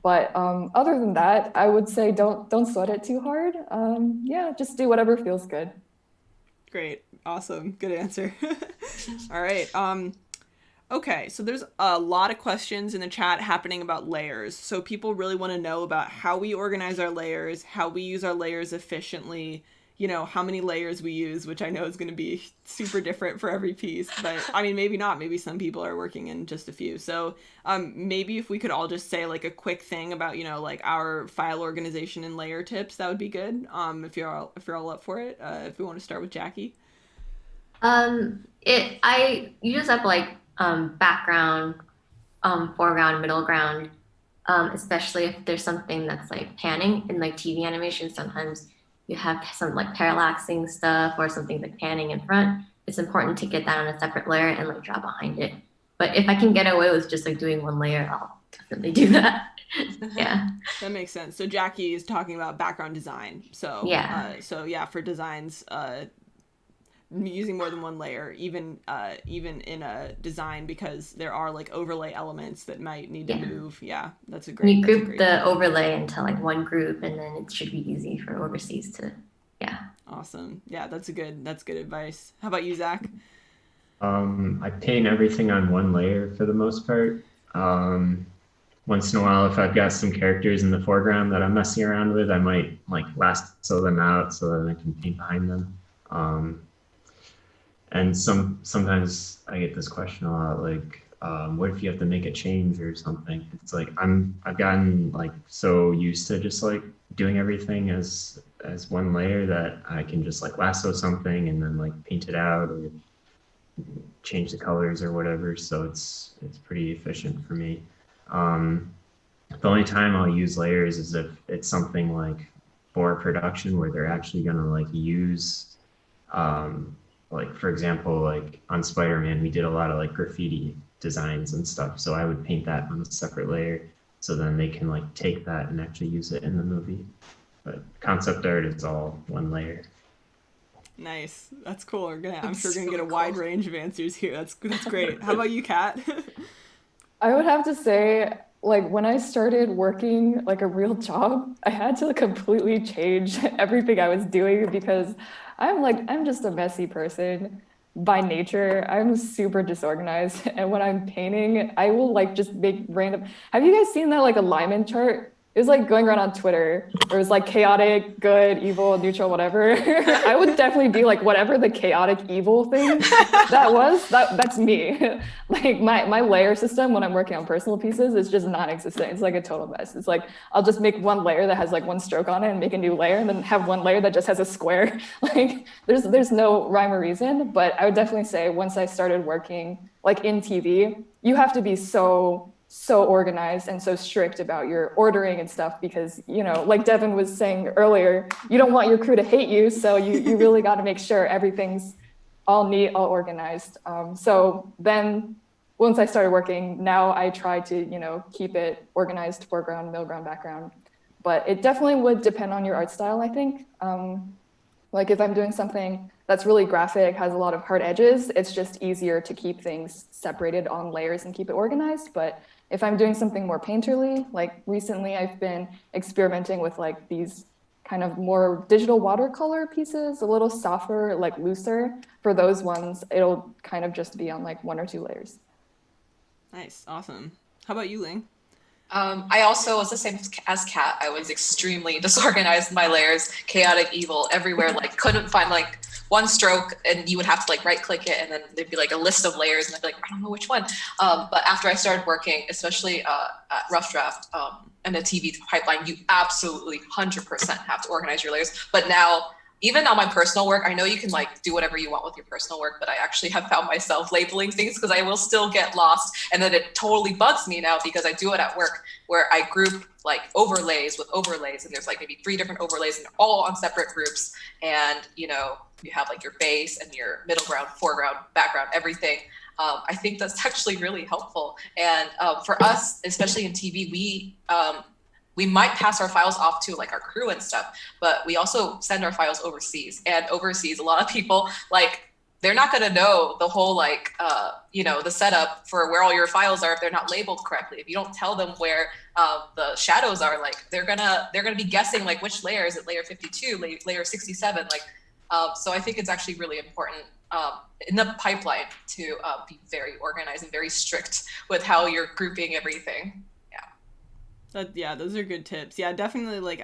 But other than that, I would say don't sweat it too hard. Yeah, just do whatever feels good. Great. Awesome. Good answer. All right. Okay, so there's a lot of questions in the chat happening about layers. So people really want to know about how we organize our layers, how we use our layers efficiently, you know, how many layers we use, which I know is going to be super different for every piece. But I mean, maybe not. Maybe some people are working in just a few. So maybe if we could all just say like a quick thing about, you know, like our file organization and layer tips, that would be good. If you're all up for it. If we want to start with Jackie. You just have like background, foreground, middle ground, especially if there's something that's like panning in like TV animation. Sometimes you have some like parallaxing stuff or something like panning in front. It's important to get that on a separate layer and like draw behind it. But if I can get away with just like doing one layer, I'll definitely do that. Yeah. That makes sense. So Jackie is talking about background design. So yeah. For designs, using more than one layer, even in a design, because there are like overlay elements that might need to move. Yeah, that's a great. You group the overlay into like one group, and then it should be easy for overseas to. Yeah. Awesome. Yeah, that's good advice. How about you, Zach? I paint everything on one layer for the most part. Once in a while, if I've got some characters in the foreground that I'm messing around with, I might like lasso them out so that I can paint behind them. And sometimes I get this question a lot, like, what if you have to make a change or something? It's like I've gotten like so used to just like doing everything as one layer that I can just like lasso something and then like paint it out or change the colors or whatever. So it's pretty efficient for me. The only time I'll use layers is if it's something like for production where they're actually gonna like use like for example, like on Spider-Man, we did a lot of like graffiti designs and stuff. So I would paint that on a separate layer so then they can like take that and actually use it in the movie. But concept art is all one layer. Nice. That's cool. I'm sure we're gonna get a wide range of answers here. That's great. How about you, Kat? I would have to say, like when I started working like a real job, I had to completely change everything I was doing because I'm just a messy person by nature. I'm super disorganized. And when I'm painting, I will like just make random. Have you guys seen that like alignment chart? It was like going around on Twitter. It was like chaotic, good, evil, neutral, whatever. I would definitely be like whatever the chaotic evil thing that's me. Like my layer system when I'm working on personal pieces is just non-existent. It's like a total mess. It's like I'll just make one layer that has like one stroke on it and make a new layer and then have one layer that just has a square. Like there's no rhyme or reason, but I would definitely say once I started working like in TV, you have to be so organized and so strict about your ordering and stuff because, you know, like Devin was saying earlier, you don't want your crew to hate you. So you really got to make sure everything's all neat, all organized. So then once I started working, now I try to, you know, keep it organized, foreground, middle ground, background. But it definitely would depend on your art style, I think. Like if I'm doing something that's really graphic, has a lot of hard edges, it's just easier to keep things separated on layers and keep it organized. But if I'm doing something more painterly, like recently I've been experimenting with like these kind of more digital watercolor pieces, a little softer, like looser. For those ones, it'll kind of just be on like one or two layers. Nice, awesome. How about you, Ling? I also was the same as Kat. I was extremely disorganized in my layers, chaotic, evil, everywhere. Like couldn't find like one stroke, and you would have to like right click it, and then there'd be like a list of layers, and I'd be like, I don't know which one. But after I started working, especially at Rough Draft and a TV pipeline, you absolutely 100% have to organize your layers. But now, even on my personal work, I know you can like do whatever you want with your personal work, but I actually have found myself labeling things because I will still get lost. And then it totally bugs me now because I do it at work where I group like overlays with overlays, and there's like maybe 3 different overlays and they're all on separate groups. And you know, you have like your base and your middle ground, foreground, background, everything. I think that's actually really helpful. And for us, especially in TV, we might pass our files off to like our crew and stuff, but we also send our files overseas. And overseas, a lot of people like they're not going to know the whole like the setup for where all your files are if they're not labeled correctly. If you don't tell them where the shadows are, like they're gonna be guessing like which layer is it, layer 52, layer 67, like so I think it's actually really important in the pipeline to be very organized and very strict with how you're grouping everything. Those are good tips. Yeah, definitely. Like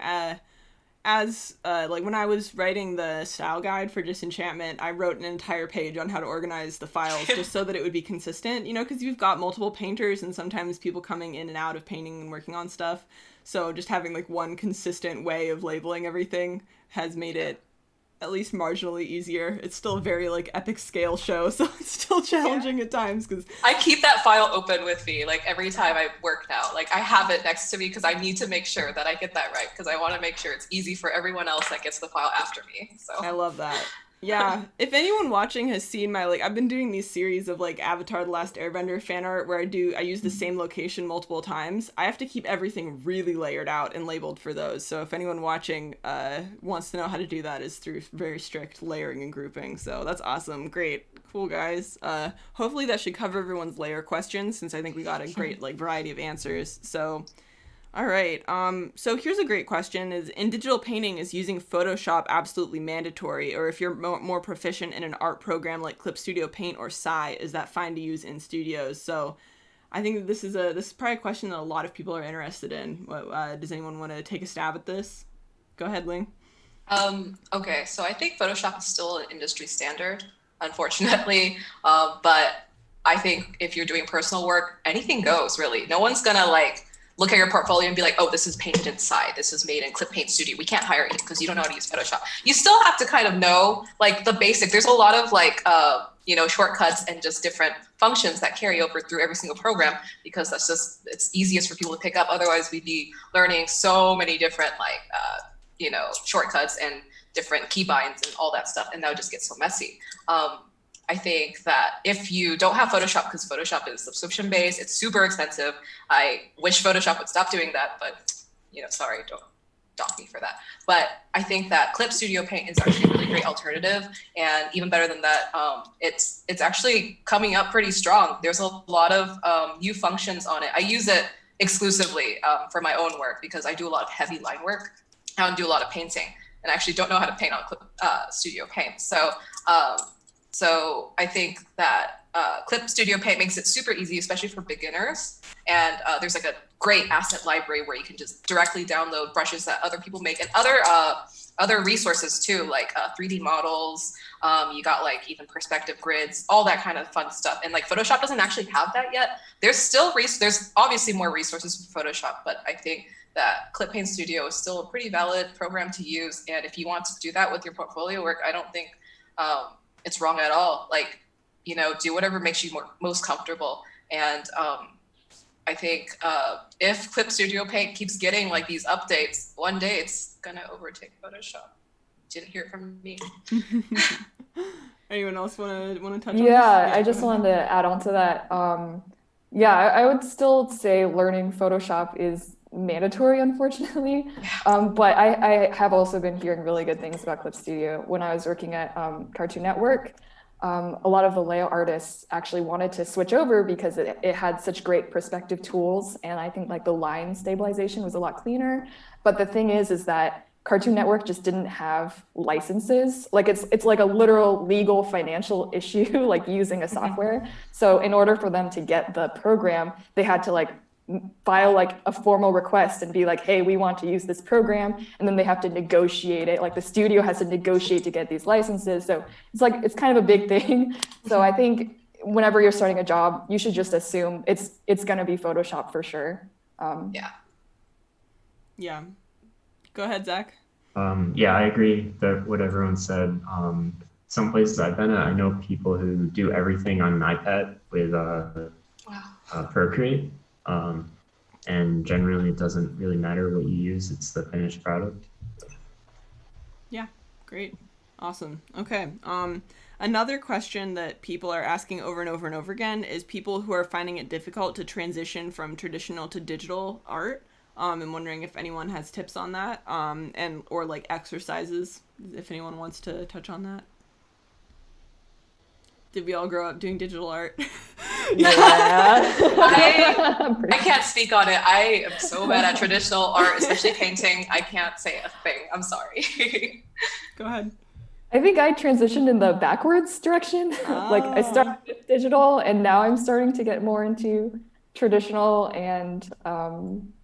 as like when I was writing the style guide for Disenchantment, I wrote an entire page on how to organize the files just so that it would be consistent, because you've got multiple painters and sometimes people coming in and out of painting and working on stuff. So just having like one consistent way of labeling everything has made it at least marginally easier. It's still a very like epic scale show, so it's still challenging at times because I keep that file open with me like every time I work now. Like I have it next to me because I need to make sure that I get that right, because I want to make sure it's easy for everyone else that gets the file after me. So I love that. Yeah, if anyone watching has seen my, like, I've been doing these series of, like, Avatar: The Last Airbender fan art where I use the same location multiple times. I have to keep everything really layered out and labeled for those. So if anyone watching wants to know how to do that, is through very strict layering and grouping. So that's awesome. Great. Cool, guys. Hopefully that should cover everyone's layer questions, since I think we got a great, like, variety of answers. So... all right. So here's a great question: is in digital painting, is using Photoshop absolutely mandatory, or if you're more proficient in an art program like Clip Studio Paint or Sai, is that fine to use in studios? So I think this is probably a question that a lot of people are interested in. Does anyone want to take a stab at this? Go ahead, Ling. Okay, so I think Photoshop is still an industry standard, unfortunately. But I think if you're doing personal work, anything goes, really. No one's gonna like look at your portfolio and be like, oh, this is painted inside. This was made in Clip Paint Studio. We can't hire you because you don't know how to use Photoshop. You still have to kind of know like the basic. There's a lot of like, shortcuts and just different functions that carry over through every single program, because it's easiest for people to pick up. Otherwise, we'd be learning so many different like, shortcuts and different keybinds and all that stuff. And that would just get so messy. I think that if you don't have Photoshop, because Photoshop is subscription based, it's super expensive. I wish Photoshop would stop doing that, but sorry, don't dock me for that. But I think that Clip Studio Paint is actually a really great alternative, and even better than that, it's actually coming up pretty strong. There's a lot of new functions on it. I use it exclusively for my own work because I do a lot of heavy line work. I don't do a lot of painting, and I actually don't know how to paint on Clip Studio Paint. So I think that Clip Studio Paint makes it super easy, especially for beginners. And there's like a great asset library where you can just directly download brushes that other people make, and other resources too, like 3D models. You got like even perspective grids, all that kind of fun stuff. And like Photoshop doesn't actually have that yet. There's obviously more resources for Photoshop, but I think that Clip Paint Studio is still a pretty valid program to use. And if you want to do that with your portfolio work, I don't think it's wrong at all. Like, do whatever makes you most comfortable. And I think if Clip Studio Paint keeps getting like these updates, one day it's gonna overtake Photoshop. Didn't hear it from me. Anyone else want to touch on this? Yeah, I just wanted to add on to that. I would still say learning Photoshop is mandatory, unfortunately. But I have also been hearing really good things about Clip Studio. When I was working at Cartoon Network, a lot of the layout artists actually wanted to switch over because it had such great perspective tools, and I think like the line stabilization was a lot cleaner. But the thing is that Cartoon Network just didn't have licenses. Like it's like a literal legal financial issue, like using a software. So in order for them to get the program, they had to like file like a formal request and be like, hey, we want to use this program. And then they have to negotiate it. Like the studio has to negotiate to get these licenses. So it's kind of a big thing. So I think whenever you're starting a job, you should just assume it's going to be Photoshop for sure. Yeah. Go ahead, Zach. I agree that what everyone said. Some places I've been at, I know people who do everything on an iPad with Procreate. And generally it doesn't really matter what you use, it's the finished product. Yeah, great. Awesome. Okay. Another question that people are asking over and over and over again is people who are finding it difficult to transition from traditional to digital art. I'm wondering if anyone has tips on that, or like exercises, if anyone wants to touch on that. Did we all grow up doing digital art? Yeah. I can't speak on it. I am so bad at traditional art, especially painting. I can't say a thing. I'm sorry. Go ahead. I think I transitioned in the backwards direction. Like I started with digital and now I'm starting to get more into traditional and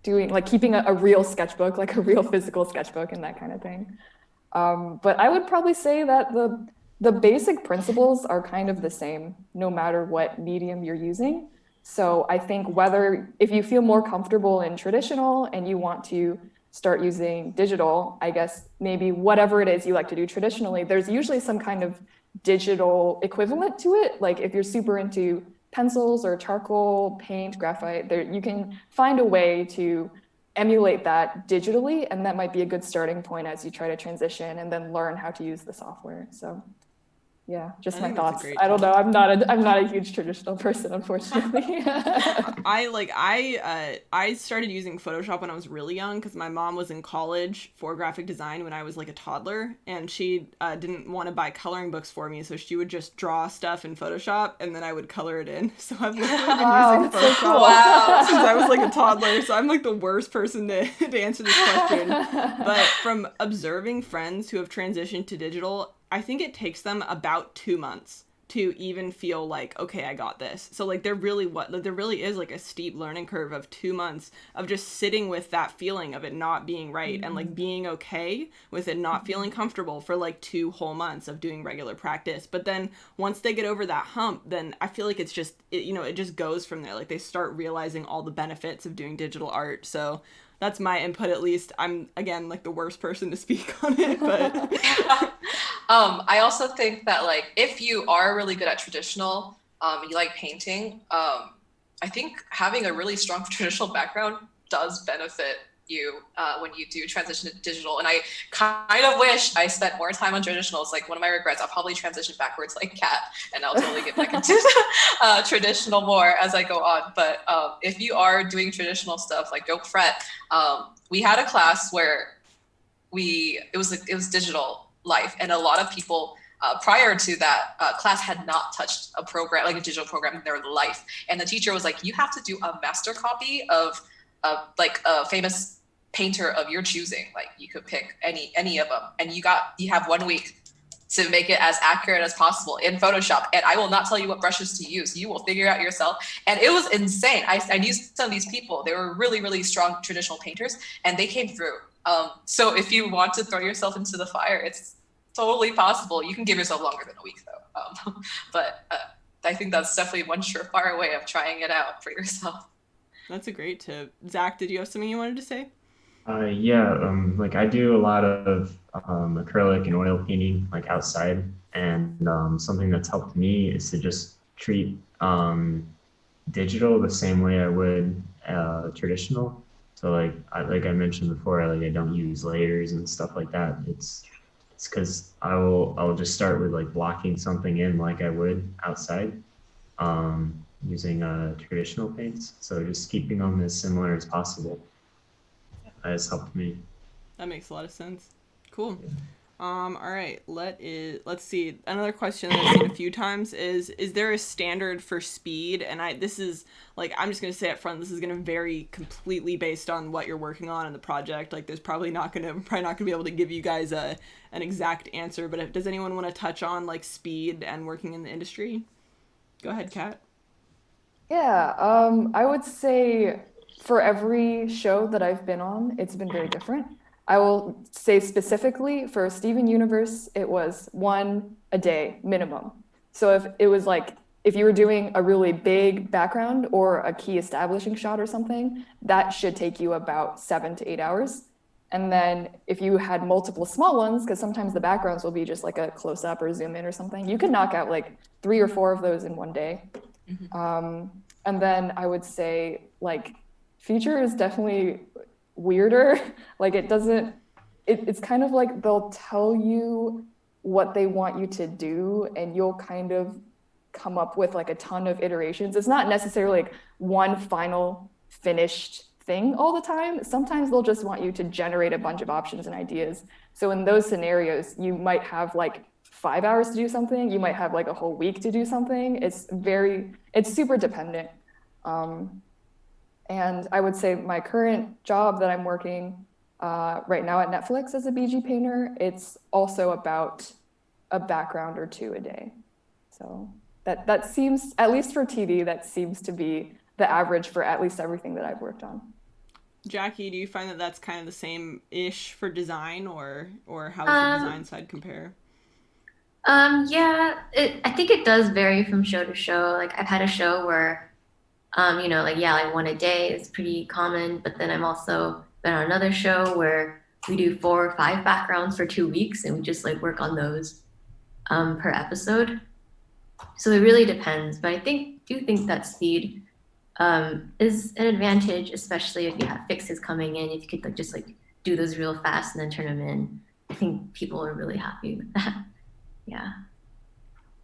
doing like keeping a real sketchbook, like a real physical sketchbook and that kind of thing. But I would probably say that the basic principles are kind of the same no matter what medium you're using. So I think if you feel more comfortable in traditional and you want to start using digital, I guess maybe whatever it is you like to do traditionally, there's usually some kind of digital equivalent to it. Like if you're super into pencils or charcoal, paint, graphite, you can find a way to emulate that digitally, and that might be a good starting point as you try to transition and then learn how to use the software. So yeah, just my thoughts. I don't know. I'm not a huge traditional person, unfortunately. I started using Photoshop when I was really young because my mom was in college for graphic design when I was like a toddler, and she didn't want to buy coloring books for me, so she would just draw stuff in Photoshop and then I would color it in. So I've literally been using Photoshop since I was like a toddler. So I'm like the worst person to answer this question. But from observing friends who have transitioned to digital, I think it takes them about 2 months to even feel like, okay, I got this. So like there really is like a steep learning curve of 2 months of just sitting with that feeling of it not being right and like being okay with it not feeling comfortable for like 2 whole months of doing regular practice. But then once they get over that hump, then I feel like it just goes from there. Like they start realizing all the benefits of doing digital art. So that's my input, at least. I'm, again, like the worst person to speak on it, but. I also think that like, if you are really good at traditional, you like painting, I think having a really strong traditional background does benefit you when you do transition to digital. And I kind of wish I spent more time on traditional. It's like one of my regrets. I'll probably transition backwards like Kat, and I'll totally get back into traditional more as I go on. But if you are doing traditional stuff, like don't fret. We had a class where it was digital life, and a lot of people prior to that class had not touched a program, like a digital program in their life. And the teacher was like, you have to do a master copy of like a famous painter of your choosing. Like you could pick any of them, and you have 1 week to make it as accurate as possible in Photoshop. And I will not tell you what brushes to use. You will figure it out yourself. And it was insane. I knew some of these people. They were really, really strong traditional painters, and they came through. So if you want to throw yourself into the fire, it's totally possible. You can give yourself longer than a week though. But I think that's definitely one surefire way of trying it out for yourself. That's a great tip. Zach, did you have something you wanted to say? Like I do a lot of acrylic and oil painting like outside, and something that's helped me is to just treat digital the same way I would traditional. So like I mentioned before, I don't use layers and stuff like that. It's because I'll just start with like blocking something in like I would outside using traditional paints. So just keeping them as similar as possible has helped me. That makes a lot of sense. Cool. All right, let's see. Another question that I've seen a few times is there a standard for speed? And this is like, I'm just going to say up front, this is going to vary completely based on what you're working on in the project. Like there's probably not going to be able to give you guys an exact answer, but does anyone want to touch on like speed and working in the industry? Go ahead, Kat. Yeah, I would say for every show that I've been on, it's been very different. I will say specifically for Steven Universe, it was 1 a day minimum. So if you were doing a really big background or a key establishing shot or something, that should take you about 7 to 8 hours. And then if you had multiple small ones, because sometimes the backgrounds will be just like a close up or zoom in or something, you could knock out like 3 or 4 of those in 1 day. Mm-hmm. And then I would say like feature is definitely weirder. Like it's kind of like they'll tell you what they want you to do and you'll kind of come up with like a ton of iterations. It's not necessarily like one final finished thing all the time. Sometimes they'll just want you to generate a bunch of options and ideas. So in those scenarios, you might have like 5 hours to do something. You might have like a whole week to do something. It's super dependent. And I would say my current job that I'm working right now at Netflix as a BG painter, it's also about a background or two a day. So that seems, at least for TV, that seems to be the average for at least everything that I've worked on. Jackie, do you find that that's kind of the same-ish for design, or how does the design side compare? Yeah, I think it does vary from show to show. Like I've had a show where, like one a day is pretty common, but then I've also been on another show where we do 4 or 5 backgrounds for 2 weeks, and we just like work on those per episode. So it really depends, but I do think that speed is an advantage, especially if you have fixes coming in. If you could just like do those real fast and then turn them in, I think people are really happy with that. Yeah.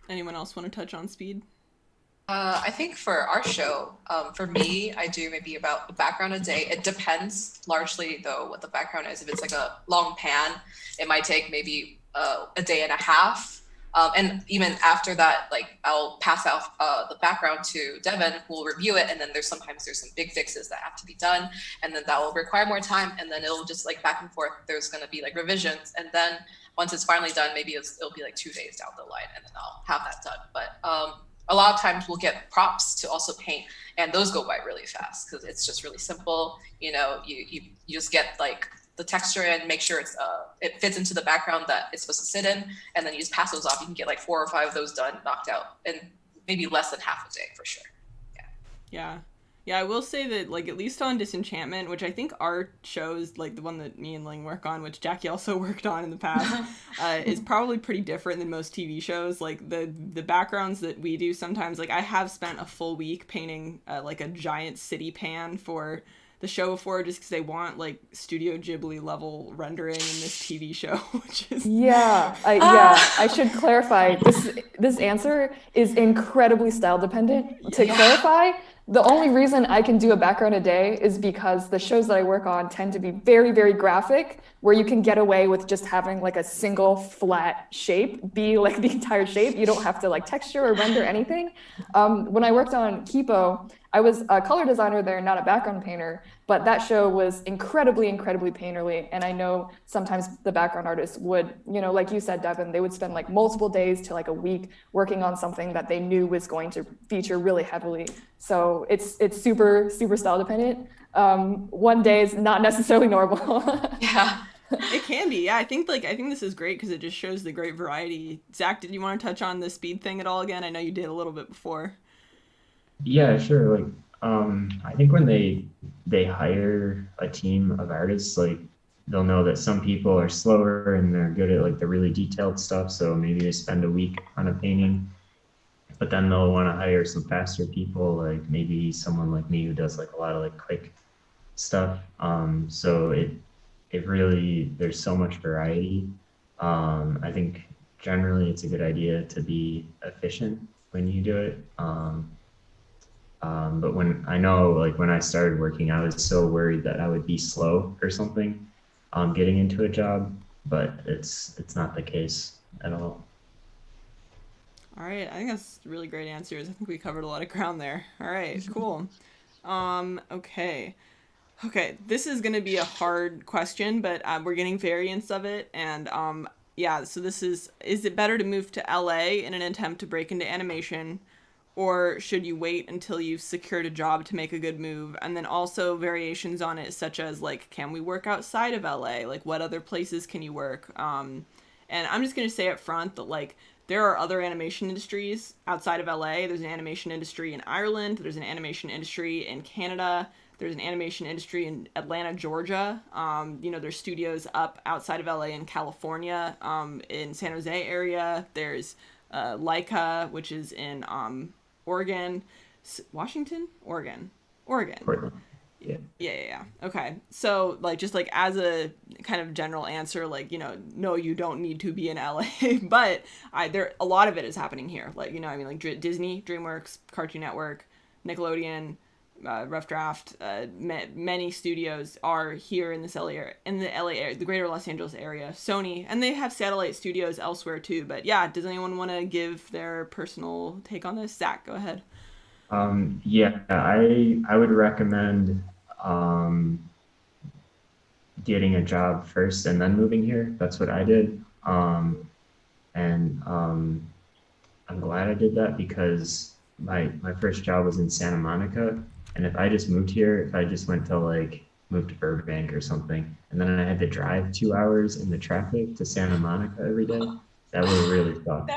Anyone else want to touch on speed? I think for our show, for me, I do maybe about a background a day. It depends largely though what the background is. If it's like a long pan, it might take maybe a day and a half. And even after that, like I'll pass out the background to Devin, who will review it. And then there's some big fixes that have to be done. And then that will require more time. And then it'll just like back and forth. There's going to be like revisions. And then once it's finally done, maybe it'll be like 2 days down the line and then I'll have that done. But a lot of times we'll get props to also paint, and those go by really fast because it's just really simple. You know, you just get like the texture in, make sure it fits into the background that it's supposed to sit in, and then you just pass those off. You can get like 4 or 5 of those done, knocked out, and maybe less than half a day for sure. Yeah, I will say that, like, at least on Disenchantment, which I think our shows, like the one that me and Ling work on, which Jackie also worked on in the past, is probably pretty different than most TV shows. Like, the backgrounds that we do sometimes, like, I have spent a full week painting, like, a giant city pan for the show before, just because they want, like, Studio Ghibli level rendering in this TV show, which is... I should clarify. This answer is incredibly style dependent. To clarify, the only reason I can do a background a day is because the shows that I work on tend to be very, very graphic, where you can get away with just having like a single flat shape be like the entire shape. You don't have to like texture or render anything. When I worked on Kipo, I was a color designer there, not a background painter, but that show was incredibly, incredibly painterly. And I know sometimes the background artists would, like you said, Devin, they would spend like multiple days to like a week working on something that they knew was going to feature really heavily. So it's super, super style dependent. One day is not necessarily normal. Yeah. It can be. Yeah, I think this is great because it just shows the great variety. Zach, did you want to touch on the speed thing at all again? I know you did a little bit before. Yeah, sure. Like, I think when they hire a team of artists, like they'll know that some people are slower and they're good at like the really detailed stuff. So maybe they spend a week on a painting, but then they'll want to hire some faster people, like maybe someone like me who does like a lot of like quick stuff. So it really, there's so much variety. I think generally it's a good idea to be efficient when you do it. But when I started working, I was so worried that I would be slow or something, getting into a job, but it's not the case at all. All right, I think that's really great answers. I think we covered a lot of ground there. All right, cool. Okay, this is gonna be a hard question, but we're getting variants of it, and so this is it better to move to LA in an attempt to break into animation, or should you wait until you've secured a job to make a good move? And then also variations on it, such as like, can we work outside of LA? Like, what other places can you work? And I'm just gonna say up front that like there are other animation industries outside of LA. There's an animation industry in Ireland. There's an animation industry in Canada. There's an animation industry in Atlanta, Georgia. There's studios up outside of LA in California, in San Jose area. There's Leica, which is in Oregon, Washington, Oregon. Portland. Yeah. Okay. So like, just like as a kind of general answer, like, no, you don't need to be in LA, but a lot of it is happening here. Like, like Disney, DreamWorks, Cartoon Network, Nickelodeon, Rough Draft, many studios are here in this LA area, the greater Los Angeles area. Sony, and they have satellite studios elsewhere too. But yeah, does anyone want to give their personal take on this? Zach, go ahead. Yeah, I would recommend getting a job first and then moving here. That's what I did. And I'm glad I did that because my first job was in Santa Monica. And if I just moved here, if I just went to like move to Burbank or something, and then I had to drive 2 hours in the traffic to Santa Monica every day, that would really suck.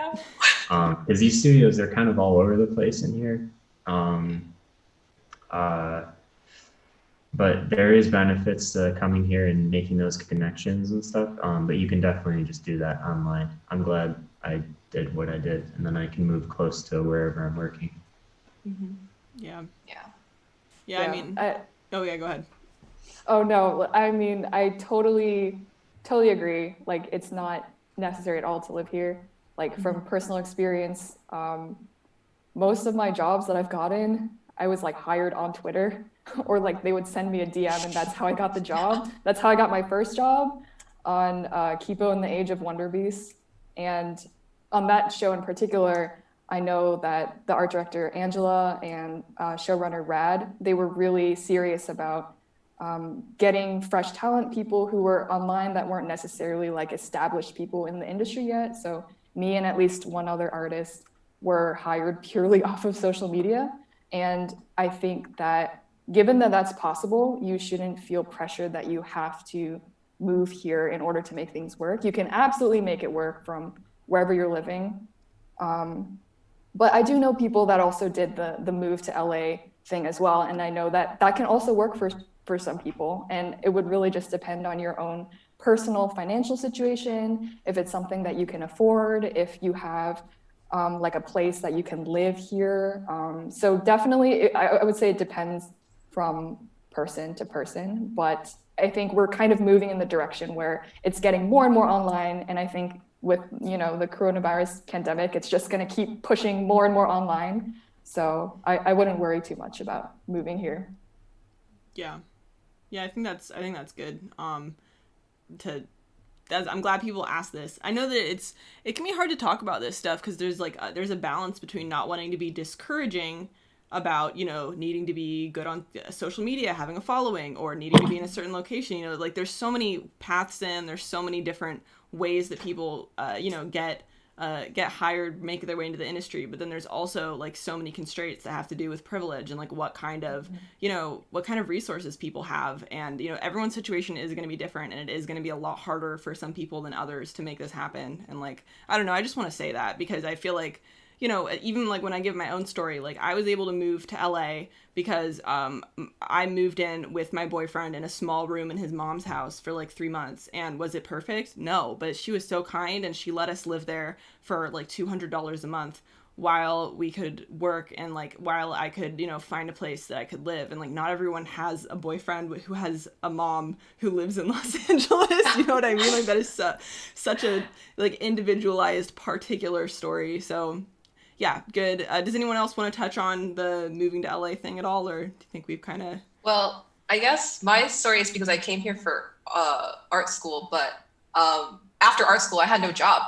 Because these studios are kind of all over the place in here. But there is benefits to coming here and making those connections and stuff. But you can definitely just do that online. I'm glad I did what I did, and then I can move close to wherever I'm working. Mm-hmm. Yeah. Yeah, I mean, oh yeah, go ahead. Oh no, I mean, I totally agree. Like, it's not necessary at all to live here. Like, from personal experience, most of my jobs that I've gotten, I was like hired on Twitter, or like they would send me a DM, and that's how I got the job. That's how I got my first job on Kipo and the Age of Wonder Beasts. And on that show in particular, I know that the art director Angela and showrunner Rad, they were really serious about getting fresh talent, people who were online that weren't necessarily like established people in the industry yet. So me and at least one other artist were hired purely off of social media. And I think that given that that's possible, you shouldn't feel pressure that you have to move here in order to make things work. You can absolutely make it work from wherever you're living. But I do know people that also did the move to LA thing as well. And I know that that can also work for some people. And it would really just depend on your own personal financial situation, if it's something that you can afford, if you have like a place that you can live here. So definitely, I would say it depends from person to person, but I think we're kind of moving in the direction where it's getting more and more online. And I think with, you know, the coronavirus pandemic, it's just going to keep pushing more and more online. So I wouldn't worry too much about moving here. Yeah, I think that's good. I'm glad people ask this. I know that it can be hard to talk about this stuff because there's a balance between not wanting to be discouraging about, you know, needing to be good on social media, having a following, or needing to be in a certain location. You know, like there's so many paths there's so many different ways that people, you know, get hired, make their way into the industry. But then there's also like so many constraints that have to do with privilege and like what kind of, you know, what kind of resources people have. And, you know, everyone's situation is going to be different, and it is going to be a lot harder for some people than others to make this happen. And like, I don't know, I just want to say that because I feel like, you know, even like when I give my own story, like I was able to move to LA because I moved in with my boyfriend in a small room in his mom's house for like 3 months. And was it perfect? No, but she was so kind and she let us live there for like $200 a month while we could work and like while I could, you know, find a place that I could live. And like not everyone has a boyfriend who has a mom who lives in Los Angeles. You know what I mean? Like that is such a like individualized particular story. So yeah, good. Does anyone else want to touch on the moving to LA thing at all, or do you think we've kind of... Well, I guess my story is because I came here for art school, but after art school, I had no job.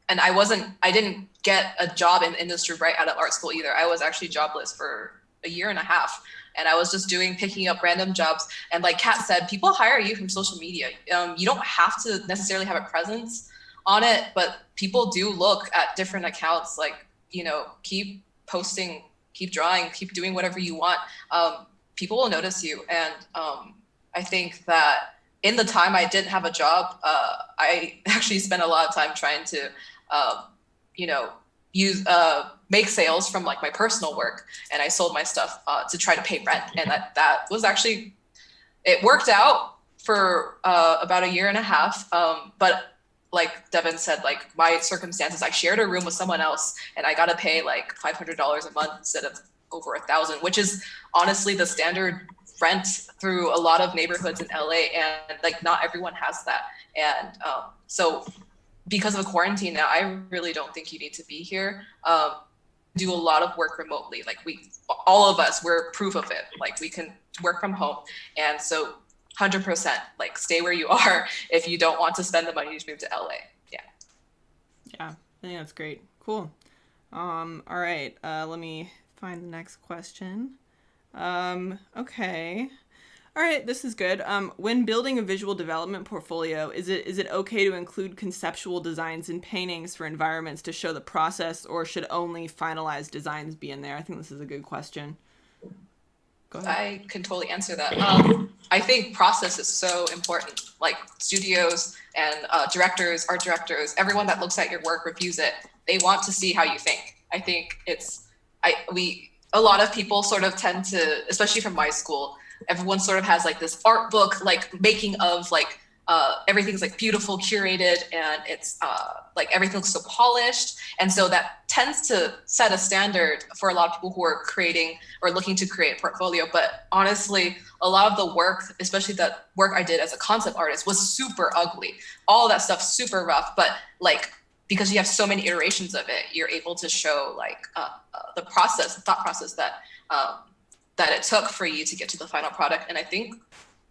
And I didn't get a job in the industry right out of art school either. I was actually jobless for a year and a half. And I was just picking up random jobs. And like Kat said, people hire you from social media. You don't have to necessarily have a presence on it, but people do look at different accounts, like, you know, keep posting, keep drawing, keep doing whatever you want. People will notice you. And I think that in the time I didn't have a job, I actually spent a lot of time trying to, you know, make sales from like my personal work. And I sold my stuff to try to pay rent. And that was actually, it worked out for about a year and a half. But like Devin said, like my circumstances, I shared a room with someone else and I got to pay like $500 a month instead of over $1,000, which is honestly the standard rent through a lot of neighborhoods in LA. And like, not everyone has that. And so because of quarantine now, I really don't think you need to be here. do a lot of work remotely. Like all of us, we're proof of it. Like we can work from home. And so 100%, like stay where you are if you don't want to spend the money to move to LA. Yeah. Yeah, I think that's great. Cool. All right, let me find the next question. Okay. All right, this is good. When building a visual development portfolio, is it okay to include conceptual designs and paintings for environments to show the process, or should only finalized designs be in there? I think this is a good question. Go ahead. I can totally answer that. I think process is so important. Like studios and directors, art directors, everyone that looks at your work, reviews it, they want to see how you think. I think a lot of people sort of tend to, especially from my school, everyone sort of has like this art book, like making of like everything's like beautiful, curated, and it's like everything looks so polished. And so that tends to set a standard for a lot of people who are creating or looking to create a portfolio. But honestly, a lot of the work, especially the work I did as a concept artist, was super ugly. All of that stuff super rough, but like because you have so many iterations of it, you're able to show like the thought process that it took for you to get to the final product. And I think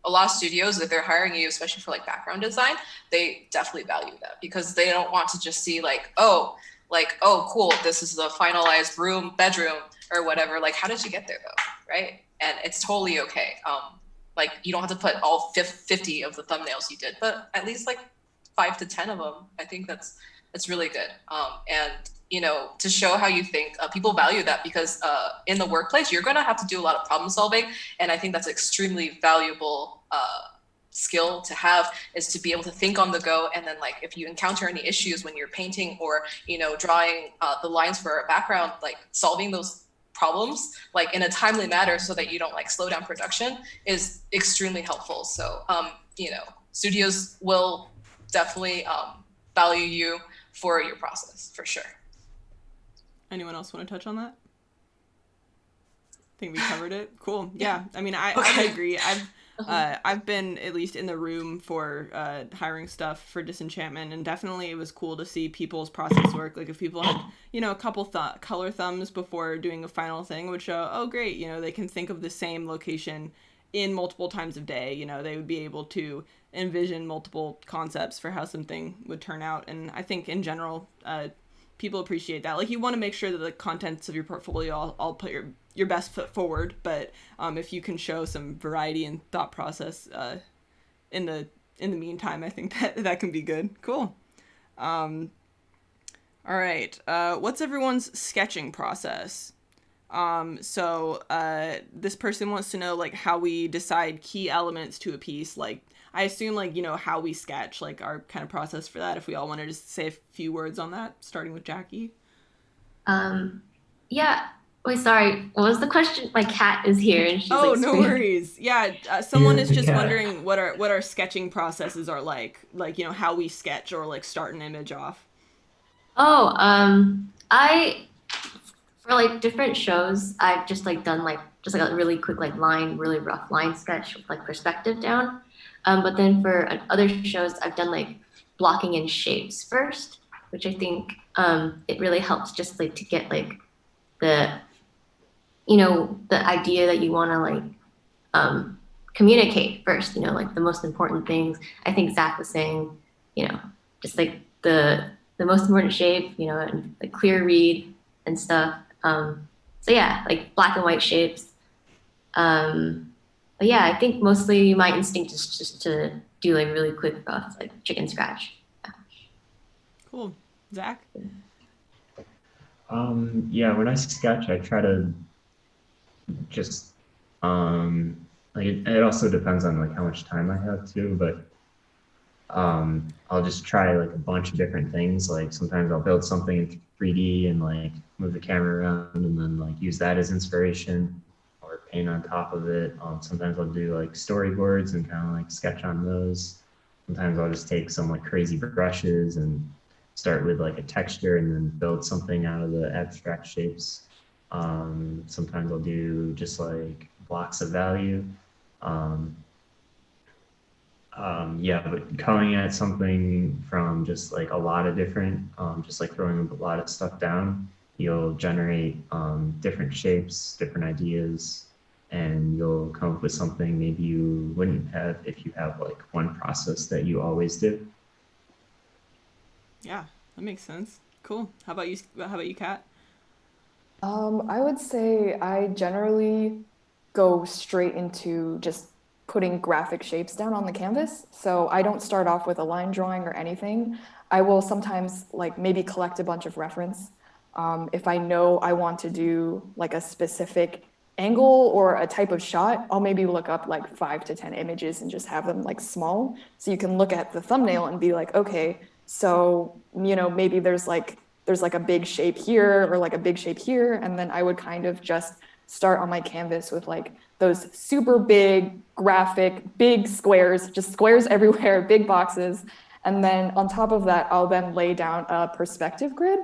a lot of studios, if they're hiring you, especially for like background design, they definitely value that because they don't want to just see like, oh, cool, this is the finalized bedroom or whatever. Like, how did you get there though, right? And it's totally okay. Like you don't have to put all 50 of the thumbnails you did, but at least like 5 to 10 of them. I think that's really good. And you know, to show how you think, people value that because in the workplace, you're going to have to do a lot of problem solving. And I think that's extremely valuable skill to have, is to be able to think on the go. And then like, if you encounter any issues when you're painting or, you know, drawing the lines for a background, like solving those problems like in a timely manner so that you don't like slow down production is extremely helpful. So, you know, studios will definitely value you for your process for sure. Anyone else want to touch on that? I think we covered it. Cool. Yeah. I mean, I agree. I've been at least in the room for hiring stuff for Disenchantment, and definitely it was cool to see people's process work. Like if people had, you know, a couple color thumbs before doing a final thing, would show, oh great, you know, they can think of the same location in multiple times of day. You know, they would be able to envision multiple concepts for how something would turn out. And I think in general, people appreciate that. Like you want to make sure that the contents of your portfolio all put your best foot forward, but if you can show some variety and thought process in the meantime, I think that can be good. Cool. All right. What's everyone's sketching process? So this person wants to know like how we decide key elements to a piece. Like I assume like, you know, how we sketch, like our kind of process for that. If we all wanted to say a few words on that, starting with Jackie. Yeah. Wait, sorry. What was the question? My cat is here and she's no screaming. worries. Yeah. Someone is just wondering what our sketching processes are like, you know, how we sketch or like start an image off. Oh, for like different shows, I've just like done like just like a really quick like really rough line sketch with like perspective down. But then for other shows, I've done like blocking in shapes first, which I think it really helps just like to get like the, you know, the idea that you want to like communicate first, you know, like the most important things. I think Zach was saying, you know, just like the most important shape, you know, and the clear read and stuff. So yeah, like black and white shapes. But yeah, I think mostly my instinct is just to do like really quick rough, like chicken scratch. Yeah. Cool. Zach? Yeah, when I sketch, I try to just, like it also depends on like how much time I have too, but I'll just try like a bunch of different things. Like sometimes I'll build something in 3D and like move the camera around and then like use that as inspiration or paint on top of it. Sometimes I'll do like storyboards and kind of like sketch on those. Sometimes I'll just take some like crazy brushes and start with like a texture and then build something out of the abstract shapes. Sometimes I'll do just like blocks of value. Yeah, but coming at something from just like a lot of different, just like throwing a lot of stuff down you'll generate different shapes, different ideas, and you'll come up with something maybe you wouldn't have if you have like one process that you always do. Yeah, that makes sense. Cool. How about you? How about you, Kat? I would say I generally go straight into just putting graphic shapes down on the canvas. So I don't start off with a line drawing or anything. I will sometimes like maybe collect a bunch of reference. If I know I want to do like a specific angle or a type of shot, I'll maybe look up like 5 to 10 images and just have them like small. So you can look at the thumbnail and be like, okay, so, maybe there's like a big shape here or like a big shape here. And then I would kind of just start on my canvas with like those super big graphic, big squares, just squares everywhere, big boxes. And then on top of that, I'll then lay down a perspective grid.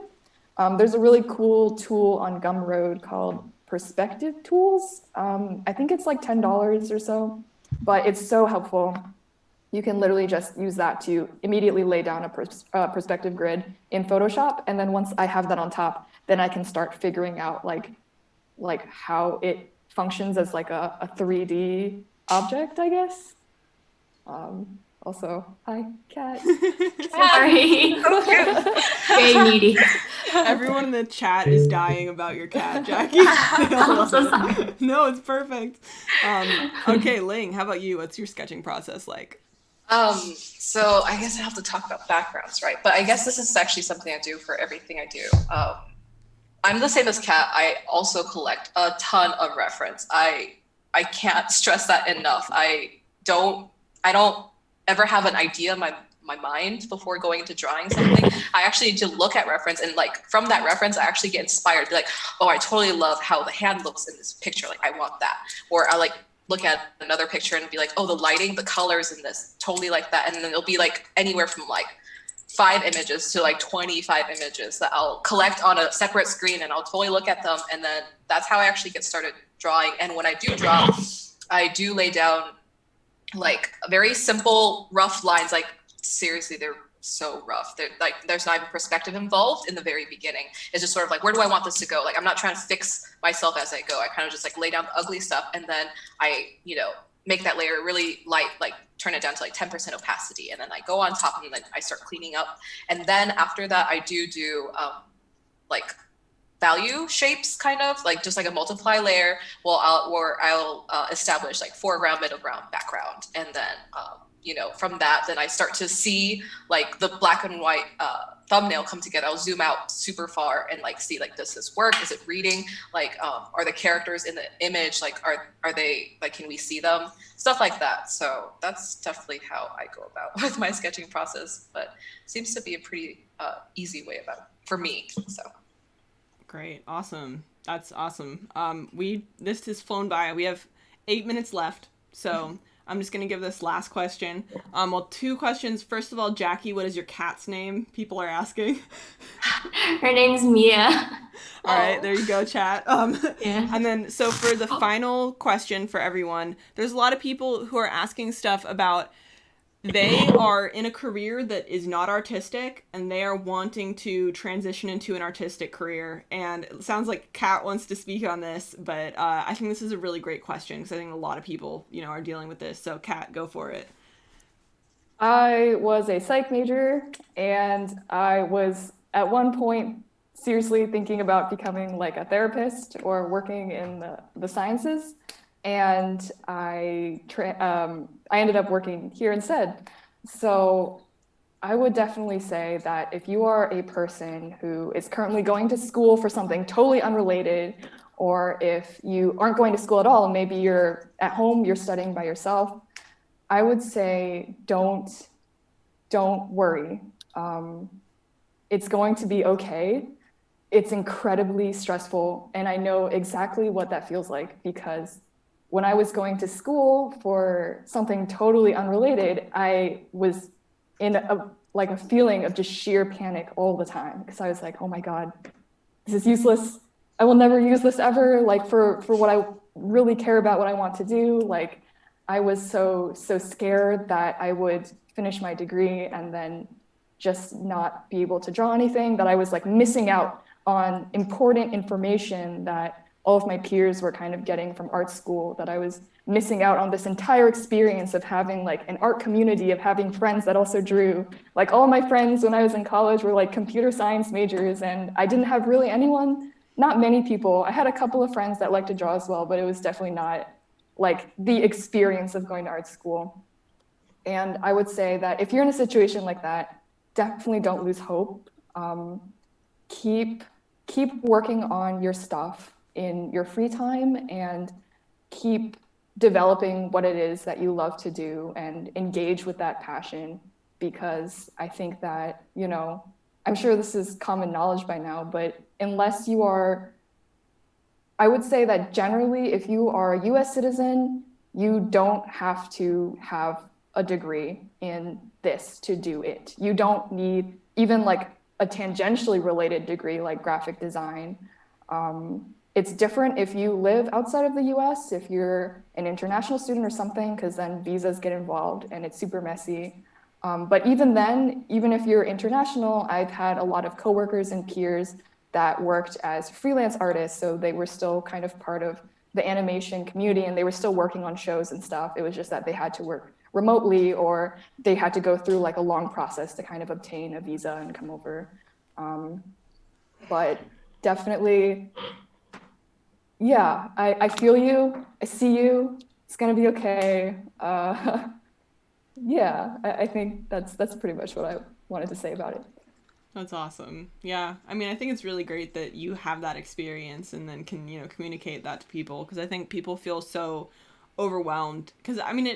There's a really cool tool on Gumroad called Perspective Tools. I think it's like $10 or so, but it's so helpful. You can literally just use that to immediately lay down a perspective grid in Photoshop. And then once I have that on top, then I can start figuring out like how it functions as like a 3D object, I guess. Also, hi, Kat. Sorry. Very needy. Everyone in the chat is dying about your cat, Jackie. I'm so sorry. No, it's perfect. Okay, Ling, how about you? What's your sketching process like? So I guess I have to talk about backgrounds, right? But I guess this is actually something I do for everything I do. I'm the same as Kat. I also collect a ton of reference. I can't stress that enough. I don't ever have an idea in my mind before going into drawing something. I actually need to look at reference, and like from that reference, I actually get inspired. Be like, oh, I totally love how the hand looks in this picture. Like, I want that. Or I like look at another picture and be like, oh, the lighting, the colors in this, totally like that. And then it'll be like anywhere from like 5 images to like 25 images that I'll collect on a separate screen, and I'll totally look at them. And then that's how I actually get started drawing. And when I do draw, I do lay down like very simple, rough lines. Like, seriously, they're so rough. They're like, there's not even perspective involved in the very beginning. It's just sort of like, where do I want this to go? Like, I'm not trying to fix myself as I go. I kind of just like lay down the ugly stuff, and then I, make that layer really light, like turn it down to like 10% opacity. And then I go on top, and then I start cleaning up. And then after that, I do like value shapes, kind of like just like a multiply layer. Well, I'll establish like foreground, middle ground, background. And then, from that, then I start to see like the black and white thumbnail come together. I'll zoom out super far and like see like, does this work? Is it reading? Like, are the characters in the image, like, are they, like, can we see them? Stuff like that. So that's definitely how I go about with my sketching process, but seems to be a pretty easy way about it for me. So. Great. Awesome. That's awesome. This has flown by. We have 8 minutes left. So I'm just going to give this last question. Well, 2 questions. First of all, Jackie, what is your cat's name? People are asking. Her name's Mia. All right, there you go, chat. Yeah. And then, so for the final question for everyone, there's a lot of people who are asking stuff about they are in a career that is not artistic, and they are wanting to transition into an artistic career. And it sounds like Kat wants to speak on this, but I think this is a really great question, because I think a lot of people, are dealing with this. So Kat, go for it. I was a psych major, and I was at one point seriously thinking about becoming like a therapist or working in the sciences. And I ended up working here instead. So I would definitely say that if you are a person who is currently going to school for something totally unrelated, or if you aren't going to school at all, and maybe you're at home, you're studying by yourself, I would say don't worry. It's going to be okay. It's incredibly stressful, and I know exactly what that feels like, because when I was going to school for something totally unrelated, I was in a feeling of just sheer panic all the time, because I was like, oh my God, this is useless. I will never use this ever. Like for what I really care about, what I want to do. Like, I was so scared that I would finish my degree and then just not be able to draw anything, that I was like missing out on important information that all of my peers were kind of getting from art school, that I was missing out on this entire experience of having like an art community, of having friends that also drew. Like all my friends when I was in college were like computer science majors, and I didn't have really anyone, not many people. I had a couple of friends that liked to draw as well, but it was definitely not like the experience of going to art school. And I would say that if you're in a situation like that, definitely don't lose hope. Keep working on your stuff in your free time, and keep developing what it is that you love to do and engage with that passion. Because I think that, you know, I'm sure this is common knowledge by now, but unless you are, I would say that generally, if you are a US citizen, you don't have to have a degree in this to do it. You don't need even like a tangentially related degree like graphic design. It's different if you live outside of the US, if you're an international student or something, because then visas get involved and it's super messy. But even then, even if you're international, I've had a lot of coworkers and peers that worked as freelance artists. So they were still kind of part of the animation community and they were still working on shows and stuff. It was just that they had to work remotely, or they had to go through like a long process to kind of obtain a visa and come over. But definitely, yeah, I feel you. I see you. It's gonna be okay. Yeah, I think that's pretty much what I wanted to say about it. That's awesome. Yeah. I mean, I think it's really great that you have that experience and then can, communicate that to people, because I think people feel so overwhelmed, because I mean,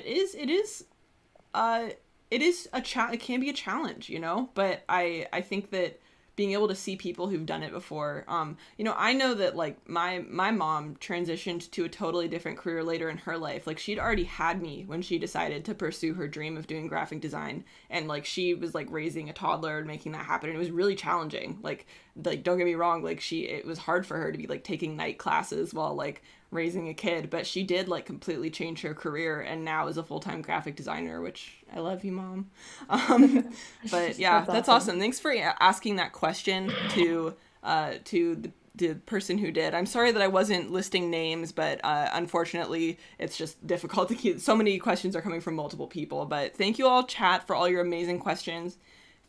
uh it can be a challenge, but I think that being able to see people who've done it before, I know that like my mom transitioned to a totally different career later in her life. Like she'd already had me when she decided to pursue her dream of doing graphic design, and like she was like raising a toddler and making that happen, and it was really challenging. Like don't get me wrong, like it was hard for her to be like taking night classes while like raising a kid, but she did like completely change her career and now is a full-time graphic designer, which I love you, mom. But yeah, that's awesome. Thanks for asking that question to the person who did. I'm sorry that I wasn't listing names, but unfortunately it's just difficult to keep, so many questions are coming from multiple people. But thank you all, chat, for all your amazing questions.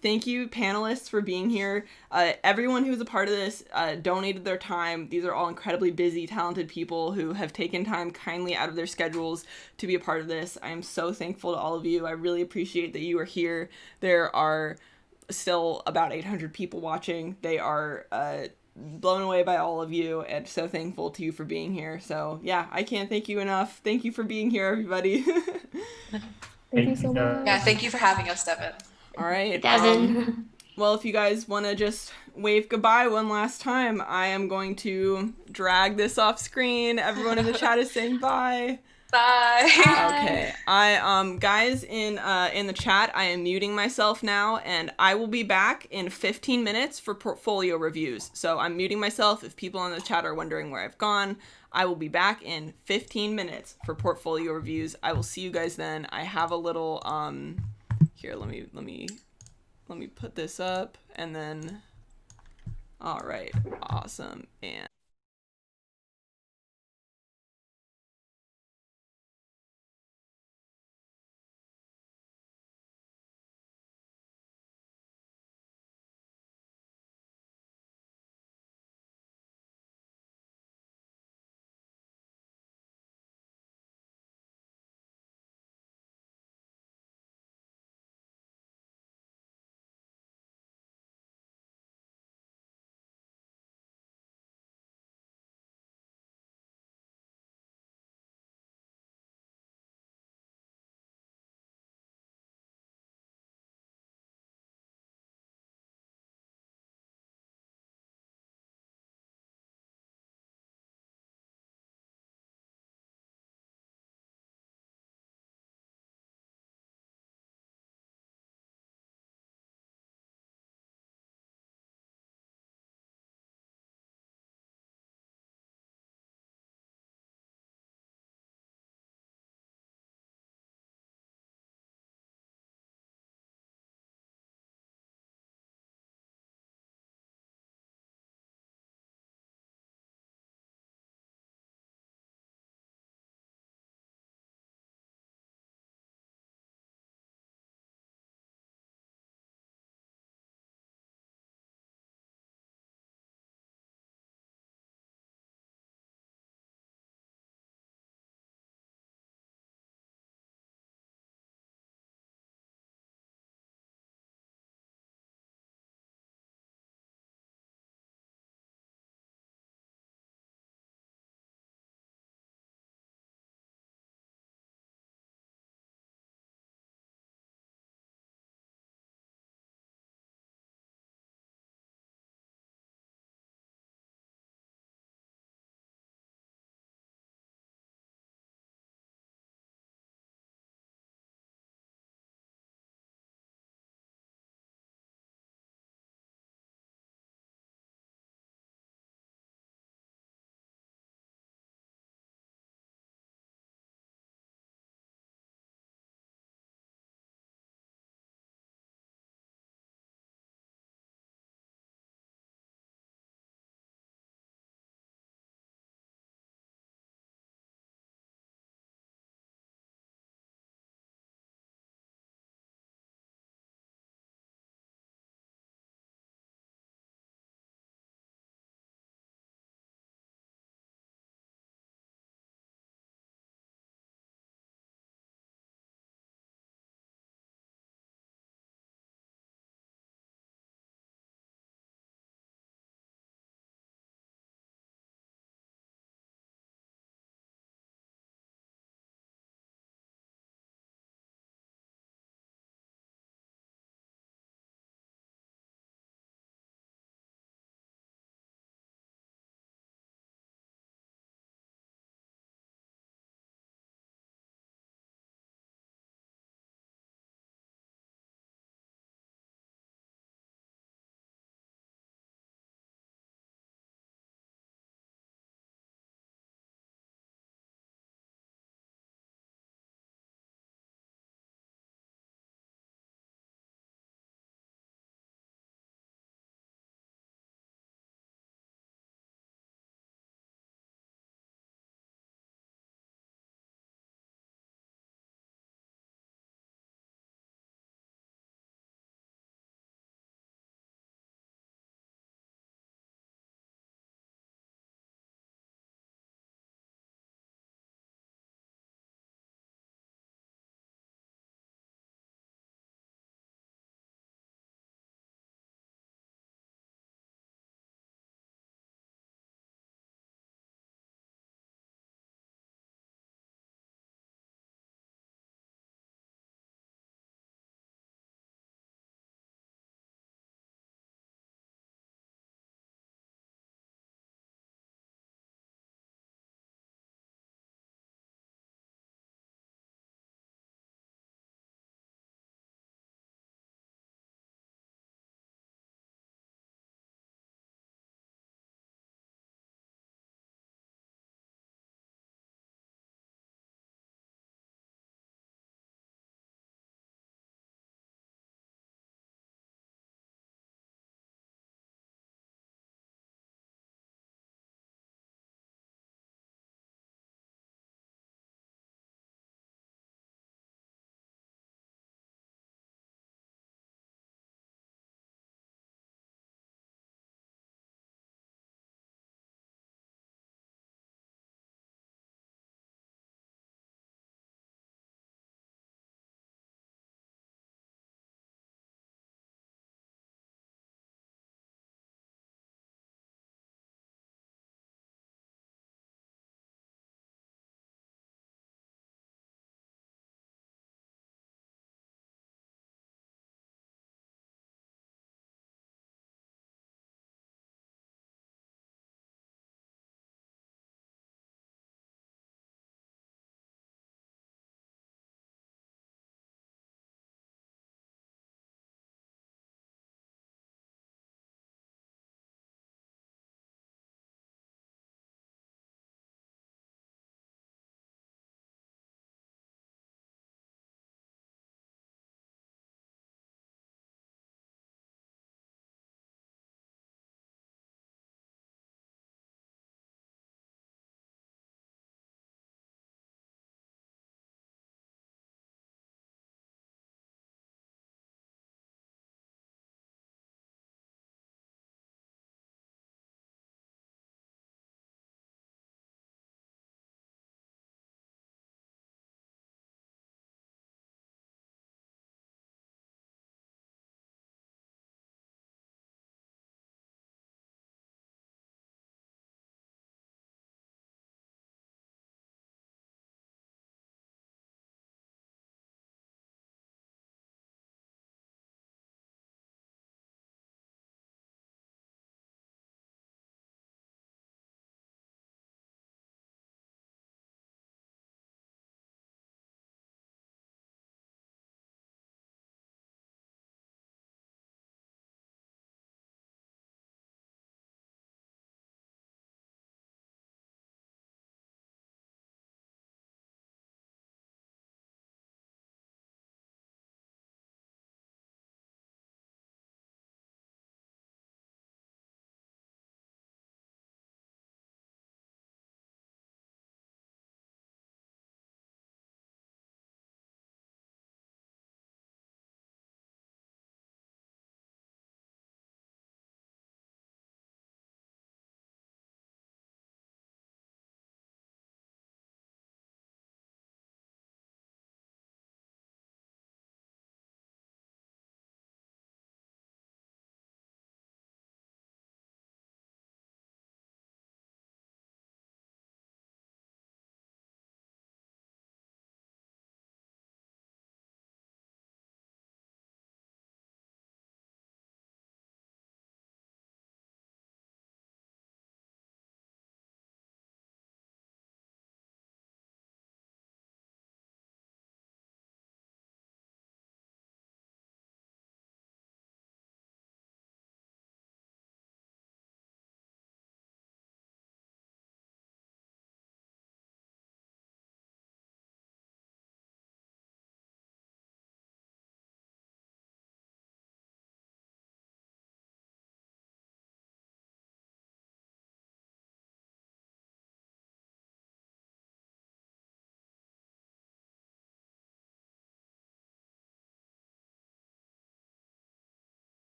Thank you, panelists, for being here. Everyone who was a part of this donated their time. These are all incredibly busy, talented people who have taken time kindly out of their schedules to be a part of this. I am so thankful to all of you. I really appreciate that you are here. There are still about 800 people watching. They are blown away by all of you, and so thankful to you for being here. So yeah, I can't thank you enough. Thank you for being here, everybody. Thank you so much. Yeah, thank you for having us, Devin. All right. Devin. Well, if you guys want to just wave goodbye one last time, I am going to drag this off screen. Everyone in the chat is saying bye. Bye. Okay. Guys in the chat, I am muting myself now, and I will be back in 15 minutes for portfolio reviews. So I'm muting myself. If people in the chat are wondering where I've gone, I will be back in 15 minutes for portfolio reviews. I will see you guys then. I have a little here, let me put this up, and then, all right, awesome. And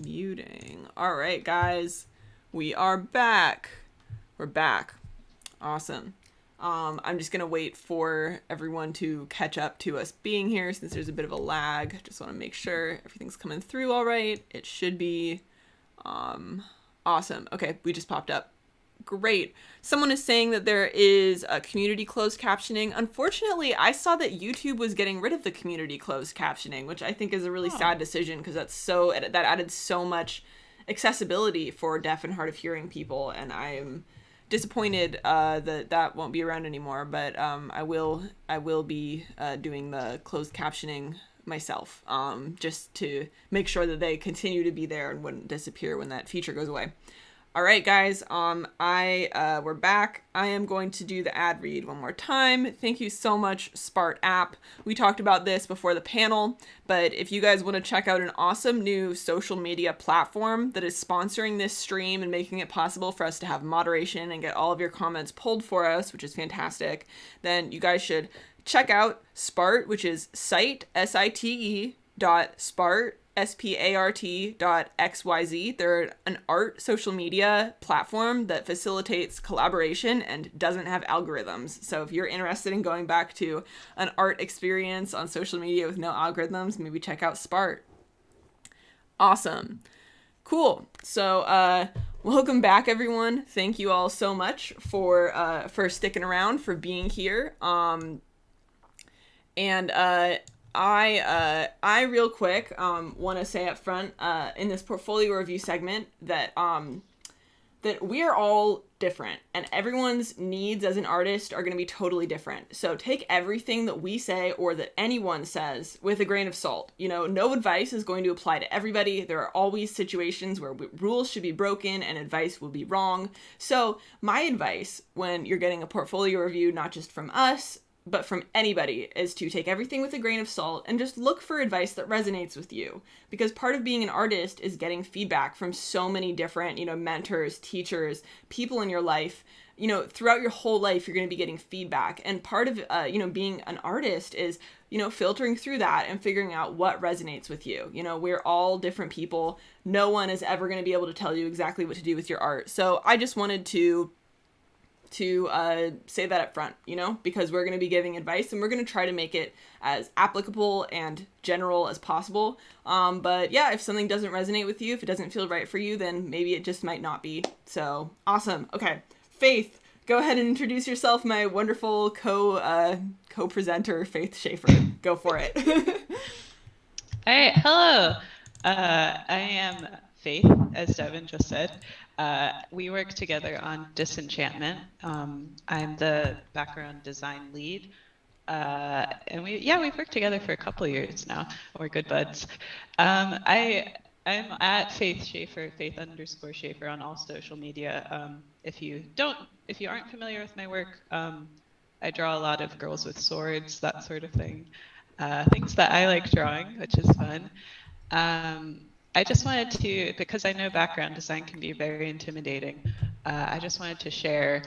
Muting. All right, guys. We are back. We're back. Awesome. I'm just going to wait for everyone to catch up to us being here since there's a bit of a lag. Just want to make sure everything's coming through all right. It should be. Awesome. Okay, we just popped up. Great. Someone is saying that there is a community closed captioning. Unfortunately, I saw that YouTube was getting rid of the community closed captioning, which I think is a really sad decision because that added so much accessibility for deaf and hard of hearing people, and I am disappointed that won't be around anymore. But I will be doing the closed captioning myself, just to make sure that they continue to be there and wouldn't disappear when that feature goes away. All right, guys, we're back. I am going to do the ad read one more time. Thank you so much, Spart app. We talked about this before the panel, but if you guys want to check out an awesome new social media platform that is sponsoring this stream and making it possible for us to have moderation and get all of your comments pulled for us, which is fantastic, then you guys should check out Spart, which is site, S-I-T-E, .spart, spart.xyz. They're an art social media platform that facilitates collaboration and doesn't have algorithms. So if you're interested in going back to an art experience on social media with no algorithms, maybe check out Spart. Awesome. Cool. So welcome back, everyone. Thank you all so much for sticking around, for being here. I real quick want to say up front in this portfolio review segment that we are all different and everyone's needs as an artist are going to be totally different. So take everything that we say or that anyone says with a grain of salt. You know, no advice is going to apply to everybody. There are always situations where rules should be broken and advice will be wrong. So my advice when you're getting a portfolio review, not just from us, but from anybody, is to take everything with a grain of salt and just look for advice that resonates with you. Because part of being an artist is getting feedback from so many different, mentors, teachers, people in your life. Throughout your whole life, you're going to be getting feedback. And part of, being an artist is, filtering through that and figuring out what resonates with you. We're all different people. No one is ever going to be able to tell you exactly what to do with your art. So I just wanted to say that up front, because we're going to be giving advice and we're going to try to make it as applicable and general as possible. But yeah, if something doesn't resonate with you, if it doesn't feel right for you, then maybe it just might not be. So awesome. Okay. Faith, go ahead and introduce yourself, my wonderful co-presenter, Faith Schaefer. Go for it. All right. Hello. I am Faith, as Devin just said. We work together on Disenchantment. I'm the background design lead. And we've worked together for a couple of years now. We're good buds. I'm at Faith Schaefer, Faith_Schaefer on all social media. If you aren't familiar with my work, I draw a lot of girls with swords, that sort of thing. Things that I like drawing, which is fun. I just wanted to, because I know background design can be very intimidating, I just wanted to share,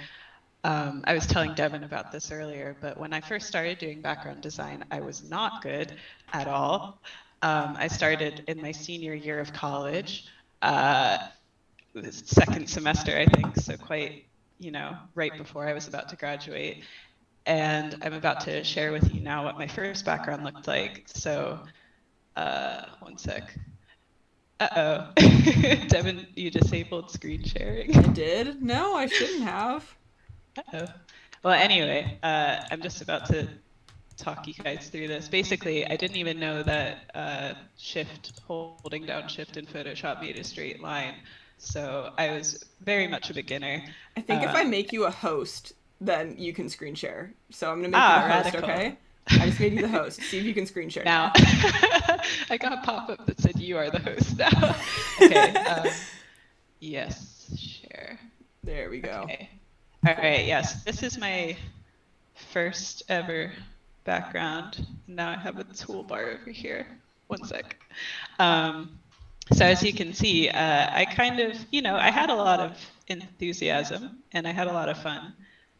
I was telling Devin about this earlier, but when I first started doing background design, I was not good at all. I started in my senior year of college, second semester, I think, so quite, right before I was about to graduate. And I'm about to share with you now what my first background looked like. So, one sec. Uh-oh. Devin, you disabled screen sharing. I did? No, I shouldn't have. Uh-oh. Well, anyway, I'm just about to talk you guys through this. Basically, I didn't even know that holding down shift in Photoshop made a straight line. So I was very much a beginner. I think if I make you a host, then you can screen share. So I'm going to make you the host, radical. Okay? I just made you the host. See if you can screen share now. I got a pop-up that said you are the host now. Okay. Yes, share. There we go. Okay. All right. Yes, this is my first ever background. Now I have a toolbar over here. One sec. So as you can see, I kind of, I had a lot of enthusiasm and I had a lot of fun,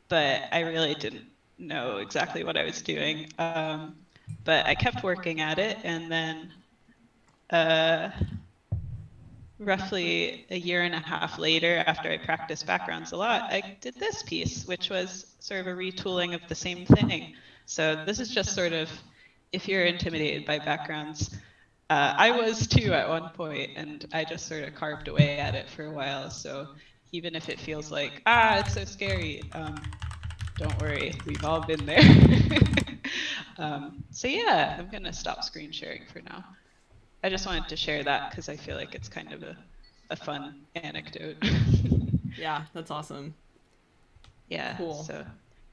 but I really didn't know exactly what I was doing. But I kept working at it, and then roughly a year and a half later, after I practiced backgrounds a lot, I did this piece, which was sort of a retooling of the same thing. So this is just sort of, if you're intimidated by backgrounds, I was too at one point, and I just sort of carved away at it for a while. So even if it feels like, it's so scary, don't worry, we've all been there. So yeah, I'm gonna stop screen sharing for now. I just wanted to share that because I feel like it's kind of a fun anecdote. Yeah, that's awesome. Yeah, Cool. so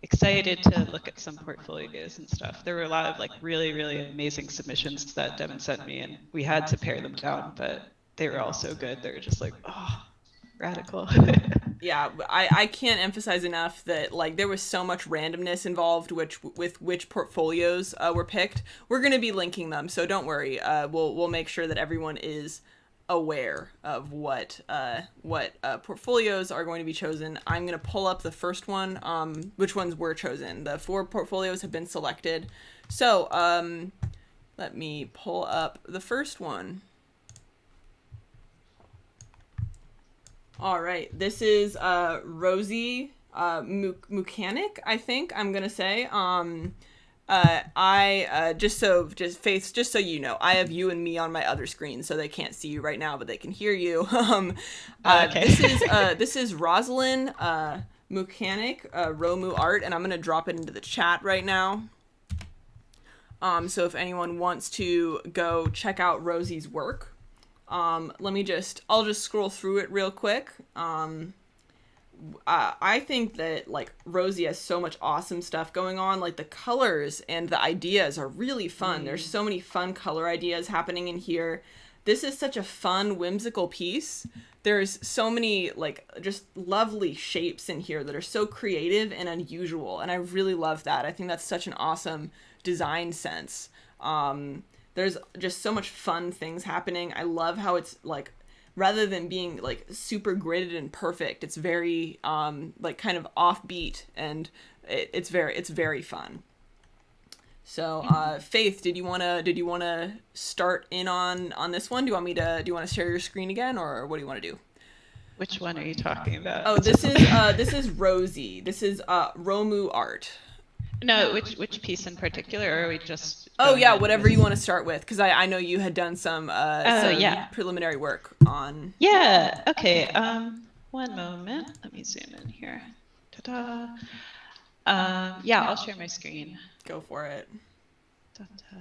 excited to look at some portfolios and stuff. There were a lot of like really, really amazing submissions that Devin sent me, and we had to pare them down, but they were all so good. They were just like, oh, radical. Yeah, I can't emphasize enough that like there was so much randomness involved with which portfolios were picked. We're going to be linking them, so don't worry. We'll make sure that everyone is aware of what portfolios are going to be chosen. I'm going to pull up the first one, which ones were chosen. The 4 portfolios have been selected. So let me pull up the first one. All right, this is Rosie Mechanic, I think I'm gonna say. Faith, just so you know, I have you and me on my other screen, so they can't see you right now, but they can hear you. Okay. This is Rosalind Mechanic, Romu Art, and I'm gonna drop it into the chat right now. So if anyone wants to go check out Rosie's work. I'll just scroll through it real quick. I think that like Rosie has so much awesome stuff going on. Like the colors and the ideas are really fun. There's so many fun color ideas happening in here. This is such a fun, whimsical piece. There's so many like just lovely shapes in here that are so creative and unusual. And I really love that. I think that's such an awesome design sense. There's just so much fun things happening. I love how it's like, rather than being like super gridded and perfect, it's very like kind of offbeat, and it's very fun. So Faith, did you wanna start in on this one? Do you want to share your screen again, or what do you want to do? Which one are you talking about? Oh, this is Rosie. This is Romu Art. No, which piece in particular, or are we just? Oh yeah, whatever you want to start with, because I know you had done some preliminary work on. Yeah. Okay. One moment. Let me zoom in here. Ta-da. Yeah, I'll share my screen. Go for it. Ta-da.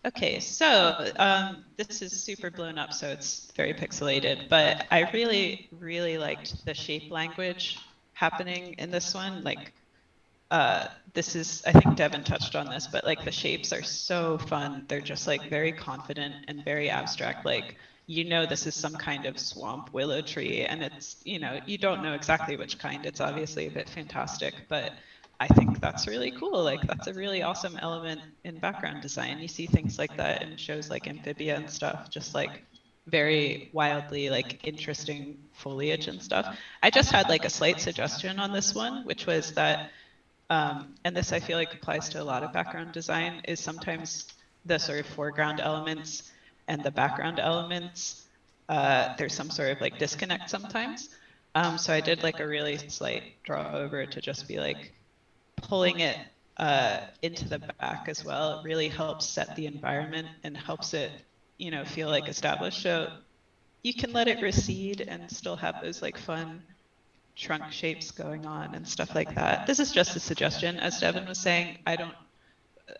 Okay, so this is super blown up, so it's very pixelated, but I really, really liked the shape language happening in this one. Like, this is, I think Devin touched on this, but like the shapes are so fun. They're just like very confident and very abstract. Like, you know, this is some kind of swamp willow tree, and it's, you know, you don't know exactly which kind. It's obviously a bit fantastic, but I think that's really cool. Like, that's a really awesome element in background design. You see things like that in shows like Amphibia and stuff, just like very wildly like interesting foliage and stuff. I just had like a slight suggestion on this one, which was that, and this I feel like applies to a lot of background design, is sometimes the sort of foreground elements and the background elements, there's some sort of like disconnect sometimes. So I did like a really slight draw over to just be like, pulling it into the back as well. It really helps set the environment and helps it, you know, feel like established. So you can let it recede and still have those like fun trunk shapes going on and stuff like that. This is just a suggestion. As Devin was saying,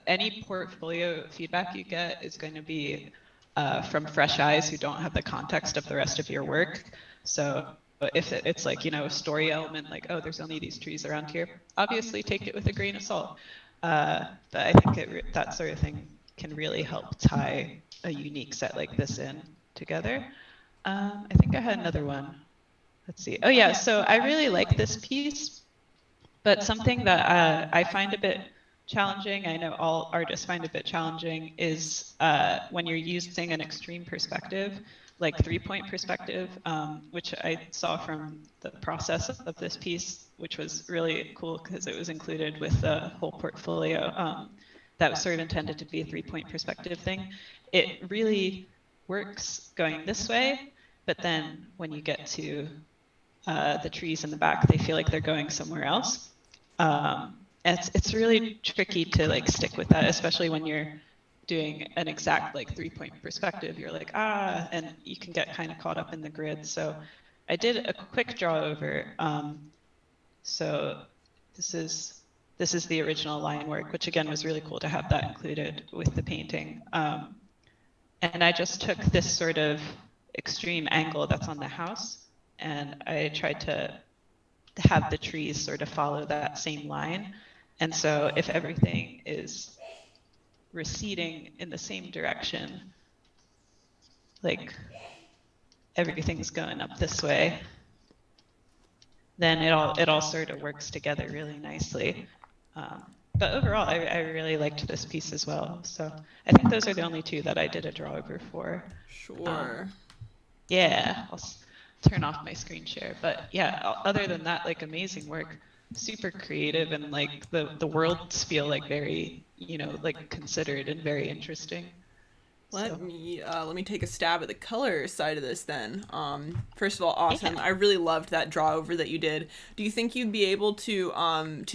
any portfolio feedback you get is going to be from fresh eyes who don't have the context of the rest of your work. So if it's like, you know, a story element, like, oh, there's only these trees around here, obviously take it with a grain of salt. But I think that sort of thing can really help tie a unique set like this in together. I think I had another one. Let's see. Oh yeah, so I really like this piece, but something that I find a bit challenging, I know all artists find a bit challenging, is when you're using an extreme perspective, like 3-point perspective, which I saw from the process of this piece, which was really cool because it was included with the whole portfolio. That was sort of intended to be a 3-point perspective thing. It really works going this way, but then when you get to the trees in the back, they feel like they're going somewhere else. It's really tricky to like stick with that, especially when you're doing an exact like 3-point perspective. You're like, and you can get kind of caught up in the grid. So I did a quick draw over. So this is the original line work, which again was really cool to have that included with the painting. And I just took this sort of extreme angle that's on the house, and I tried to have the trees sort of follow that same line. And so if everything is receding in the same direction, like everything's going up this way, then it all sort of works together really nicely. But overall, I really liked this piece as well. So I think those are the only two that I did a draw over for. Sure. Yeah, I'll turn off my screen share. But yeah, other than that, like amazing work, super creative, and like the worlds feel like very, like considered and very interesting. Let me take a stab at the color side of this then. First of all, awesome. Yeah. I really loved that draw over that you did. Do you think you'd be able to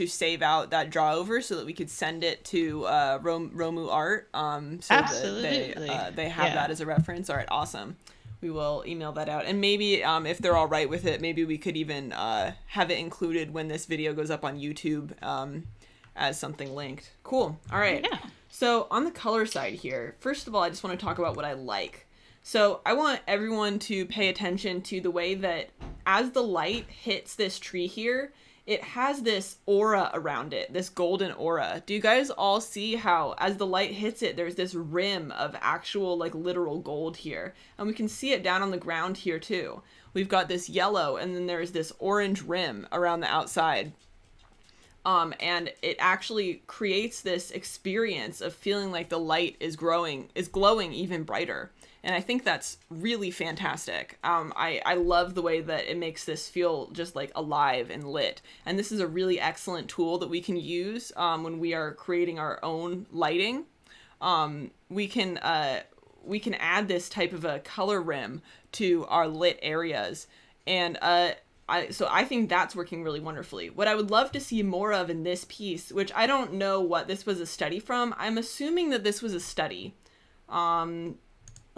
save out that draw over so that we could send it to Romu Art? So absolutely. That they have that as a reference. All right, awesome. We will email that out, and maybe if they're all right with it, maybe we could even have it included when this video goes up on YouTube as something linked. Cool. All right. Yeah. So on the color side here, first of all, I just want to talk about what I like. So I want everyone to pay attention to the way that as the light hits this tree here, it has this aura around it, this golden aura. Do you guys all see how as the light hits it, there's this rim of actual like literal gold here? And we can see it down on the ground here too. We've got this yellow, and then there's this orange rim around the outside. And it actually creates this experience of feeling like the light is glowing even brighter. And I think that's really fantastic. I love the way that it makes this feel just like alive and lit. And this is a really excellent tool that we can use when we are creating our own lighting. We can add this type of a color rim to our lit areas. And so I think that's working really wonderfully. What I would love to see more of in this piece, which I don't know what this was a study from. I'm assuming that this was a study.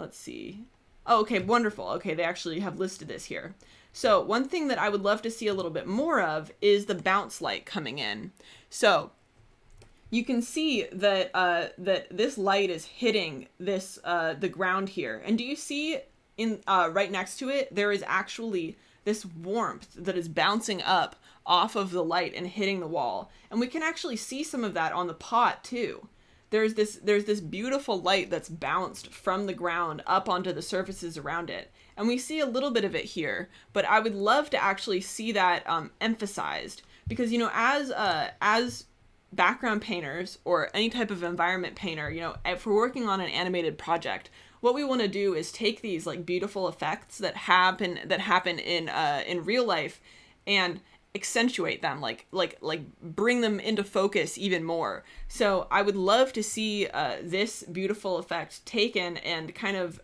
Let's see. Oh, okay, wonderful. Okay, they actually have listed this here. So one thing that I would love to see a little bit more of is the bounce light coming in. So you can see that that this light is hitting this the ground here. And do you see in right next to it, there is actually this warmth that is bouncing up off of the light and hitting the wall. And we can actually see some of that on the pot too. There's this beautiful light that's bounced from the ground up onto the surfaces around it. And we see a little bit of it here, but I would love to actually see that emphasized, because, as background painters or any type of environment painter, if we're working on an animated project, what we want to do is take these like beautiful effects that happen in real life and accentuate them, like bring them into focus even more. So I would love to see this beautiful effect taken and kind of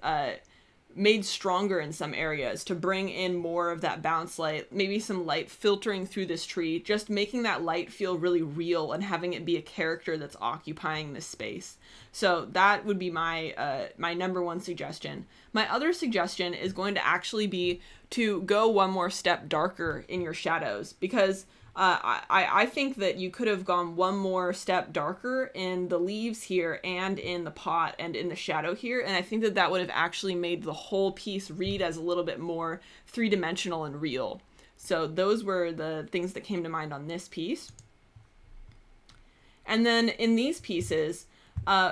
made stronger in some areas to bring in more of that bounce light, maybe some light filtering through this tree, just making that light feel really real and having it be a character that's occupying this space. So that would be my my number one suggestion. My other suggestion is going to actually be to go one more step darker in your shadows, because I think that you could have gone one more step darker in the leaves here and in the pot and in the shadow here. And I think that that would have actually made the whole piece read as a little bit more three-dimensional and real. So those were the things that came to mind on this piece. And then in these pieces,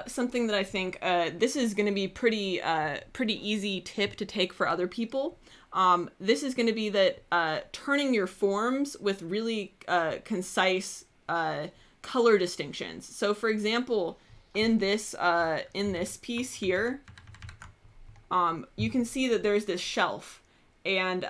something that I think this is going to be pretty easy tip to take for other people. This is going to be that turning your forms with really concise color distinctions. So for example, in this piece here, you can see that there's this shelf, and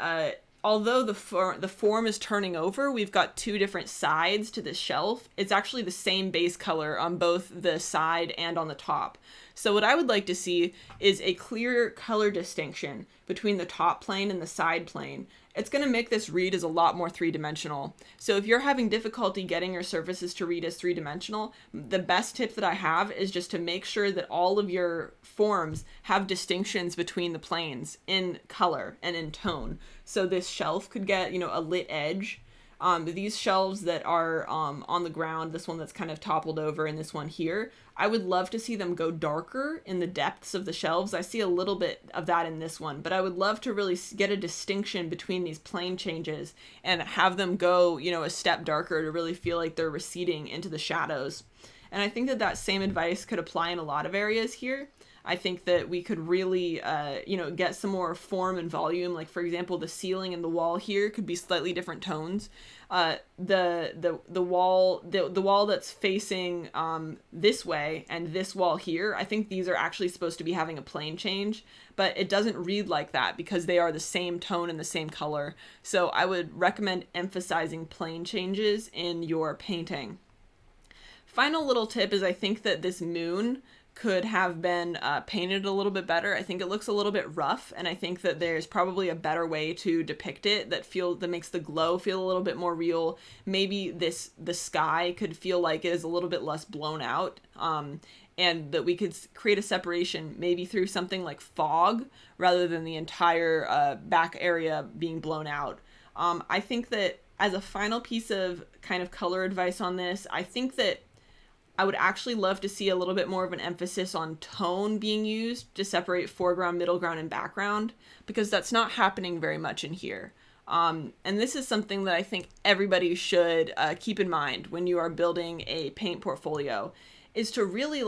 although the form is turning over, we've got two different sides to the shelf. It's actually the same base color on both the side and on the top. So what I would like to see is a clear color distinction between the top plane and the side plane. It's going to make this read as a lot more three-dimensional. So if you're having difficulty getting your surfaces to read as three-dimensional, the best tip that I have is just to make sure that all of your forms have distinctions between the planes in color and in tone. So this shelf could get, a lit edge. These shelves that are on the ground, this one that's kind of toppled over and this one here, I would love to see them go darker in the depths of the shelves. I see a little bit of that in this one, but I would love to really get a distinction between these plane changes and have them go, a step darker to really feel like they're receding into the shadows. And I think that same advice could apply in a lot of areas here. I think that we could really, get some more form and volume. Like, for example, the ceiling and the wall here could be slightly different tones. The wall that's facing this way and this wall here, I think these are actually supposed to be having a plane change, but it doesn't read like that because they are the same tone and the same color. So I would recommend emphasizing plane changes in your painting. Final little tip is I think that this moon could have been painted a little bit better. I think it looks a little bit rough, and I think that there's probably a better way to depict it that makes the glow feel a little bit more real. Maybe the sky could feel like it is a little bit less blown out, and that we could create a separation maybe through something like fog rather than the entire back area being blown out. I think that as a final piece of kind of color advice on this, I think that I would actually love to see a little bit more of an emphasis on tone being used to separate foreground, middle ground, and background, because that's not happening very much in here. And this is something that I think everybody should keep in mind when you are building a paint portfolio, is to really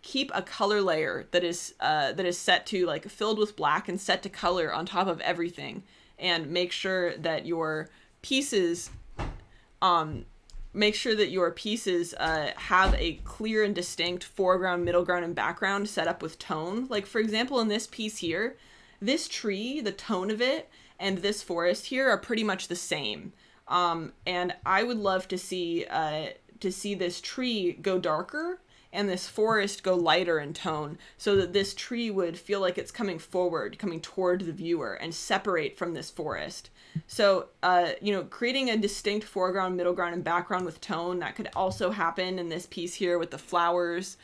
keep a color layer that is set to filled with black and set to color on top of everything, and make sure that your pieces have a clear and distinct foreground, middle ground, and background set up with tone. Like, for example, in this piece here, this tree, the tone of it, and this forest here are pretty much the same. And I would love to see this tree go darker and this forest go lighter in tone, so that this tree would feel like it's coming forward, coming toward the viewer, and separate from this forest. So, creating a distinct foreground, middle ground, and background with tone, that could also happen in this piece here with the flowers.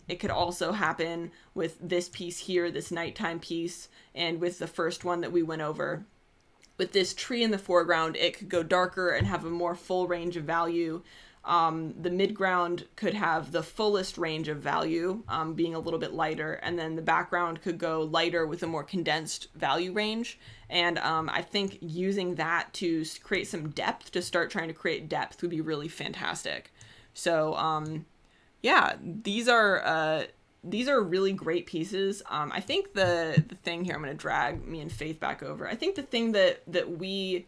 It could also happen with this piece here, this nighttime piece, and with the first one that we went over. With this tree in the foreground, it could go darker and have a more full range of value. The midground could have the fullest range of value, being a little bit lighter, and then the background could go lighter with a more condensed value range. And I think using that to create some depth, to start trying to create depth, would be really fantastic. So these are really great pieces. I think the thing here, I'm going to drag me and Faith back over. I think the thing that we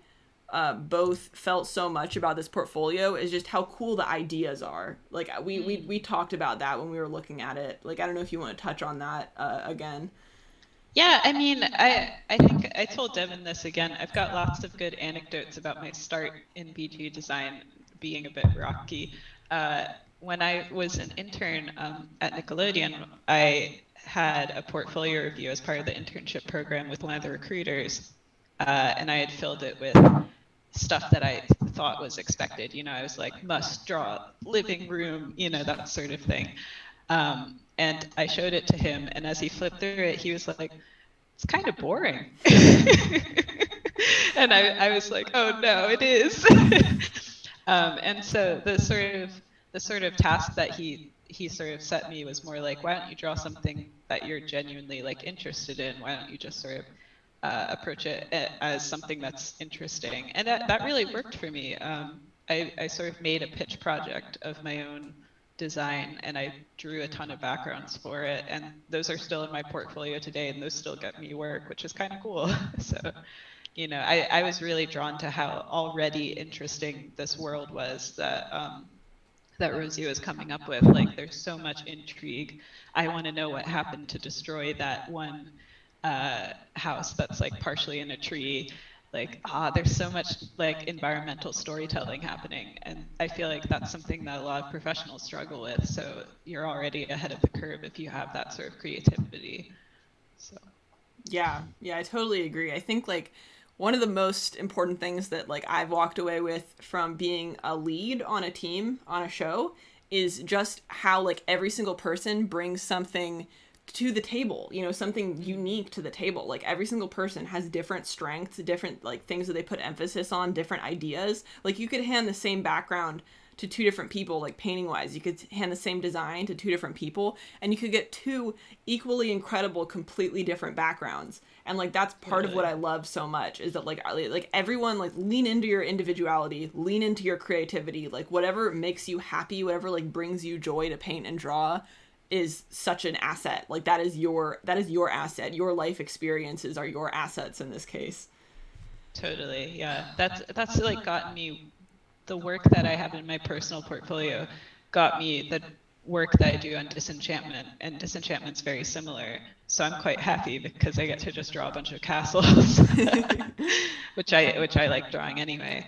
both felt so much about this portfolio is just how cool the ideas are. Like, we talked about that when we were looking at it. Like, I don't know if you want to touch on that again. Yeah, I mean, I think I told Devin this again. I've got lots of good anecdotes about my start in BG design being a bit rocky. When I was an intern at Nickelodeon, I had a portfolio review as part of the internship program with one of the recruiters, and I had filled it with stuff that I thought was expected. I was like, must draw living room, that sort of thing. And I showed it to him, and as he flipped through it, he was like, it's kind of boring. And I was like, oh no, it is. And so the sort of task that he sort of set me was more like, why don't you draw something that you're genuinely interested in? Why don't you just sort of approach it as something that's interesting? And that really worked for me. I sort of made a pitch project of my own design, and I drew a ton of backgrounds for it, and those are still in my portfolio today, and those still get me work, which is kind of cool. So, I was really drawn to how already interesting this world was that Rosie was coming up with. Like, there's so much intrigue. I want to know what happened to destroy that one house that's partially in a tree. like, there's so much like environmental storytelling happening. And I feel like that's something that a lot of professionals struggle with. So you're already ahead of the curve if you have that sort of creativity. So Yeah, I totally agree. I think like one of the most important things that like I've walked away with from being a lead on a team on a show is just how like every single person brings something to the table, you know, something unique to the table. Like every single person has different strengths, different like things that they put emphasis on, different ideas. Like you could hand the same background to two different people, like painting wise. You could hand the same design to two different people, and you could get two equally incredible, completely different backgrounds. And like that's part of what I love so much is that like everyone like lean into your individuality, lean into your creativity, like whatever makes you happy, whatever like brings you joy to paint and draw is such an asset. Like that is your asset. Your life experiences are your assets in this case. totally, yeah. That's like gotten me the work that I have in my personal portfolio got me the work that I do on Disenchantment, and Disenchantment's very similar. So I'm quite happy because I get to just draw a bunch of castles, which I like drawing anyway.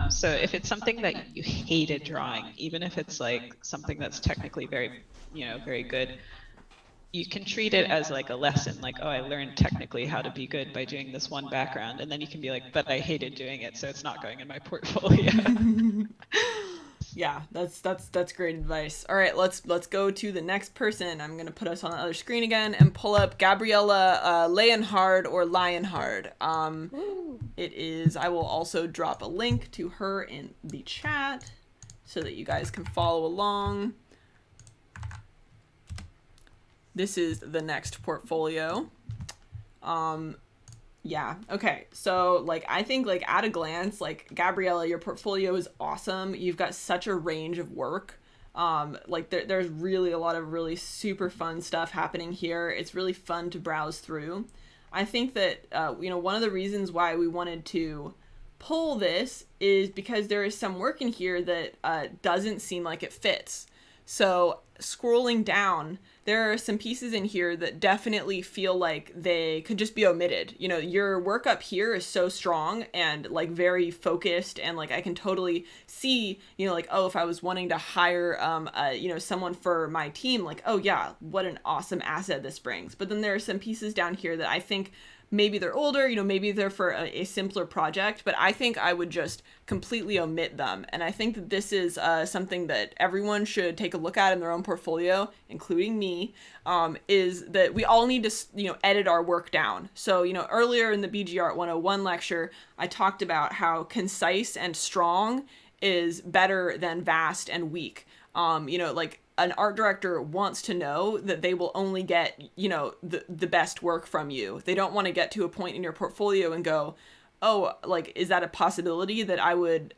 So if it's something that you hated drawing, even if it's like something that's technically very, very good, you can treat it as like a lesson, like, oh, I learned technically how to be good by doing this one background, and then you can be like, but I hated doing it, so it's not going in my portfolio. Yeah, that's great advice. All right, let's go to the next person. I'm gonna put us on the other screen again and pull up Gabriella Leonhard or Lionhard. It is. I will also drop a link to her in the chat so that you guys can follow along. This is the next portfolio. Yeah. Okay. So like, I think like at a glance, like Gabriella, your portfolio is awesome. You've got such a range of work. Like there's really a lot of really super fun stuff happening here. It's really fun to browse through. I think that, one of the reasons why we wanted to pull this is because there is some work in here that doesn't seem like it fits. So scrolling down, there are some pieces in here that definitely feel like they could just be omitted. You know, your work up here is so strong and like very focused, and like I can totally see, like, oh, if I was wanting to hire someone for my team, like, oh yeah, what an awesome asset this brings. But then there are some pieces down here that I think maybe they're older, maybe they're for a simpler project, but I think I would just completely omit them. And I think that this is something that everyone should take a look at in their own portfolio, including me, is that we all need to, edit our work down. So, earlier in the BG Art 101 lecture, I talked about how concise and strong is better than vast and weak. Like an art director wants to know that they will only get, the best work from you. They don't want to get to a point in your portfolio and go, oh, like, is that a possibility that I would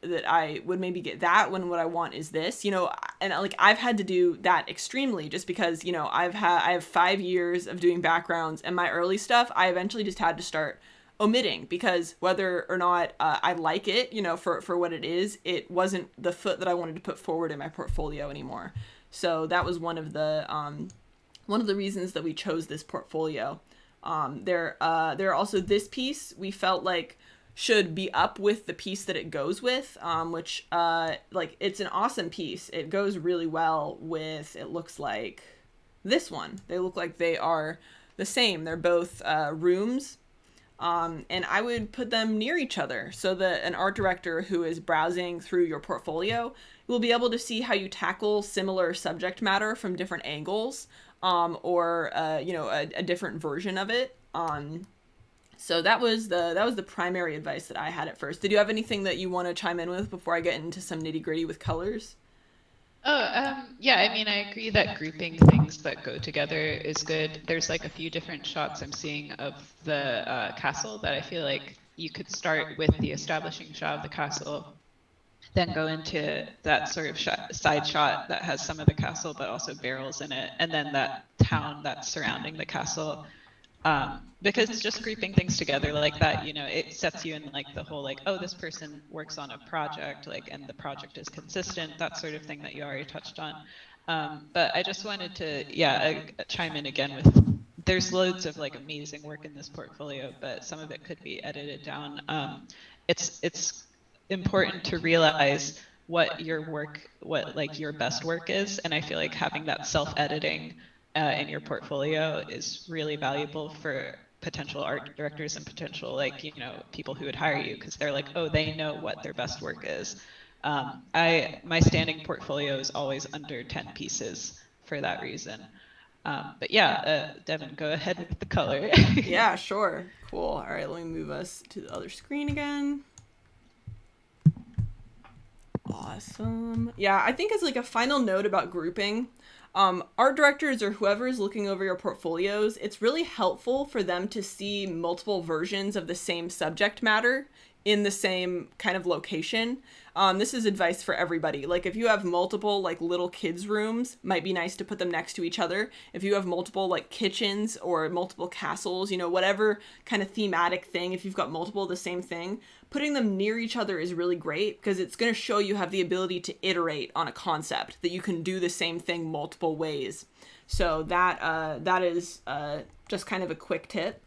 maybe get that when what I want is this, and like I've had to do that extremely just because, I have 5 years of doing backgrounds, and my early stuff, I eventually just had to start omitting because whether or not I like it, for what it is, it wasn't the foot that I wanted to put forward in my portfolio anymore. So that was one of the reasons that we chose this portfolio. There are also this piece we felt like should be up with the piece that it goes with, which like it's an awesome piece. It goes really well with, it looks like this one. They look like they are the same. They're both rooms. And I would put them near each other so that an art director who is browsing through your portfolio will be able to see how you tackle similar subject matter from different angles, or a different version of it. So that was the primary advice that I had at first. Did you have anything that you want to chime in with before I get into some nitty-gritty with colors? Yeah, I mean, I agree that grouping things that go together is good. There's like a few different shots I'm seeing of the castle that I feel like you could start with the establishing shot of the castle, then go into that sort of side shot that has some of the castle but also barrels in it, and then that town that's surrounding the castle. Because just grouping things together like that, it sets you in like the whole like, oh, this person works on a project, like, and the project is consistent, that sort of thing that you already touched on. But I just wanted to, chime in again with there's loads of like amazing work in this portfolio, but some of it could be edited down. It's important to realize what your work, what like your best work is, and I feel like having that self-editing in your portfolio is really valuable for potential art directors and potential like people who would hire you, because they're like, oh, they know what their best work is. My standing portfolio is always under 10 pieces for that reason. But yeah, Devin, go ahead with the color. Yeah, sure. Cool. All right, let me move us to the other screen again. Awesome. Yeah, I think as like a final note about grouping, art directors or whoever is looking over your portfolios, it's really helpful for them to see multiple versions of the same subject matter in the same kind of location. This is advice for everybody. Like if you have multiple like little kids' rooms, might be nice to put them next to each other. If you have multiple like kitchens or multiple castles, whatever kind of thematic thing, if you've got multiple of the same thing, putting them near each other is really great because it's going to show you have the ability to iterate on a concept, that you can do the same thing multiple ways. So that is just kind of a quick tip.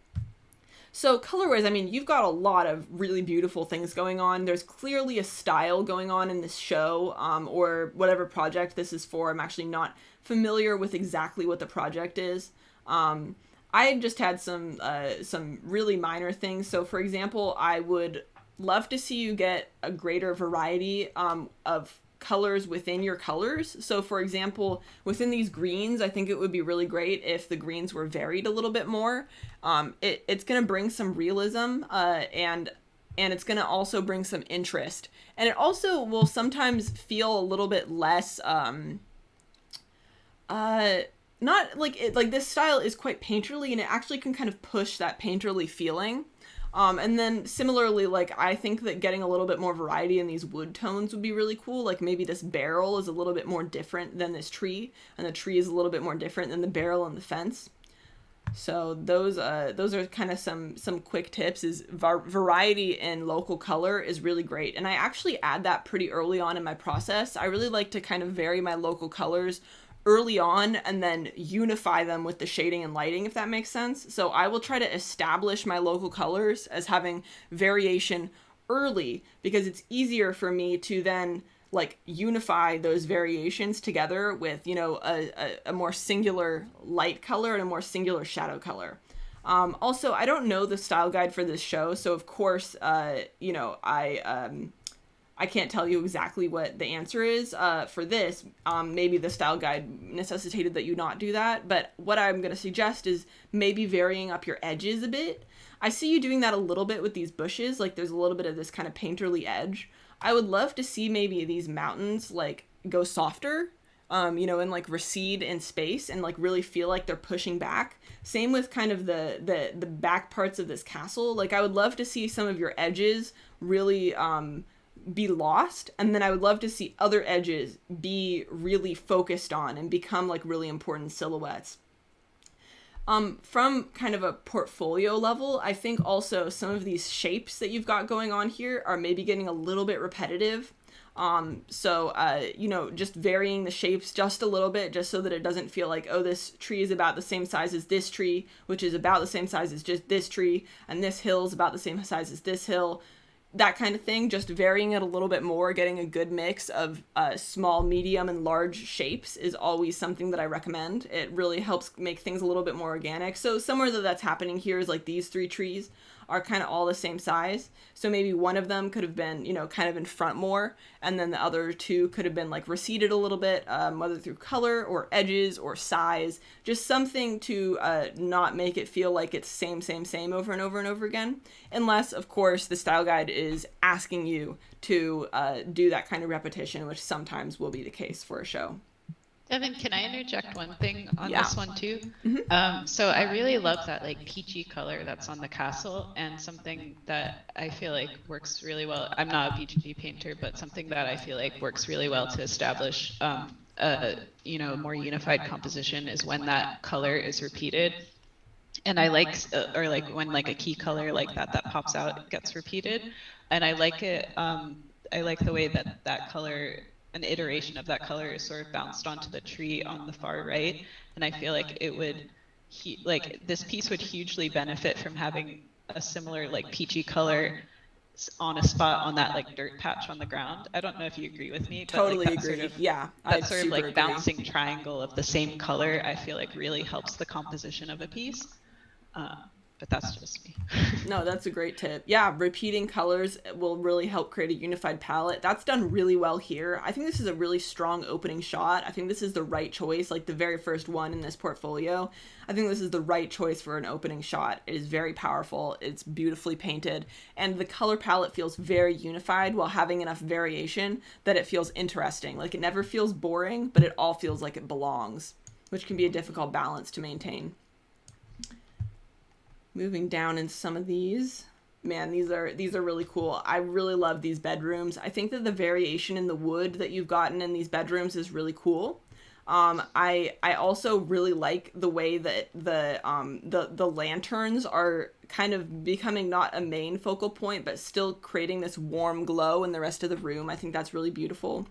So color-wise, I mean, you've got a lot of really beautiful things going on. There's clearly a style going on in this show, or whatever project this is for. I'm actually not familiar with exactly what the project is. I just had some really minor things. So for example, I would love to see you get a greater variety of colors within your colors. So for example, within these greens, I think it would be really great if the greens were varied a little bit more. It's going to bring some realism and it's going to also bring some interest. And it also will sometimes feel a little bit less not like it, like this style is quite painterly, and it actually can kind of push that painterly feeling. And then similarly, like I think that getting a little bit more variety in these wood tones would be really cool. Like maybe this barrel is a little bit more different than this tree, and the tree is a little bit more different than the barrel and the fence. So those are kind of some quick tips. Is variety in local color is really great, and I actually add that pretty early on in my process. I really like to kind of vary my local colors early on and then unify them with the shading and lighting, if that makes sense. So I will try to establish my local colors as having variation early because it's easier for me to then like unify those variations together with, a more singular light color and a more singular shadow color. Also, I don't know the style guide for this show, so of course, I can't tell you exactly what the answer is for this. Maybe the style guide necessitated that you not do that, but what I'm going to suggest is maybe varying up your edges a bit. I see you doing that a little bit with these bushes, like there's a little bit of this kind of painterly edge. I would love to see maybe these mountains like go softer, and like recede in space and like really feel like they're pushing back. Same with kind of the back parts of this castle. Like I would love to see some of your edges really be lost, and then I would love to see other edges be really focused on and become like really important silhouettes. From kind of a portfolio level, I think also some of these shapes that you've got going on here are maybe getting a little bit repetitive. Just varying the shapes just a little bit, just so that it doesn't feel like, oh, this tree is about the same size as this tree, which is about the same size as just this tree, and this hill is about the same size as this hill. That kind of thing, just varying it a little bit more, getting a good mix of small, medium, and large shapes is always something that I recommend. It really helps make things a little bit more organic. So somewhere that's happening here is like these three trees are kind of all the same size. So maybe one of them could have been, kind of in front more, and then the other two could have been like receded a little bit, whether through color or edges or size, just something to not make it feel like it's same over and over and over again. Unless, of course, the style guide is asking you to do that kind of repetition, which sometimes will be the case for a show. Devin, can I interject one thing on Yeah. this one too? Mm-hmm. So I really love that like peachy color that's on the castle, and something that I feel like works really well. I'm not a peachy painter, but something that I feel like works really well to establish a more unified composition is when that color is repeated. And I like, or like when like a key color like that pops out gets repeated, and I like it. I like the way that that color, an iteration of that color, is sort of bounced onto the tree on the far right, and I feel like it would like this piece would hugely benefit from having a similar like peachy color on a spot on that like dirt patch on the ground. I don't know if you agree with me, but like Totally agree. Yeah, I that sort of super like agree. bouncing triangle of the same color, I feel like really helps the composition of a piece. But that's just me. No, that's a great tip. Yeah, repeating colors will really help create a unified palette. That's done really well here. I think this is a really strong opening shot. I think this is the right choice, like the very first one in this portfolio. I think this is the right choice for an opening shot. It is very powerful. It's beautifully painted, and the color palette feels very unified while having enough variation that it feels interesting. Like it never feels boring, but it all feels like it belongs, which can be a difficult balance to maintain. Moving down in some of these, man, these are really cool. I really love these bedrooms. I think that the variation in the wood that you've gotten in these bedrooms is really cool. I also really like the way that the lanterns are kind of becoming not a main focal point, but still creating this warm glow in the rest of the room. I think that's really beautiful.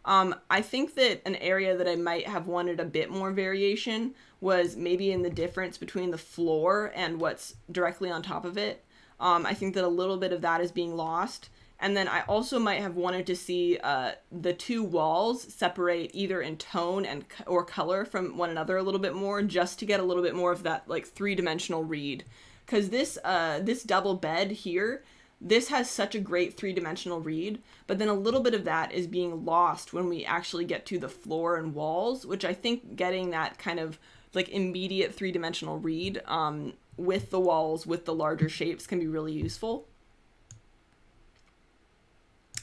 I think that an area that I might have wanted a bit more variation was maybe in the difference between the floor and what's directly on top of it. I think that a little bit of that is being lost. And then I also might have wanted to see the two walls separate either in tone and or color from one another a little bit more, just to get a little bit more of that like three-dimensional read. Because this double bed here, this has such a great three-dimensional read, but then a little bit of that is being lost when we actually get to the floor and walls, which I think getting that kind of like immediate three-dimensional read with the walls, with the larger shapes, can be really useful.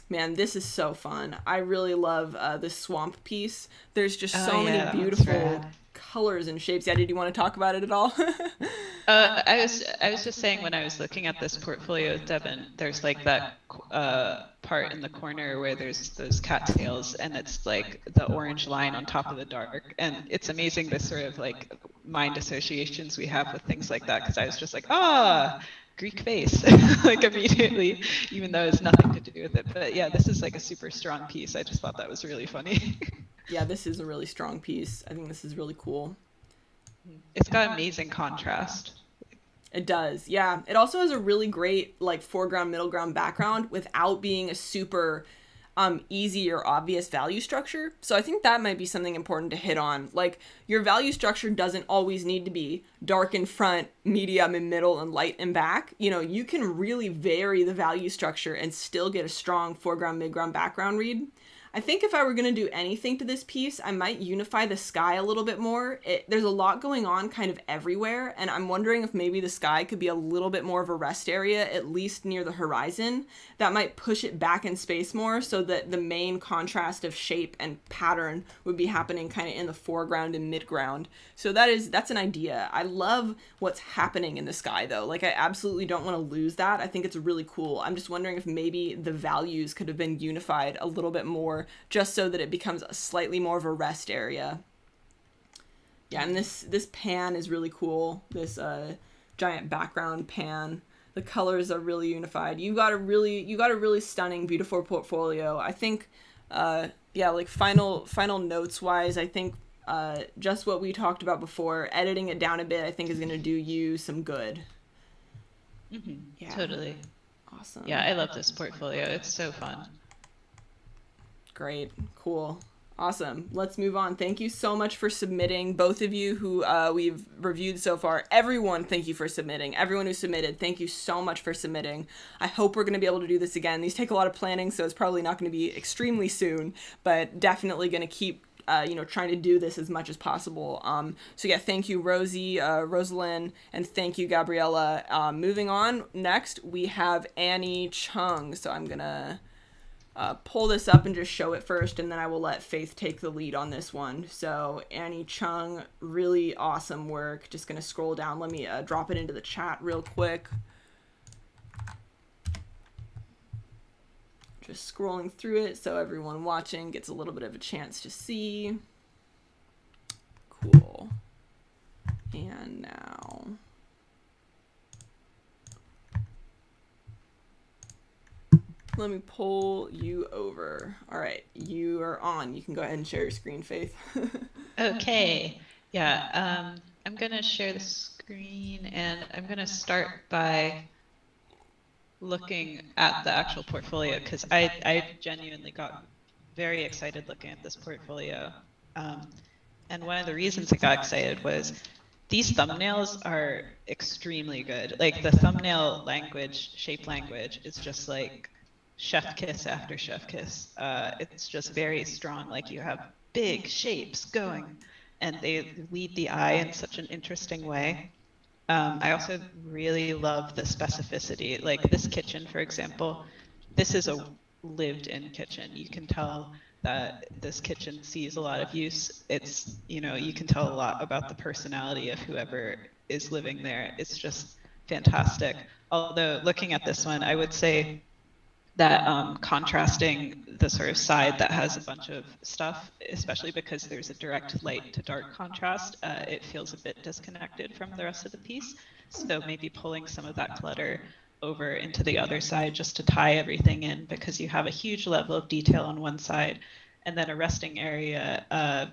Man, this is so fun. I really love this swamp piece. There's just so many beautiful colors and shapes. Yeah, did you want to talk about it at all? I was just saying, when I was looking at this portfolio with Devin, there's like that part in the corner where there's those cattails, and it's like the orange line on top of the dark, and it's amazing the sort of like mind associations we have with things like that, because I was just like, Greek vase, like immediately, even though it's nothing to do with it. But yeah, this is like a super strong piece. I just thought that was really funny. Yeah, this is a really strong piece. I think this is really cool. It's got amazing contrast. It does, yeah. It also has a really great like foreground, middle ground, background without being a super easy or obvious value structure. So I think that might be something important to hit on. Like, your value structure doesn't always need to be dark in front, medium in middle, and light in back. You know, you can really vary the value structure and still get a strong foreground, midground, background read. I think if I were going to do anything to this piece, I might unify the sky a little bit more. There's a lot going on kind of everywhere, and I'm wondering if maybe the sky could be a little bit more of a rest area, at least near the horizon. That might push it back in space more, so that the main contrast of shape and pattern would be happening kind of in the foreground and midground. So that's an idea. I love what's happening in the sky, though. Like, I absolutely don't want to lose that. I think it's really cool. I'm just wondering if maybe the values could have been unified a little bit more, just so that it becomes a slightly more of a rest area. Yeah, and this pan is really cool. This giant background pan. The colors are really unified. You got a really stunning, beautiful portfolio. I think, like final notes wise, I think just what we talked about before, editing it down a bit, I think is going to do you some good. Mm-hmm. Yeah. Totally. Awesome. Yeah, I love this portfolio. It's so fun. Great. Cool. Awesome. Let's move on. Thank you so much for submitting. Both of you who we've reviewed so far. Everyone, thank you for submitting. Everyone who submitted, thank you so much for submitting. I hope we're going to be able to do this again. These take a lot of planning, so it's probably not going to be extremely soon, but definitely going to keep trying to do this as much as possible. So yeah, thank you, Rosie, Rosalind, and thank you, Gabriella. Moving on, next we have Annie Chung. So I'm gonna pull this up and just show it first, and then I will let Faith take the lead on this one. So Annie Chung, really awesome work. Just gonna scroll down. Let me drop it into the chat real quick. Just scrolling through it so everyone watching gets a little bit of a chance to see. Cool. And now, let me pull you over. All right, you are on. You can go ahead and share your screen, Faith. Okay. Yeah. I'm gonna share the screen, and I'm gonna start by looking at the actual portfolio, because I genuinely got very excited looking at this portfolio. And one of the reasons I got excited was these thumbnails are extremely good. Like the thumbnail language, shape language, is just like chef kiss after chef kiss. It's just very strong. Like you have big shapes going, and they lead the eye in such an interesting way. I also really love the specificity. Like this kitchen, for example, this is a lived-in kitchen. You can tell that this kitchen sees a lot of use. It's, you can tell a lot about the personality of whoever is living there. It's just fantastic. Although looking at this one, I would say that contrasting the sort of side that has a bunch of stuff, especially because there's a direct light to dark contrast, it feels a bit disconnected from the rest of the piece. So maybe pulling some of that clutter over into the other side just to tie everything in, because you have a huge level of detail on one side and then a resting area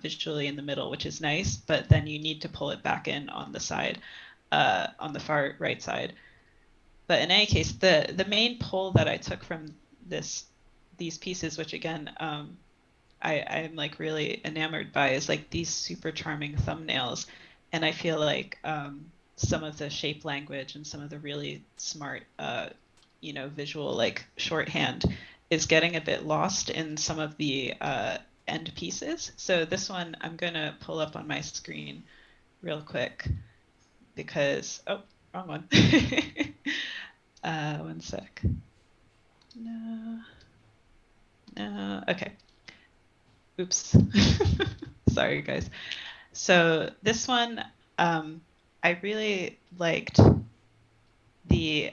visually in the middle, which is nice, but then you need to pull it back in on the side, on the far right side. But in any case, the main pull that I took from these pieces, which again, I'm like really enamored by, is like these super charming thumbnails. And I feel like some of the shape language and some of the really smart, visual like shorthand is getting a bit lost in some of the end pieces. So this one I'm gonna pull up on my screen real quick because, oh, wrong one. One sec. No, okay. Oops. Sorry, guys. So this one, I really liked the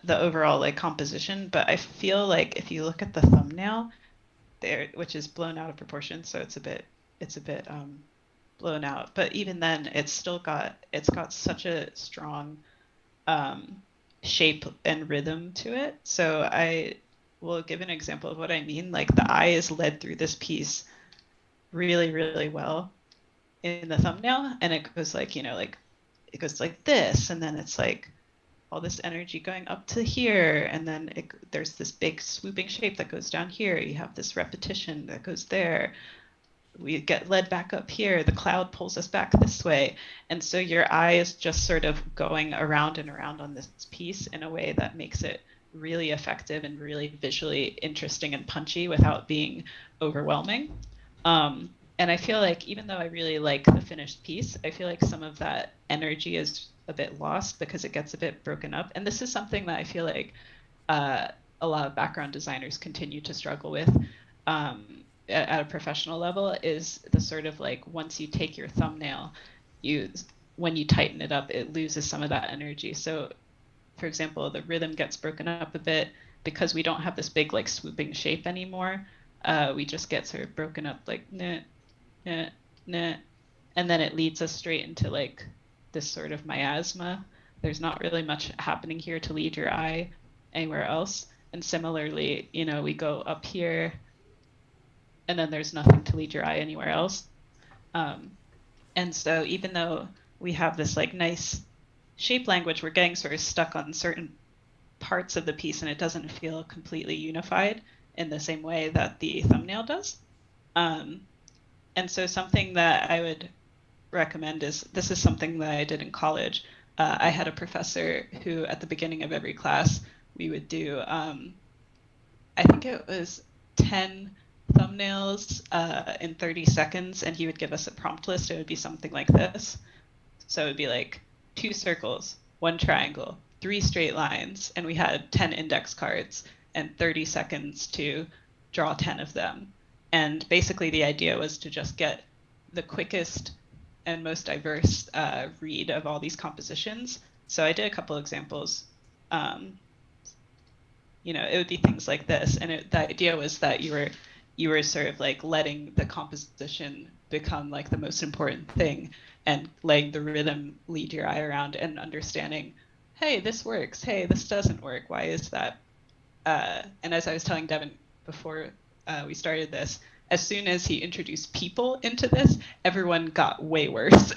overall like composition, but I feel like if you look at the thumbnail there, which is blown out of proportion, so it's a bit blown out, but even then it's got such a strong shape and rhythm to it. So I will give an example of what I mean. Like the eye is led through this piece really, really well in the thumbnail, and it goes like, like it goes like this, and then it's like all this energy going up to here, and then there's this big swooping shape that goes down here. You have this repetition that goes there. We get led back up here. The cloud pulls us back this way. And so your eye is just sort of going around and around on this piece in a way that makes it really effective and really visually interesting and punchy without being overwhelming. And I feel like even though I really like the finished piece, I feel like some of that energy is a bit lost because it gets a bit broken up. And this is something that I feel like a lot of background designers continue to struggle with. At a professional level, is the sort of like, once you take your thumbnail, when you tighten it up, it loses some of that energy. So for example, the rhythm gets broken up a bit because we don't have this big like swooping shape anymore. We just get sort of broken up like nah, nah, nah, and then it leads us straight into like this sort of miasma. There's not really much happening here to lead your eye anywhere else. And similarly, we go up here, and then there's nothing to lead your eye anywhere else. And so even though we have this like nice shape language, we're getting sort of stuck on certain parts of the piece, and it doesn't feel completely unified in the same way that the thumbnail does. And so something that I would recommend is, this is something that I did in college. I had a professor who at the beginning of every class, we would do, I think it was 10 thumbnails in 30 seconds, and he would give us a prompt list. It would be something like this. So it would be like 2 circles, 1 triangle, 3 straight lines, and we had 10 index cards and 30 seconds to draw 10 of them. And basically the idea was to just get the quickest and most diverse read of all these compositions. So I did a couple examples. It would be things like this, and the idea was that you were sort of like letting the composition become like the most important thing, and letting the rhythm lead your eye around, and understanding, hey, this works, hey, this doesn't work, why is that? And as I was telling Devin before we started this, as soon as he introduced people into this, everyone got way worse.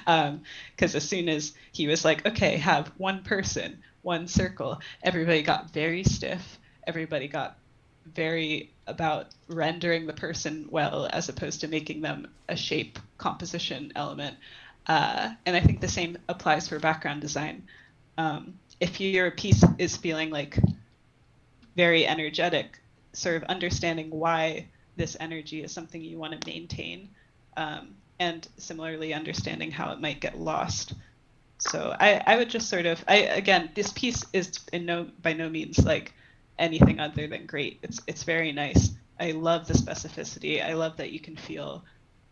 Because as soon as he was like, okay, have one person, one circle, everybody got very stiff. Everybody got very about rendering the person well, as opposed to making them a shape composition element. And I think the same applies for background design. If your piece is feeling like very energetic, sort of understanding why this energy is something you want to maintain, and similarly understanding how it might get lost. So I would just sort of, again, this piece is by no means like anything other than great. It's very nice. I love the specificity. I love that you can feel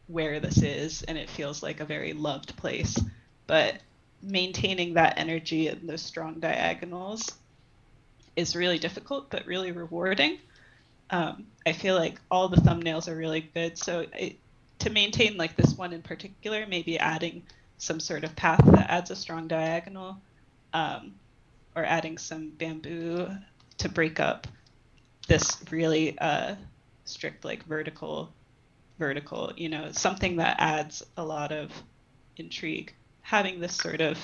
where this is, and it feels like a very loved place. But maintaining that energy and those strong diagonals is really difficult, but really rewarding. I feel like all the thumbnails are really good. So to maintain like this one in particular, maybe adding some sort of path that adds a strong diagonal, or adding some bamboo to break up this really strict like vertical, something that adds a lot of intrigue. Having this sort of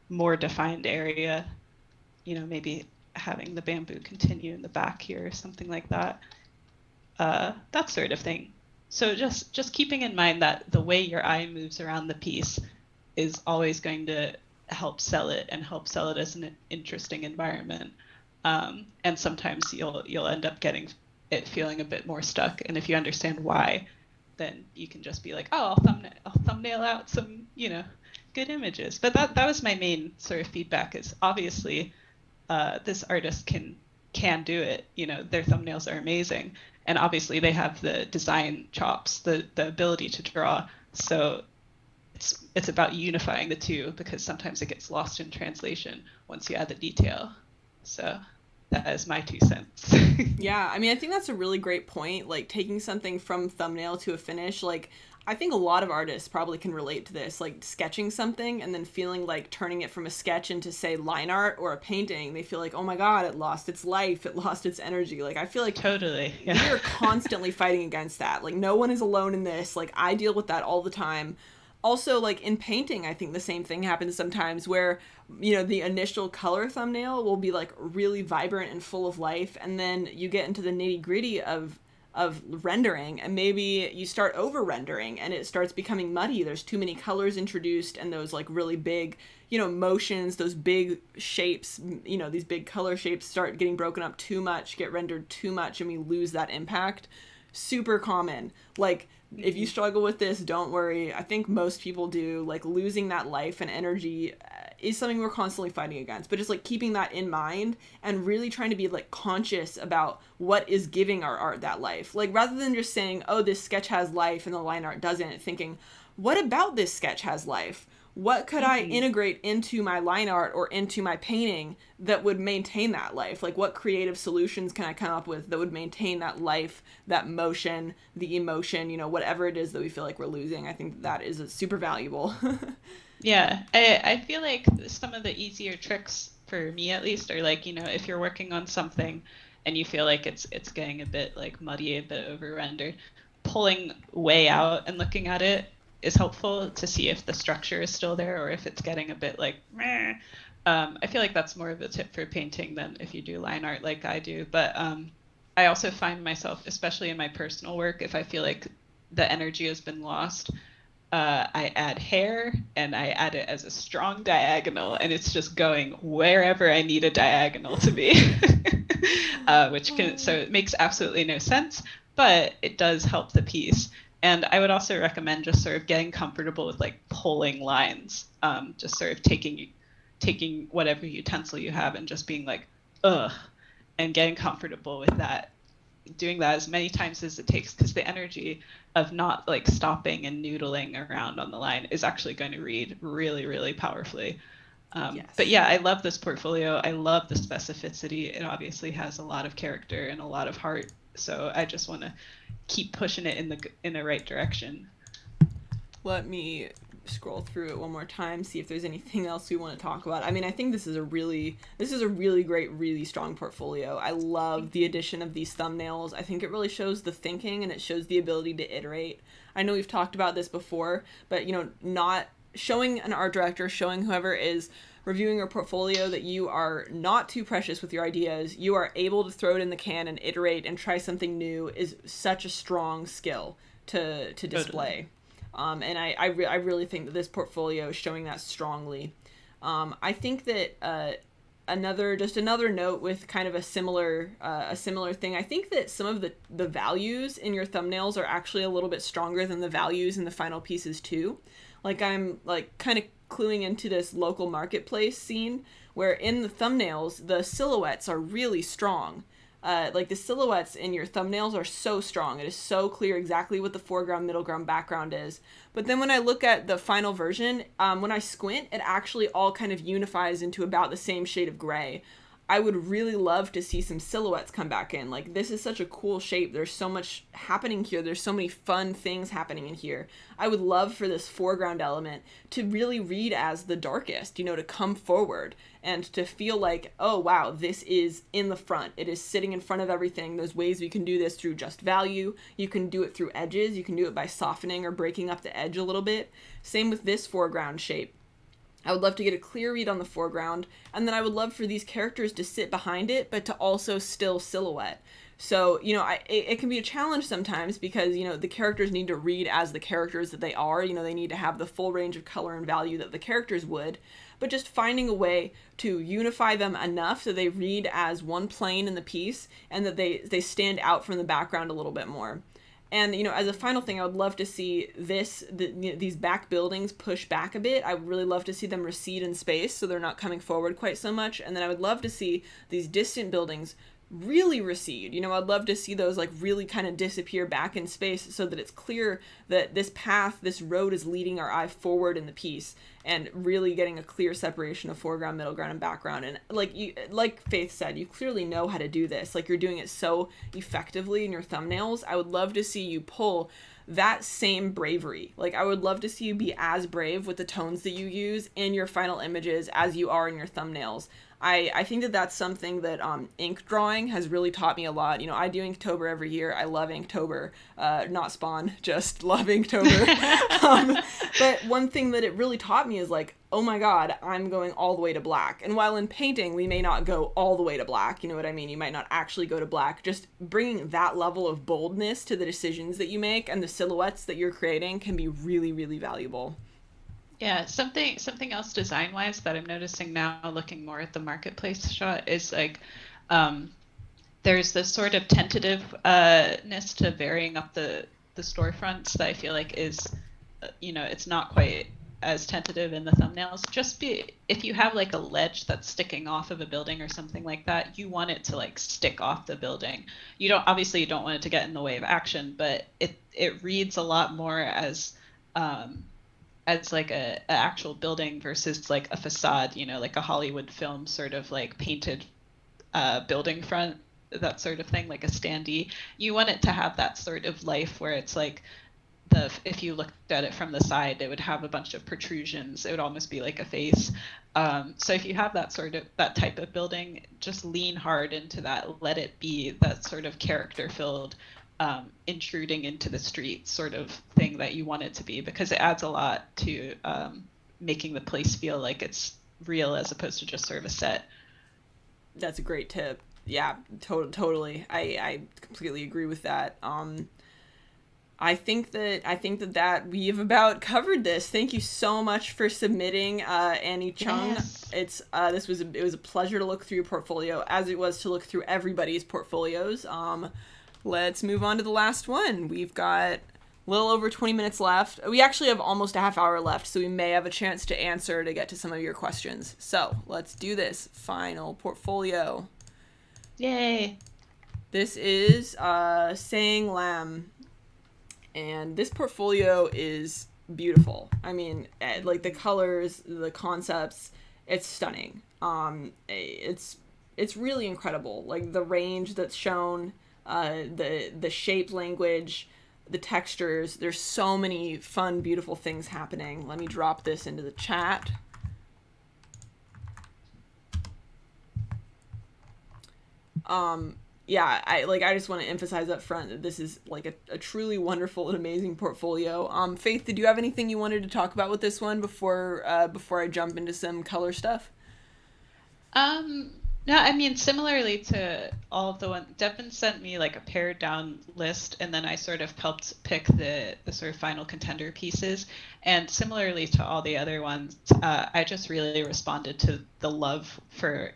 more defined area, maybe having the bamboo continue in the back here or something like that, that sort of thing. So just keeping in mind that the way your eye moves around the piece is always going to help sell it as an interesting environment. And sometimes you'll end up getting it feeling a bit more stuck. And if you understand why, then you can just be like, oh, I'll thumbnail out some, good images. But that was my main sort of feedback, is obviously this artist can do it. Their thumbnails are amazing. And obviously they have the design chops, the ability to draw. So it's about unifying the two, because sometimes it gets lost in translation once you add the detail. So that is my 2 cents. Yeah, I mean, I think that's a really great point. Like, taking something from thumbnail to a finish, like, I think a lot of artists probably can relate to this, like sketching something and then feeling like turning it from a sketch into, say, line art or a painting. They feel like, oh my God, it lost its life, it lost its energy. Like, I feel like totally, we are constantly fighting against that. Like, no one is alone in this. Like, I deal with that all the time. Also, like, in painting, I think the same thing happens sometimes, where, the initial color thumbnail will be like really vibrant and full of life, and then you get into the nitty-gritty of rendering, and maybe you start over rendering and it starts becoming muddy. There's too many colors introduced, and those like really big, motions, those big shapes, these big color shapes start getting broken up too much, get rendered too much, and we lose that impact. Super common. Like, if you struggle with this, don't worry. I think most people do. Like, losing that life and energy is something we're constantly fighting against. But just like keeping that in mind and really trying to be like conscious about what is giving our art that life. Like, rather than just saying, oh, this sketch has life and the line art doesn't, thinking, what about this sketch has life? What could I integrate into my line art or into my painting that would maintain that life? Like, what creative solutions can I come up with that would maintain that life, that motion, the emotion, whatever it is that we feel like we're losing? I think that is super valuable. Yeah, I feel like some of the easier tricks, for me at least, are like, if you're working on something and you feel like it's getting a bit like muddy, a bit over rendered, pulling way out and looking at it is helpful to see if the structure is still there or if it's getting a bit like meh. I feel like that's more of a tip for painting than if you do line art like I do. But I also find myself, especially in my personal work, if I feel like the energy has been lost, I add hair and I add it as a strong diagonal, and it's just going wherever I need a diagonal to be, so it makes absolutely no sense, but it does help the piece. And I would also recommend just sort of getting comfortable with like pulling lines, just sort of taking whatever utensil you have and just being like, ugh, and getting comfortable with that. Doing that as many times as it takes, because the energy of not like stopping and noodling around on the line is actually going to read really, really powerfully. Yes. But yeah, I love this portfolio. I love the specificity. It obviously has a lot of character and a lot of heart. So I just want to keep pushing it in the right direction. Let me scroll through it one more time, see if there's anything else we want to talk about. I mean, I think this is a really great, really strong portfolio. I love the addition of these thumbnails. I think it really shows the thinking and it shows the ability to iterate. I know we've talked about this before, but not showing an art director, showing whoever is reviewing your portfolio that you are not too precious with your ideas, you are able to throw it in the can and iterate and try something new is such a strong skill to display. And I really think that this portfolio is showing that strongly. I think that another note with kind of a similar thing. I think that some of the values in your thumbnails are actually a little bit stronger than the values in the final pieces too. Like I'm like kind of cluing into this local marketplace scene where in the thumbnails the silhouettes are really strong. Like the silhouettes in your thumbnails are so strong. It is so clear exactly what the foreground, middle ground, background is. But then when I look at the final version, when I squint, it actually all kind of unifies into about the same shade of gray. I would really love to see some silhouettes come back in. Like, this is such a cool shape. There's so much happening here. There's so many fun things happening in here. I would love for this foreground element to really read as the darkest, to come forward and to feel like, oh, wow, this is in the front. It is sitting in front of everything. There's ways we can do this through just value. You can do it through edges. You can do it by softening or breaking up the edge a little bit. Same with this foreground shape. I would love to get a clear read on the foreground, and then I would love for these characters to sit behind it, but to also still silhouette. So, it can be a challenge sometimes because, the characters need to read as the characters that they are. They need to have the full range of color and value that the characters would. But just finding a way to unify them enough so they read as one plane in the piece and that they stand out from the background a little bit more. And, as a final thing, I would love to see these back buildings push back a bit. I would really love to see them recede in space so they're not coming forward quite so much. And then I would love to see these distant buildings really recede. I'd love to see those like really kind of disappear back in space so that it's clear that this path, this road is leading our eye forward in the piece and really getting a clear separation of foreground, middle ground, and background. And like Faith said, you clearly know how to do this. Like, you're doing it so effectively in your thumbnails. I would love to see you pull that same bravery. Like, I would love to see you be as brave with the tones that you use in your final images as you are in your thumbnails. I think that that's something that ink drawing has really taught me a lot. I do Inktober every year. I love Inktober. Not Spawn, just love Inktober. But one thing that it really taught me is like, oh my God, I'm going all the way to black. And while in painting, we may not go all the way to black. You know what I mean? You might not actually go to black. Just bringing that level of boldness to the decisions that you make and the silhouettes that you're creating can be really, really valuable. Yeah, something else design-wise that I'm noticing now, looking more at the marketplace shot, is like there's this sort of tentativeness to varying up the storefronts that I feel like is, it's not quite as tentative in the thumbnails. If you have like a ledge that's sticking off of a building or something like that, you want it to like stick off the building. You don't want it to get in the way of action, but it reads a lot more as like a actual building versus like a facade, like a Hollywood film sort of like painted building front, that sort of thing, like a standee. You want it to have that sort of life where it's like if you looked at it from the side, it would have a bunch of protrusions. It would almost be like a face. So if you have that type of building, just lean hard into that. Let it be that sort of character-filled intruding into the street sort of thing that you want it to be, because it adds a lot to making the place feel like it's real as opposed to just sort of a set. That's a great tip. Yeah, totally. I completely agree with that. I think that we have about covered this. Thank you so much for submitting, Annie Chung. Yes. It was a pleasure to look through your portfolio, as it was to look through everybody's portfolios. Let's move on to the last one. We've got a little over 20 minutes left. We actually have almost a half hour left, so we may have a chance to get to some of your questions. So let's do this. Final portfolio. Yay. This is Sang Lam. And this portfolio is beautiful. I mean, like the colors, the concepts, it's stunning. It's really incredible. Like the range that's shown, the shape language, the textures. There's so many fun, beautiful things happening. Let me drop this into the chat. Yeah, I just want to emphasize up front that this is like a truly wonderful and amazing portfolio. Faith, did you have anything you wanted to talk about with this one before I jump into some color stuff? No, I mean, similarly to all of the ones, Devin sent me like a pared down list, and then I sort of helped pick the sort of final contender pieces. And similarly to all the other ones, I just really responded to the love for,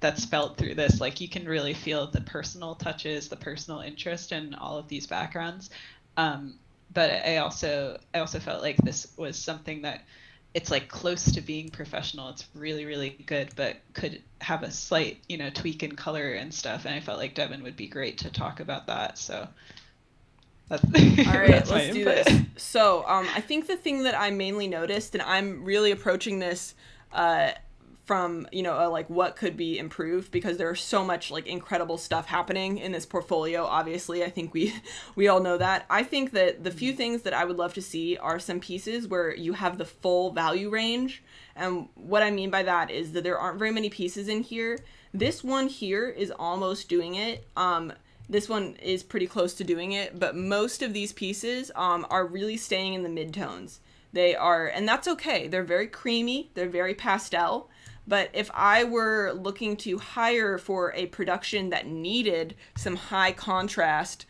that's felt through this. Like, you can really feel the personal touches, the personal interest in all of these backgrounds. But I also felt like this was something that it's like close to being professional. It's really, really good, but could have a slight, tweak in color and stuff. And I felt like Devin would be great to talk about that. So that's all right, that's let's do this. So I think the thing that I mainly noticed, and I'm really approaching this from like what could be improved, because there's so much like incredible stuff happening in this portfolio. Obviously, I think we all know that. I think that the few things that I would love to see are some pieces where you have the full value range. And what I mean by that is that there aren't very many pieces in here. This one here is almost doing it. This one is pretty close to doing it, but most of these pieces are really staying in the midtones. They are, and that's okay. They're very creamy. They're very pastel. But if I were looking to hire for a production that needed some high contrast,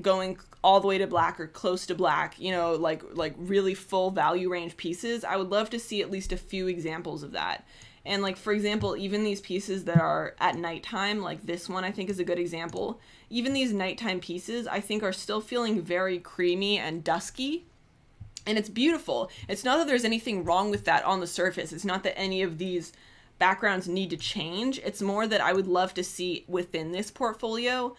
going all the way to black or close to black, like really full value range pieces, I would love to see at least a few examples of that. And like, for example, even these pieces that are at nighttime, like this one I think is a good example. Even these nighttime pieces I think are still feeling very creamy and dusky. And it's beautiful. It's not that there's anything wrong with that on the surface. It's not that any of these backgrounds need to change. It's more that I would love to see within this portfolio,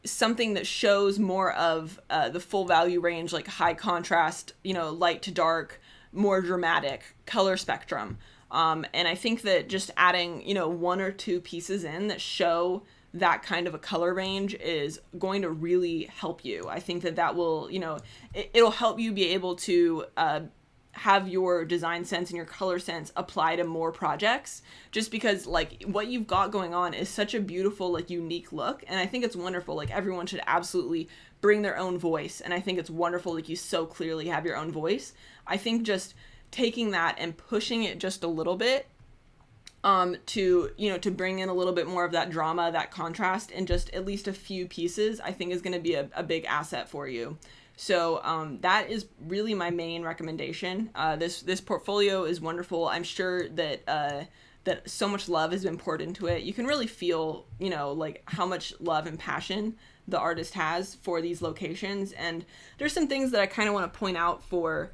something that shows more of the full value range, like high contrast, light to dark, more dramatic color spectrum. And I think that just adding, one or two pieces in that show that kind of a color range is going to really help you. I think that will, it'll help you be able to have your design sense and your color sense apply to more projects, just because like what you've got going on is such a beautiful, like unique look. And I think it's wonderful. Like everyone should absolutely bring their own voice. And I think it's wonderful. Like you so clearly have your own voice. I think just taking that and pushing it just a little bit to bring in a little bit more of that drama, that contrast, and just at least a few pieces, I think is going to be a big asset for you. So that is really my main recommendation. This portfolio is wonderful. I'm sure that so much love has been poured into it. You can really feel, like how much love and passion the artist has for these locations. And there's some things that I kind of want to point out for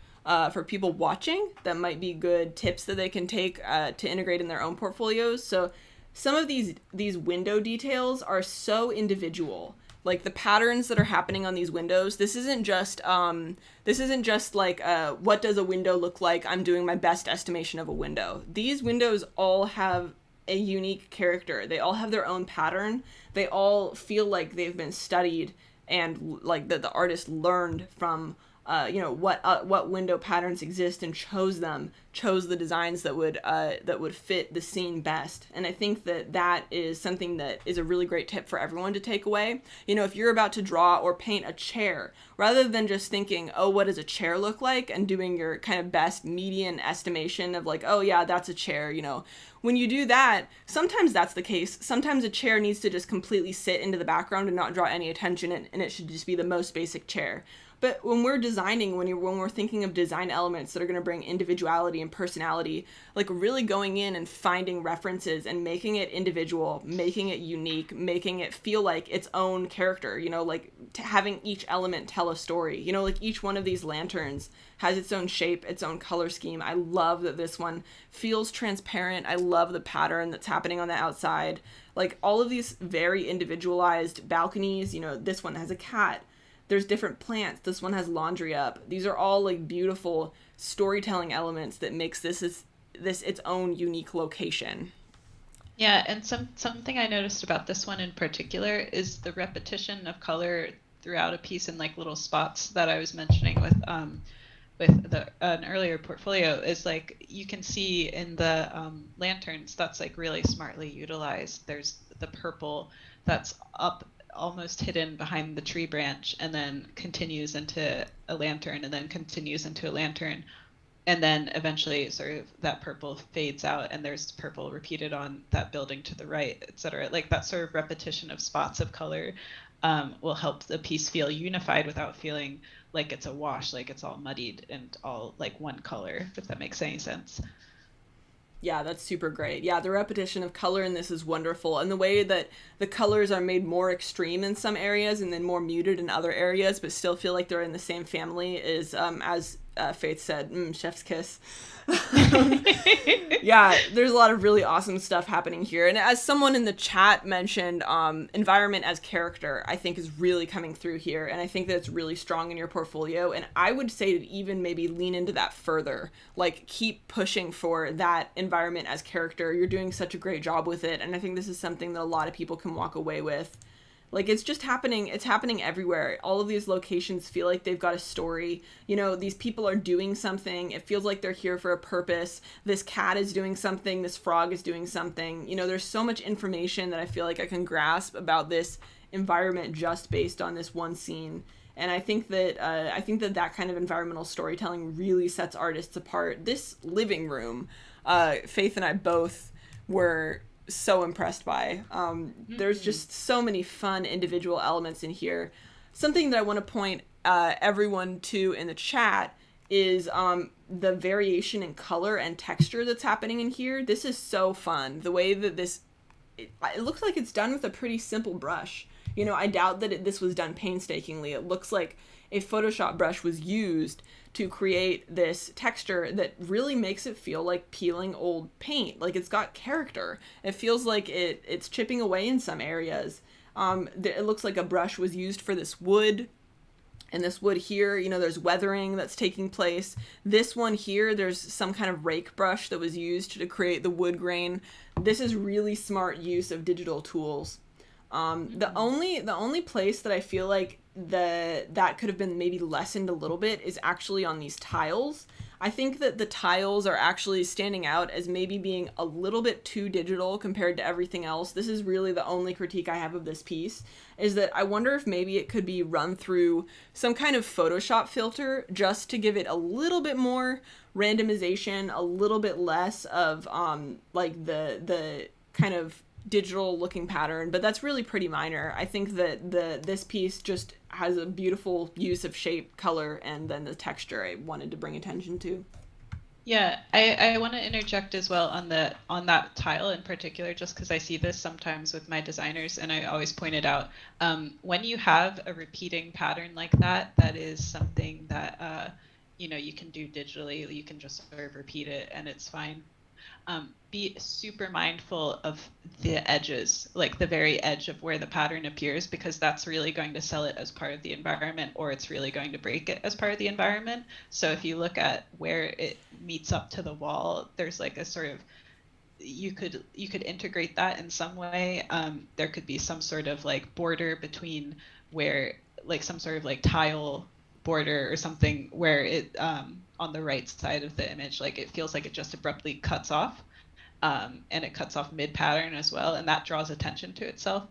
people watching that might be good tips that they can take to integrate in their own portfolios. So some of these window details are so individual. Like the patterns that are happening on these windows, this isn't just like what does a window look like? I'm doing my best estimation of a window. These windows all have a unique character. They all have their own pattern. They all feel like they've been studied and like that the artist learned from what window patterns exist and chose the designs that would fit the scene best. And I think that is something that is a really great tip for everyone to take away. If you're about to draw or paint a chair, rather than just thinking, oh, what does a chair look like, and doing your kind of best median estimation of like, oh yeah, that's a chair, when you do that, sometimes that's the case. Sometimes a chair needs to just completely sit into the background and not draw any attention, and it should just be the most basic chair. But when we're designing, when we're thinking of design elements that are going to bring individuality and personality, like really going in and finding references and making it individual, making it unique, making it feel like its own character, like having each element tell a story, like each one of these lanterns has its own shape, its own color scheme. I love that this one feels transparent. I love the pattern that's happening on the outside. Like all of these very individualized balconies, this one has a cat. There's different plants. This one has laundry up. These are all like beautiful storytelling elements that makes this its own unique location. Yeah, and something I noticed about this one in particular is the repetition of color throughout a piece in like little spots that I was mentioning with an earlier portfolio is like you can see in the lanterns that's like really smartly utilized. There's the purple that's up almost hidden behind the tree branch and then continues into a lantern and then continues into a lantern, and then eventually sort of that purple fades out and there's purple repeated on that building to the right, etc. Like that sort of repetition of spots of color will help the piece feel unified without feeling like it's a wash, like it's all muddied and all like one color, if that makes any sense. Yeah, that's super great. Yeah, the repetition of color in this is wonderful. And the way that the colors are made more extreme in some areas and then more muted in other areas, but still feel like they're in the same family is, as Faith said, chef's kiss. Yeah, there's a lot of really awesome stuff happening here. And as someone in the chat mentioned, environment as character, I think is really coming through here. And I think that it's really strong in your portfolio. And I would say to even maybe lean into that further, like keep pushing for that environment as character. You're doing such a great job with it. And I think this is something that a lot of people can walk away with. Like, it's just happening. It's happening everywhere. All of these locations feel like they've got a story. You know, these people are doing something. It feels like they're here for a purpose. This cat is doing something. This frog is doing something. You know, there's so much information that I feel like I can grasp about this environment just based on this one scene. And I think that that kind of environmental storytelling really sets artists apart. This living room, Faith and I both were so impressed by. There's just so many fun individual elements in here. Something that I want to point everyone to in the chat is the variation in color and texture that's happening in here. This is so fun. The way that it looks like it's done with a pretty simple brush. You know, I doubt that this was done painstakingly. It looks like a Photoshop brush was used to create this texture that really makes it feel like peeling old paint. Like, it's got character. It feels like it's chipping away in some areas. It looks like a brush was used for this wood. And this wood here, you know, there's weathering that's taking place. This one here, there's some kind of rake brush that was used to create the wood grain. This is really smart use of digital tools. The only place that I feel like that could have been maybe lessened a little bit is actually on these tiles. I think that the tiles are actually standing out as maybe being a little bit too digital compared to everything else. This is really the only critique I have of this piece, is that I wonder if maybe it could be run through some kind of Photoshop filter just to give it a little bit more randomization, a little bit less of like the kind of digital looking pattern, but that's really pretty minor. I think that this piece just has a beautiful use of shape, color, and then the texture I wanted to bring attention to. Yeah, I want to interject as well on that tile in particular, just because I see this sometimes with my designers, and I always point it out. When you have a repeating pattern like that, that is something that you know, you can do digitally. You can just sort of repeat it, and it's fine. Be super mindful of the edges, like the very edge of where the pattern appears, because that's really going to sell it as part of the environment, or it's really going to break it as part of the environment. So if you look at where it meets up to the wall, there's like a sort of, you could integrate that in some way. There could be some sort of like border between where, like some sort of like tile border or something where it on the right side of the image, like it feels like it just abruptly cuts off, and it cuts off mid-pattern as well, and that draws attention to itself.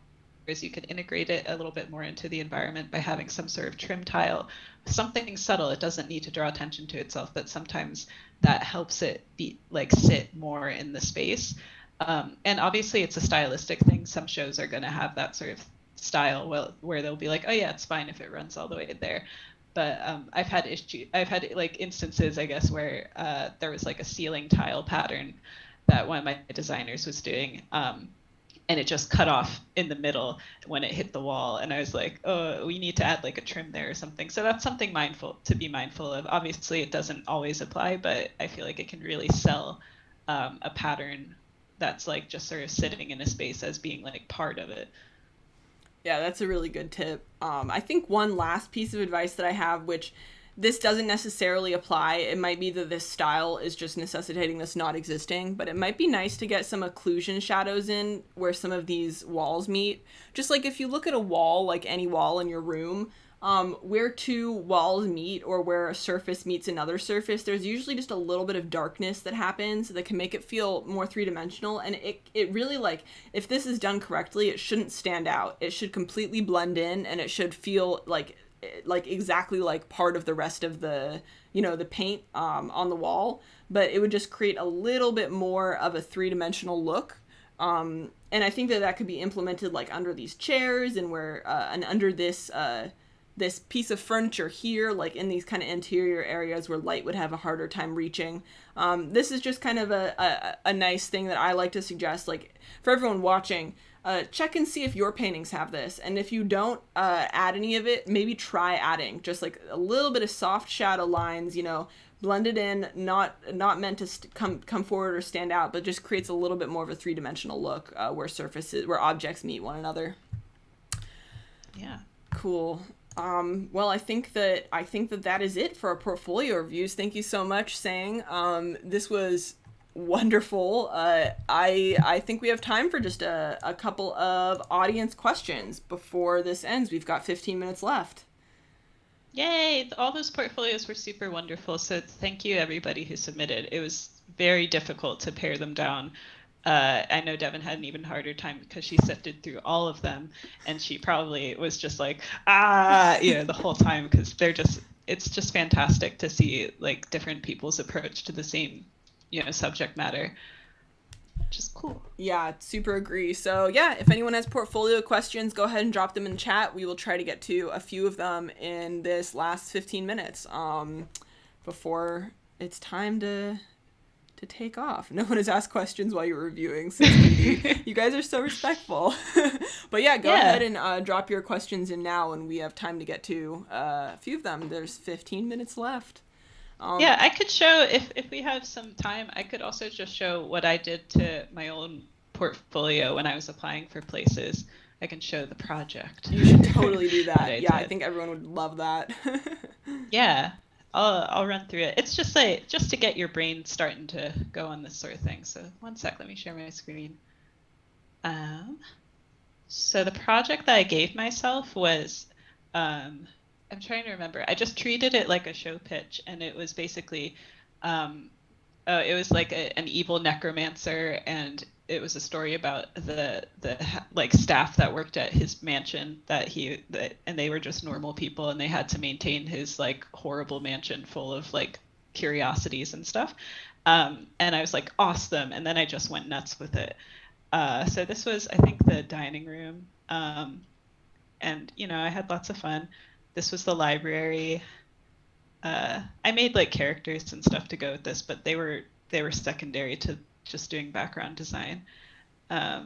Whereas you could integrate it a little bit more into the environment by having some sort of trim tile, something subtle. It doesn't need to draw attention to itself, but sometimes that helps it be like sit more in the space. And obviously it's a stylistic thing. Some shows are going to have that sort of style where they'll be like, oh yeah, it's fine if it runs all the way there. But I've had like instances, I guess, where there was like a ceiling tile pattern that one of my designers was doing, and it just cut off in the middle when it hit the wall, and I was like, oh, we need to add like a trim there or something. So that's something to be mindful of. Obviously it doesn't always apply, but I feel like it can really sell a pattern that's like just sort of sitting in a space as being like part of it. Yeah, that's a really good tip. I think one last piece of advice that I have, which this doesn't necessarily apply. It might be that this style is just necessitating this not existing, but it might be nice to get some occlusion shadows in where some of these walls meet. Just like if you look at a wall, like any wall in your room, where two walls meet or where a surface meets another surface, there's usually just a little bit of darkness that happens that can make it feel more three-dimensional. And it really, like, if this is done correctly, it shouldn't stand out. It should completely blend in, and it should feel like exactly like part of the rest of the, you know, the paint on the wall. But it would just create a little bit more of a three-dimensional look. And I think that could be implemented like under these chairs and where and under this this piece of furniture here, like in these kind of interior areas where light would have a harder time reaching. This is just kind of a nice thing that I like to suggest, like for everyone watching, check and see if your paintings have this. And if you don't add any of it, maybe try adding just like a little bit of soft shadow lines, you know, blended in, not meant to come forward or stand out, but just creates a little bit more of a three-dimensional look where objects meet one another. Yeah. Cool. Well, I think that that is it for our portfolio reviews. Thank you so much, Sang. This was wonderful. I think we have time for just a couple of audience questions before this ends. We've got 15 minutes left. Yay! All those portfolios were super wonderful. So thank you everybody who submitted. It was very difficult to pare them down. I know Devin had an even harder time because she sifted through all of them, and she probably was just like, the whole time, because it's just fantastic to see like different people's approach to the same, subject matter, which is cool. Yeah, super agree. So yeah, if anyone has portfolio questions, go ahead and drop them in the chat. We will try to get to a few of them in this last 15 minutes before it's time to take off. No one has asked questions while you're reviewing, so you guys are so respectful. But yeah, go ahead and drop your questions in now, and we have time to get to a few of them. There's 15 minutes left. Yeah, I could show, if we have some time, I could also just show what I did to my own portfolio when I was applying for places. I can show the project. You should totally do that. I think everyone would love that. Yeah. I'll run through it. It's just to get your brain starting to go on this sort of thing. So one sec, let me share my screen. So the project that I gave myself was, I'm trying to remember. I just treated it like a show pitch, and it was basically, it was like an evil necromancer, and it was a story about the like staff that worked at his mansion and they were just normal people, and they had to maintain his like horrible mansion full of like curiosities and stuff. And I was like, awesome. And then I just went nuts with it. So this was, I think, the dining room. And I had lots of fun. This was the library. I made like characters and stuff to go with this, but they were secondary to just doing background design. I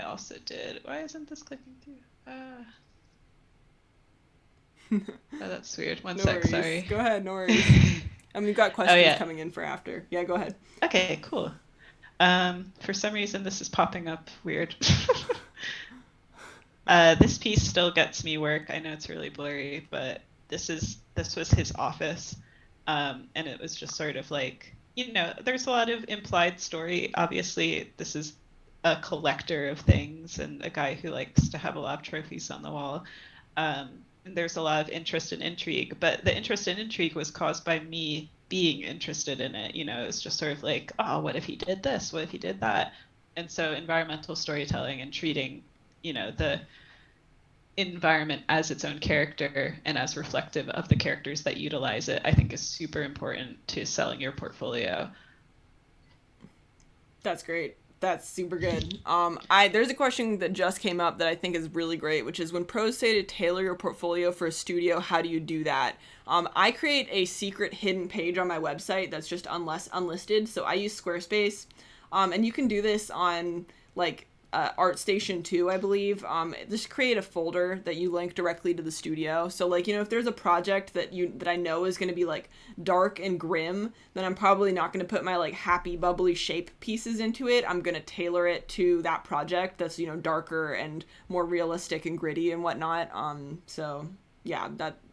also did, why isn't this clicking through? Oh, that's weird. One sec, worries. Sorry. Go ahead, no worries. We've got questions coming in for after. Yeah, go ahead. Okay, cool. For some reason, this is popping up weird. This piece still gets me work. I know it's really blurry, but this was his office, and it was just sort of like, there's a lot of implied story. Obviously, this is a collector of things and a guy who likes to have a lot of trophies on the wall. And there's a lot of interest and intrigue, but the interest and intrigue was caused by me being interested in it. It's just sort of like, oh, what if he did this? What if he did that? And so environmental storytelling and treating, the environment as its own character and as reflective of the characters that utilize it, I think is super important to selling your portfolio. That's great. That's super good. There's a question that just came up that I think is really great, which is when pros say to tailor your portfolio for a studio, how do you do that? I create a secret hidden page on my website that's just unlisted. So I use Squarespace. And you can do this on like ArtStation 2, I believe. Just create a folder that you link directly to the studio. So like, you know, if there's a project that I know is going to be like dark and grim, then I'm probably not going to put my like happy bubbly shape pieces into it. I'm going to tailor it to that project that's, you know, darker and more realistic and gritty and whatnot. So yeah,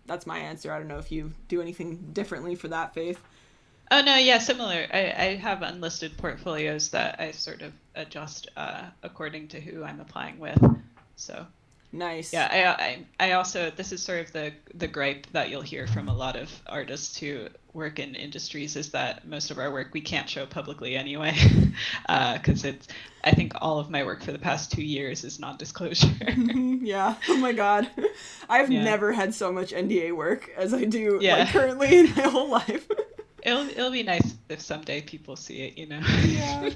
that's my answer. I don't know if you do anything differently for that, Faith. Oh no, yeah, similar. I have unlisted portfolios that I sort of adjust according to who I'm applying with. So Nice. yeah, I also, this is sort of the gripe that you'll hear from a lot of artists who work in industries, is that most of our work we can't show publicly anyway, because I think all of my work for the past 2 years is non-disclosure. Yeah. Oh my God. I've Yeah. never had so much NDA work as I do Yeah. like currently in my whole life. It'll be nice if someday people see it, you know. Yeah.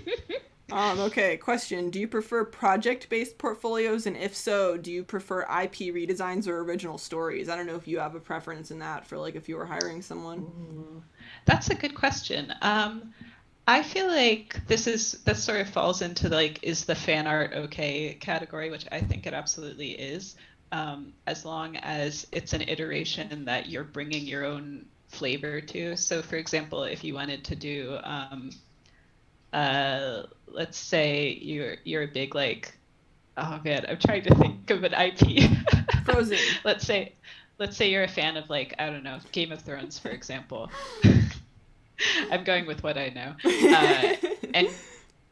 Okay, question. Do you prefer project-based portfolios? And if so, do you prefer IP redesigns or original stories? I don't know if you have a preference in that for like if you were hiring someone. Ooh, that's a good question. I feel like that sort of falls into like, is the fan art okay category, which I think it absolutely is, as long as it's an iteration that you're bringing your own flavor to. So for example, if you wanted to do let's say you're a big like, oh man, I'm trying to think of an IP. Frozen. let's say you're a fan of like, I don't know, Game of Thrones, for example. I'm going with what I know. And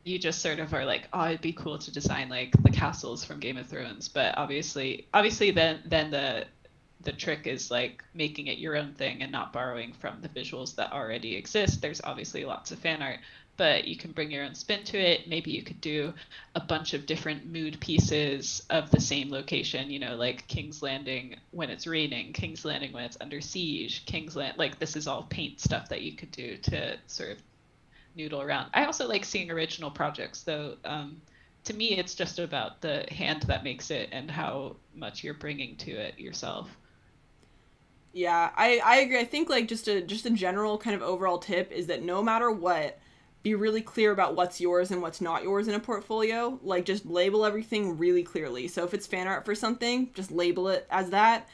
you just sort of are like, oh, it'd be cool to design like the castles from Game of Thrones, but obviously then the trick is like making it your own thing and not borrowing from the visuals that already exist. There's obviously lots of fan art, but you can bring your own spin to it. Maybe you could do a bunch of different mood pieces of the same location, you know, like King's Landing when it's raining, King's Landing when it's under siege, like this is all paint stuff that you could do to sort of noodle around. I also like seeing original projects, though. To me, it's just about the hand that makes it and how much you're bringing to it yourself. Yeah, I agree. I think like just a general kind of overall tip is that no matter what, be really clear about what's yours and what's not yours in a portfolio. Like just label everything really clearly. So if it's fan art for something, just label it as that.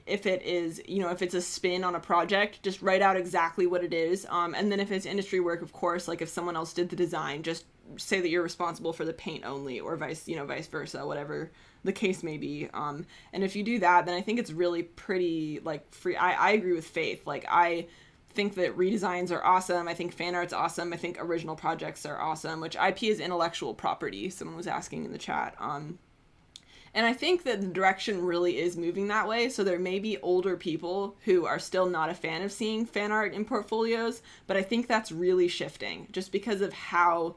If it is, you know, if it's a spin on a project, just write out exactly what it is. And then if it's industry work, of course, like if someone else did the design, just say that you're responsible for the paint only, or vice versa, whatever the case may be. And if you do that, then I think it's really pretty like free. I agree with Faith. Like I think that redesigns are awesome. I think fan art's awesome. I think original projects are awesome, which IP is intellectual property. Someone was asking in the chat. And I think that the direction really is moving that way. So there may be older people who are still not a fan of seeing fan art in portfolios, but I think that's really shifting just because of how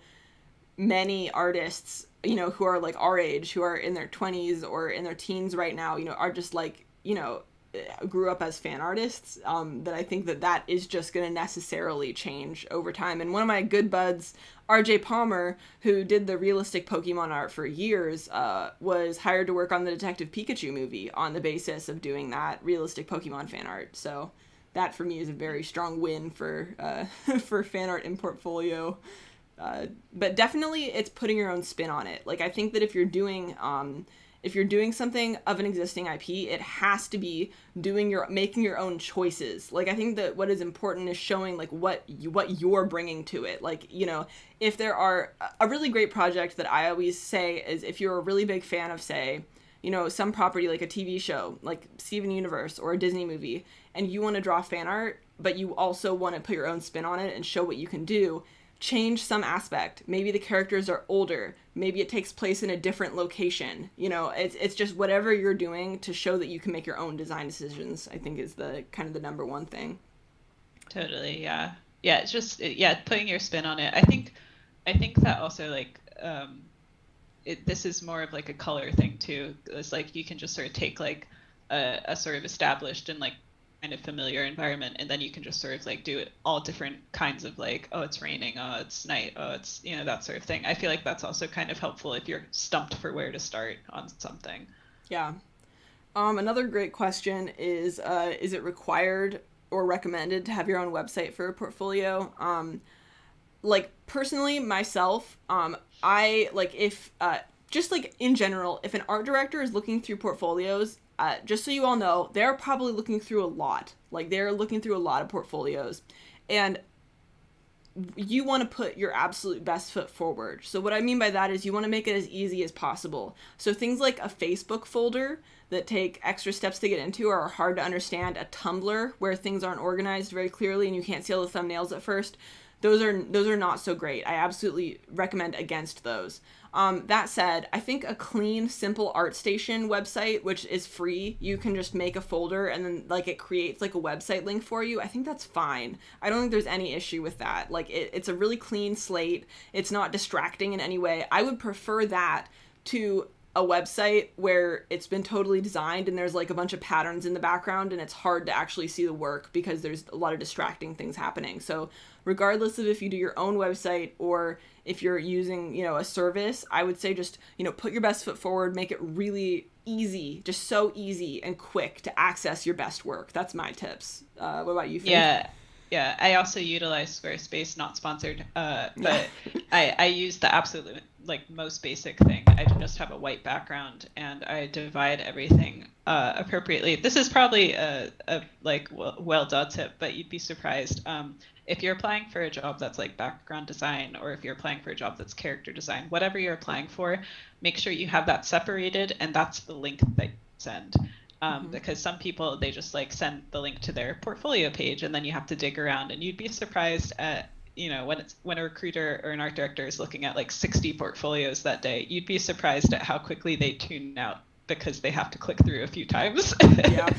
many artists, you know, who are like our age, who are in their 20s or in their teens right now, you know, are just like, you know, grew up as fan artists, that I think that is just going to necessarily change over time. And one of my good buds, RJ Palmer, who did the realistic Pokemon art for years, was hired to work on the Detective Pikachu movie on the basis of doing that realistic Pokemon fan art. So that for me is a very strong win for for fan art in portfolio. But definitely it's putting your own spin on it. Like I think that if you're doing something of an existing IP, it has to be making your own choices. Like I think that what is important is showing like what you're bringing to it. Like, you know, if there are a really great project that I always say is if you're a really big fan of, say, you know, some property like a TV show, like Steven Universe or a Disney movie, and you want to draw fan art, but you also want to put your own spin on it and show what you can do, change some aspect. Maybe the characters are older. Maybe it takes place in a different location. You know, it's just whatever you're doing to show that you can make your own design decisions, I think is the kind of the number one thing. Totally, yeah. Yeah, it's just, putting your spin on it. I think that also like, this is more of like a color thing too. It's like you can just sort of take like a sort of established and like kind of familiar environment, and then you can just sort of like do it all different kinds of like, oh, it's raining, oh, it's night, oh, it's, you know, that sort of thing. I feel like that's also kind of helpful if you're stumped for where to start on something. Yeah. Another great question is it required or recommended to have your own website for a portfolio? like personally myself, I like if just like in general, if an art director is looking through portfolios, just so you all know, they're probably looking through a lot. Like they're looking through a lot of portfolios, and you want to put your absolute best foot forward. So what I mean by that is you want to make it as easy as possible. So things like a Facebook folder that take extra steps to get into or are hard to understand, a Tumblr where things aren't organized very clearly and you can't see all the thumbnails at first, those are not so great. I absolutely recommend against those. That said, I think a clean, simple ArtStation website, which is free, you can just make a folder and then like it creates like a website link for you. I think that's fine. I don't think there's any issue with that. Like it's a really clean slate. It's not distracting in any way. I would prefer that to a website where it's been totally designed and there's like a bunch of patterns in the background and it's hard to actually see the work because there's a lot of distracting things happening. So regardless of if you do your own website or if you're using, you know, a service, I would say just, you know, put your best foot forward, make it really easy, just so easy and quick to access your best work. That's my tips. What about you, Faith? Yeah, I also utilize Squarespace, not sponsored, but I use the absolute like most basic thing. I just have a white background and I divide everything appropriately. This is probably a like well done tip, but you'd be surprised. If you're applying for a job that's like background design, or if you're applying for a job that's character design, whatever you're applying for, make sure you have that separated and that's the link that you send. Because some people, they just like send the link to their portfolio page and then you have to dig around, and you'd be surprised at, you know, when a recruiter or an art director is looking at like 60 portfolios that day, you'd be surprised at how quickly they tune out because they have to click through a few times. Yeah.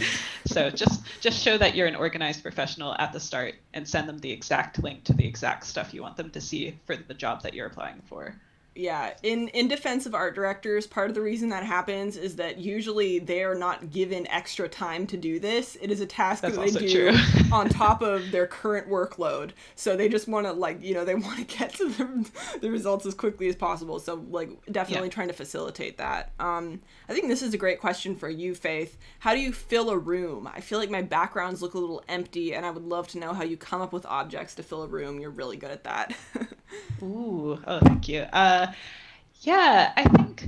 So just show that you're an organized professional at the start and send them the exact link to the exact stuff you want them to see for the job that you're applying for. Yeah, in defense of art directors, part of the reason that happens is that usually they are not given extra time to do this. It is a task that they do on top of their current workload. So they just want to, like, you know, they want to get to the results as quickly as possible. So, like, definitely trying to facilitate that. I think this is a great question for you, Faith. How do you fill a room? I feel like my backgrounds look a little empty, and I would love to know how you come up with objects to fill a room. You're really good at that. Ooh, oh, thank you. Yeah, I think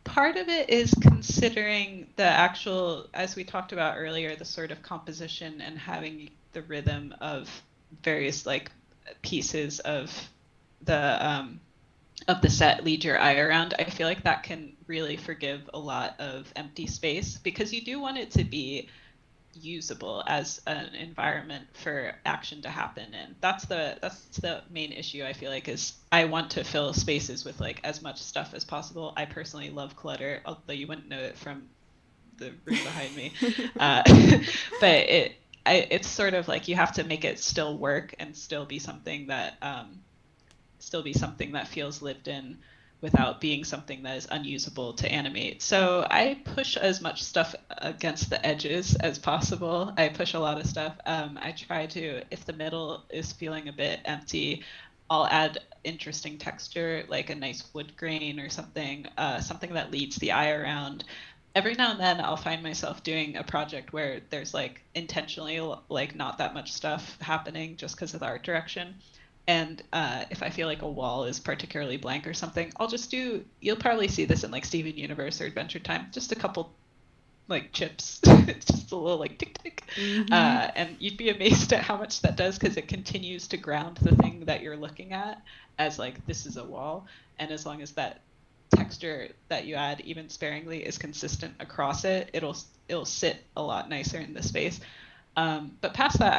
part of it is considering the actual, as we talked about earlier, the sort of composition and having the rhythm of various like pieces of the set lead your eye around. I feel like that can really forgive a lot of empty space because you do want it to be usable as an environment for action to happen in. That's the main issue, I feel like, is I want to fill spaces with like as much stuff as possible. I personally love clutter, although you wouldn't know it from the room behind me. But it's sort of like you have to make it still work and still be something that feels lived in without being something that is unusable to animate. So I push as much stuff against the edges as possible. I push a lot of stuff. I try to, if the middle is feeling a bit empty, I'll add interesting texture, like a nice wood grain or something, something that leads the eye around. Every now and then I'll find myself doing a project where there's like intentionally like not that much stuff happening just because of the art direction. And if I feel like a wall is particularly blank or something, I'll just you'll probably see this in like Steven Universe or Adventure Time, just a couple like chips, just a little like tick tick. And you'd be amazed at how much that does because it continues to ground the thing that you're looking at as like, this is a wall. And as long as that texture that you add, even sparingly, is consistent across it, it'll sit a lot nicer in the space. But past that,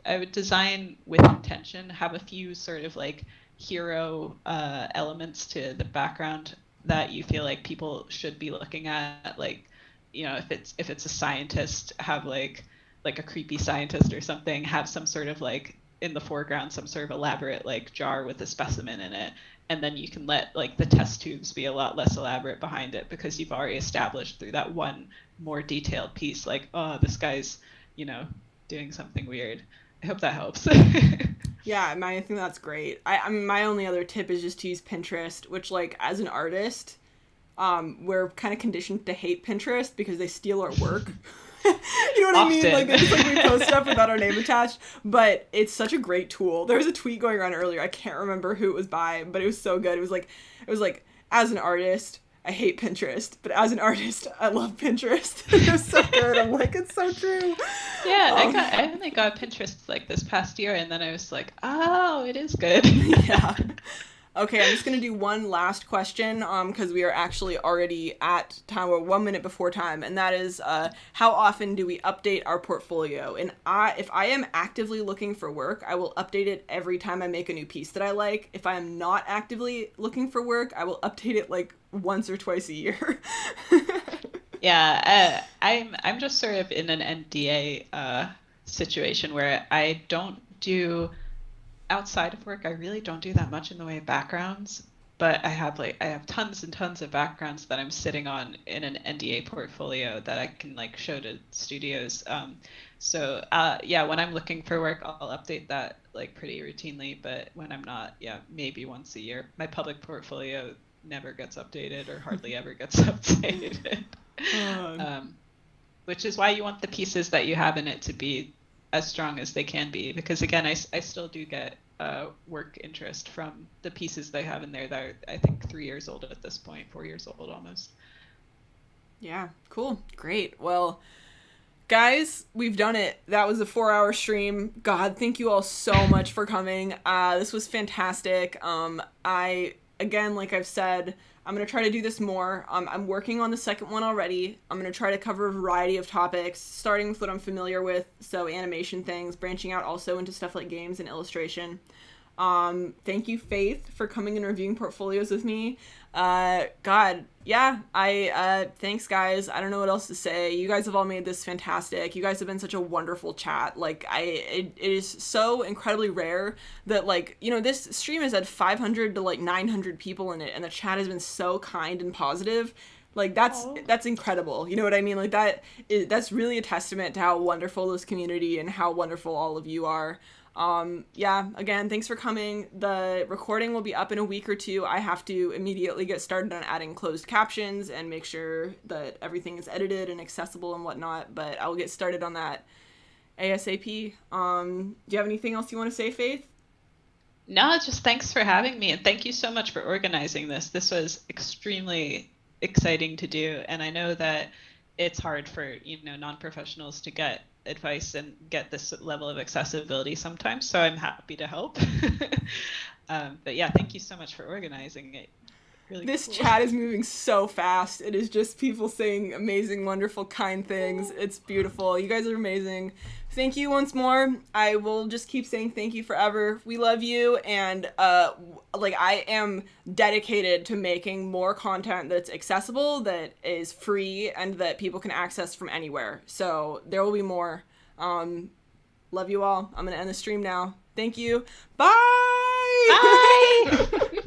I would design with intention, have a few sort of like hero elements to the background that you feel like people should be looking at. Like, you know, if it's a scientist, have like a creepy scientist or something, have some sort of like in the foreground, some sort of elaborate like jar with a specimen in it. And then you can let like the test tubes be a lot less elaborate behind it because you've already established through that one more detailed piece, like, oh, this guy's, you know, doing something weird. I hope that helps. Yeah, I think that's great. I mean, my only other tip is just to use Pinterest, which, like, as an artist, we're kind of conditioned to hate Pinterest because they steal our work. You know what I mean? Often. Like, they just like repost stuff without our name attached. But it's such a great tool. There was a tweet going around earlier. I can't remember who it was by, but it was so good. It was like, as an artist, I hate Pinterest, but as an artist, I love Pinterest. It was so good. I'm like, it's so true. Yeah, I only got Pinterest like this past year, and then I was like, oh, it is good. Yeah. Okay, I'm just going to do one last question because we are actually already at time. We're 1 minute before time, and that is how often do we update our portfolio? And if I am actively looking for work, I will update it every time I make a new piece that I like. If I am not actively looking for work, I will update it like once or twice a year. Yeah, I'm just sort of in an NDA situation where I don't do outside of work. I really don't do that much in the way of backgrounds, but I have tons and tons of backgrounds that I'm sitting on in an NDA portfolio that I can like show to studios. So yeah, when I'm looking for work, I'll update that like pretty routinely, but when I'm not, yeah, maybe once a year. My public portfolio never gets updated or hardly ever gets updated. Which is why you want the pieces that you have in it to be as strong as they can be, because again, I still do get work interest from the pieces they have in there that are, I think, 3 years old at this point, 4 years old almost. Yeah, cool. Great. Well, guys, we've done it. That was a 4-hour stream. God, thank you all so much for coming. This was fantastic. Again, like I've said, I'm going to try to do this more. I'm working on the second one already. I'm going to try to cover a variety of topics, starting with what I'm familiar with, so animation things, branching out also into stuff like games and illustration. Thank you, Faith, for coming and reviewing portfolios with me. God, yeah, thanks, guys. I don't know what else to say. You guys have all made this fantastic. You guys have been such a wonderful chat. Like, it is so incredibly rare that, like, you know, this stream has had 500 to, like, 900 people in it, and the chat has been so kind and positive. Like, that's incredible. You know what I mean? Like, that's really a testament to how wonderful this community and how wonderful all of you are. Yeah, again, thanks for coming. The recording will be up in a week or two. I have to immediately get started on adding closed captions and make sure that everything is edited and accessible and whatnot, but I'll get started on that ASAP. Do you have anything else you want to say, Faith? No, just thanks for having me, and thank you so much for organizing this. This was extremely exciting to do, and I know that it's hard for, you know, non-professionals to get advice and get this level of accessibility sometimes, so I'm happy to help. But yeah, thank you so much for organizing it. Really this cool. Chat is moving so fast. It is just people saying amazing, wonderful, kind things. It's beautiful. You guys are amazing. Thank you once more. I will just keep saying thank you forever. We love you, and like, I am dedicated to making more content that's accessible, that is free, and that people can access from anywhere. So there will be more. Love you all. I'm gonna end the stream now. Thank you. Bye. Bye.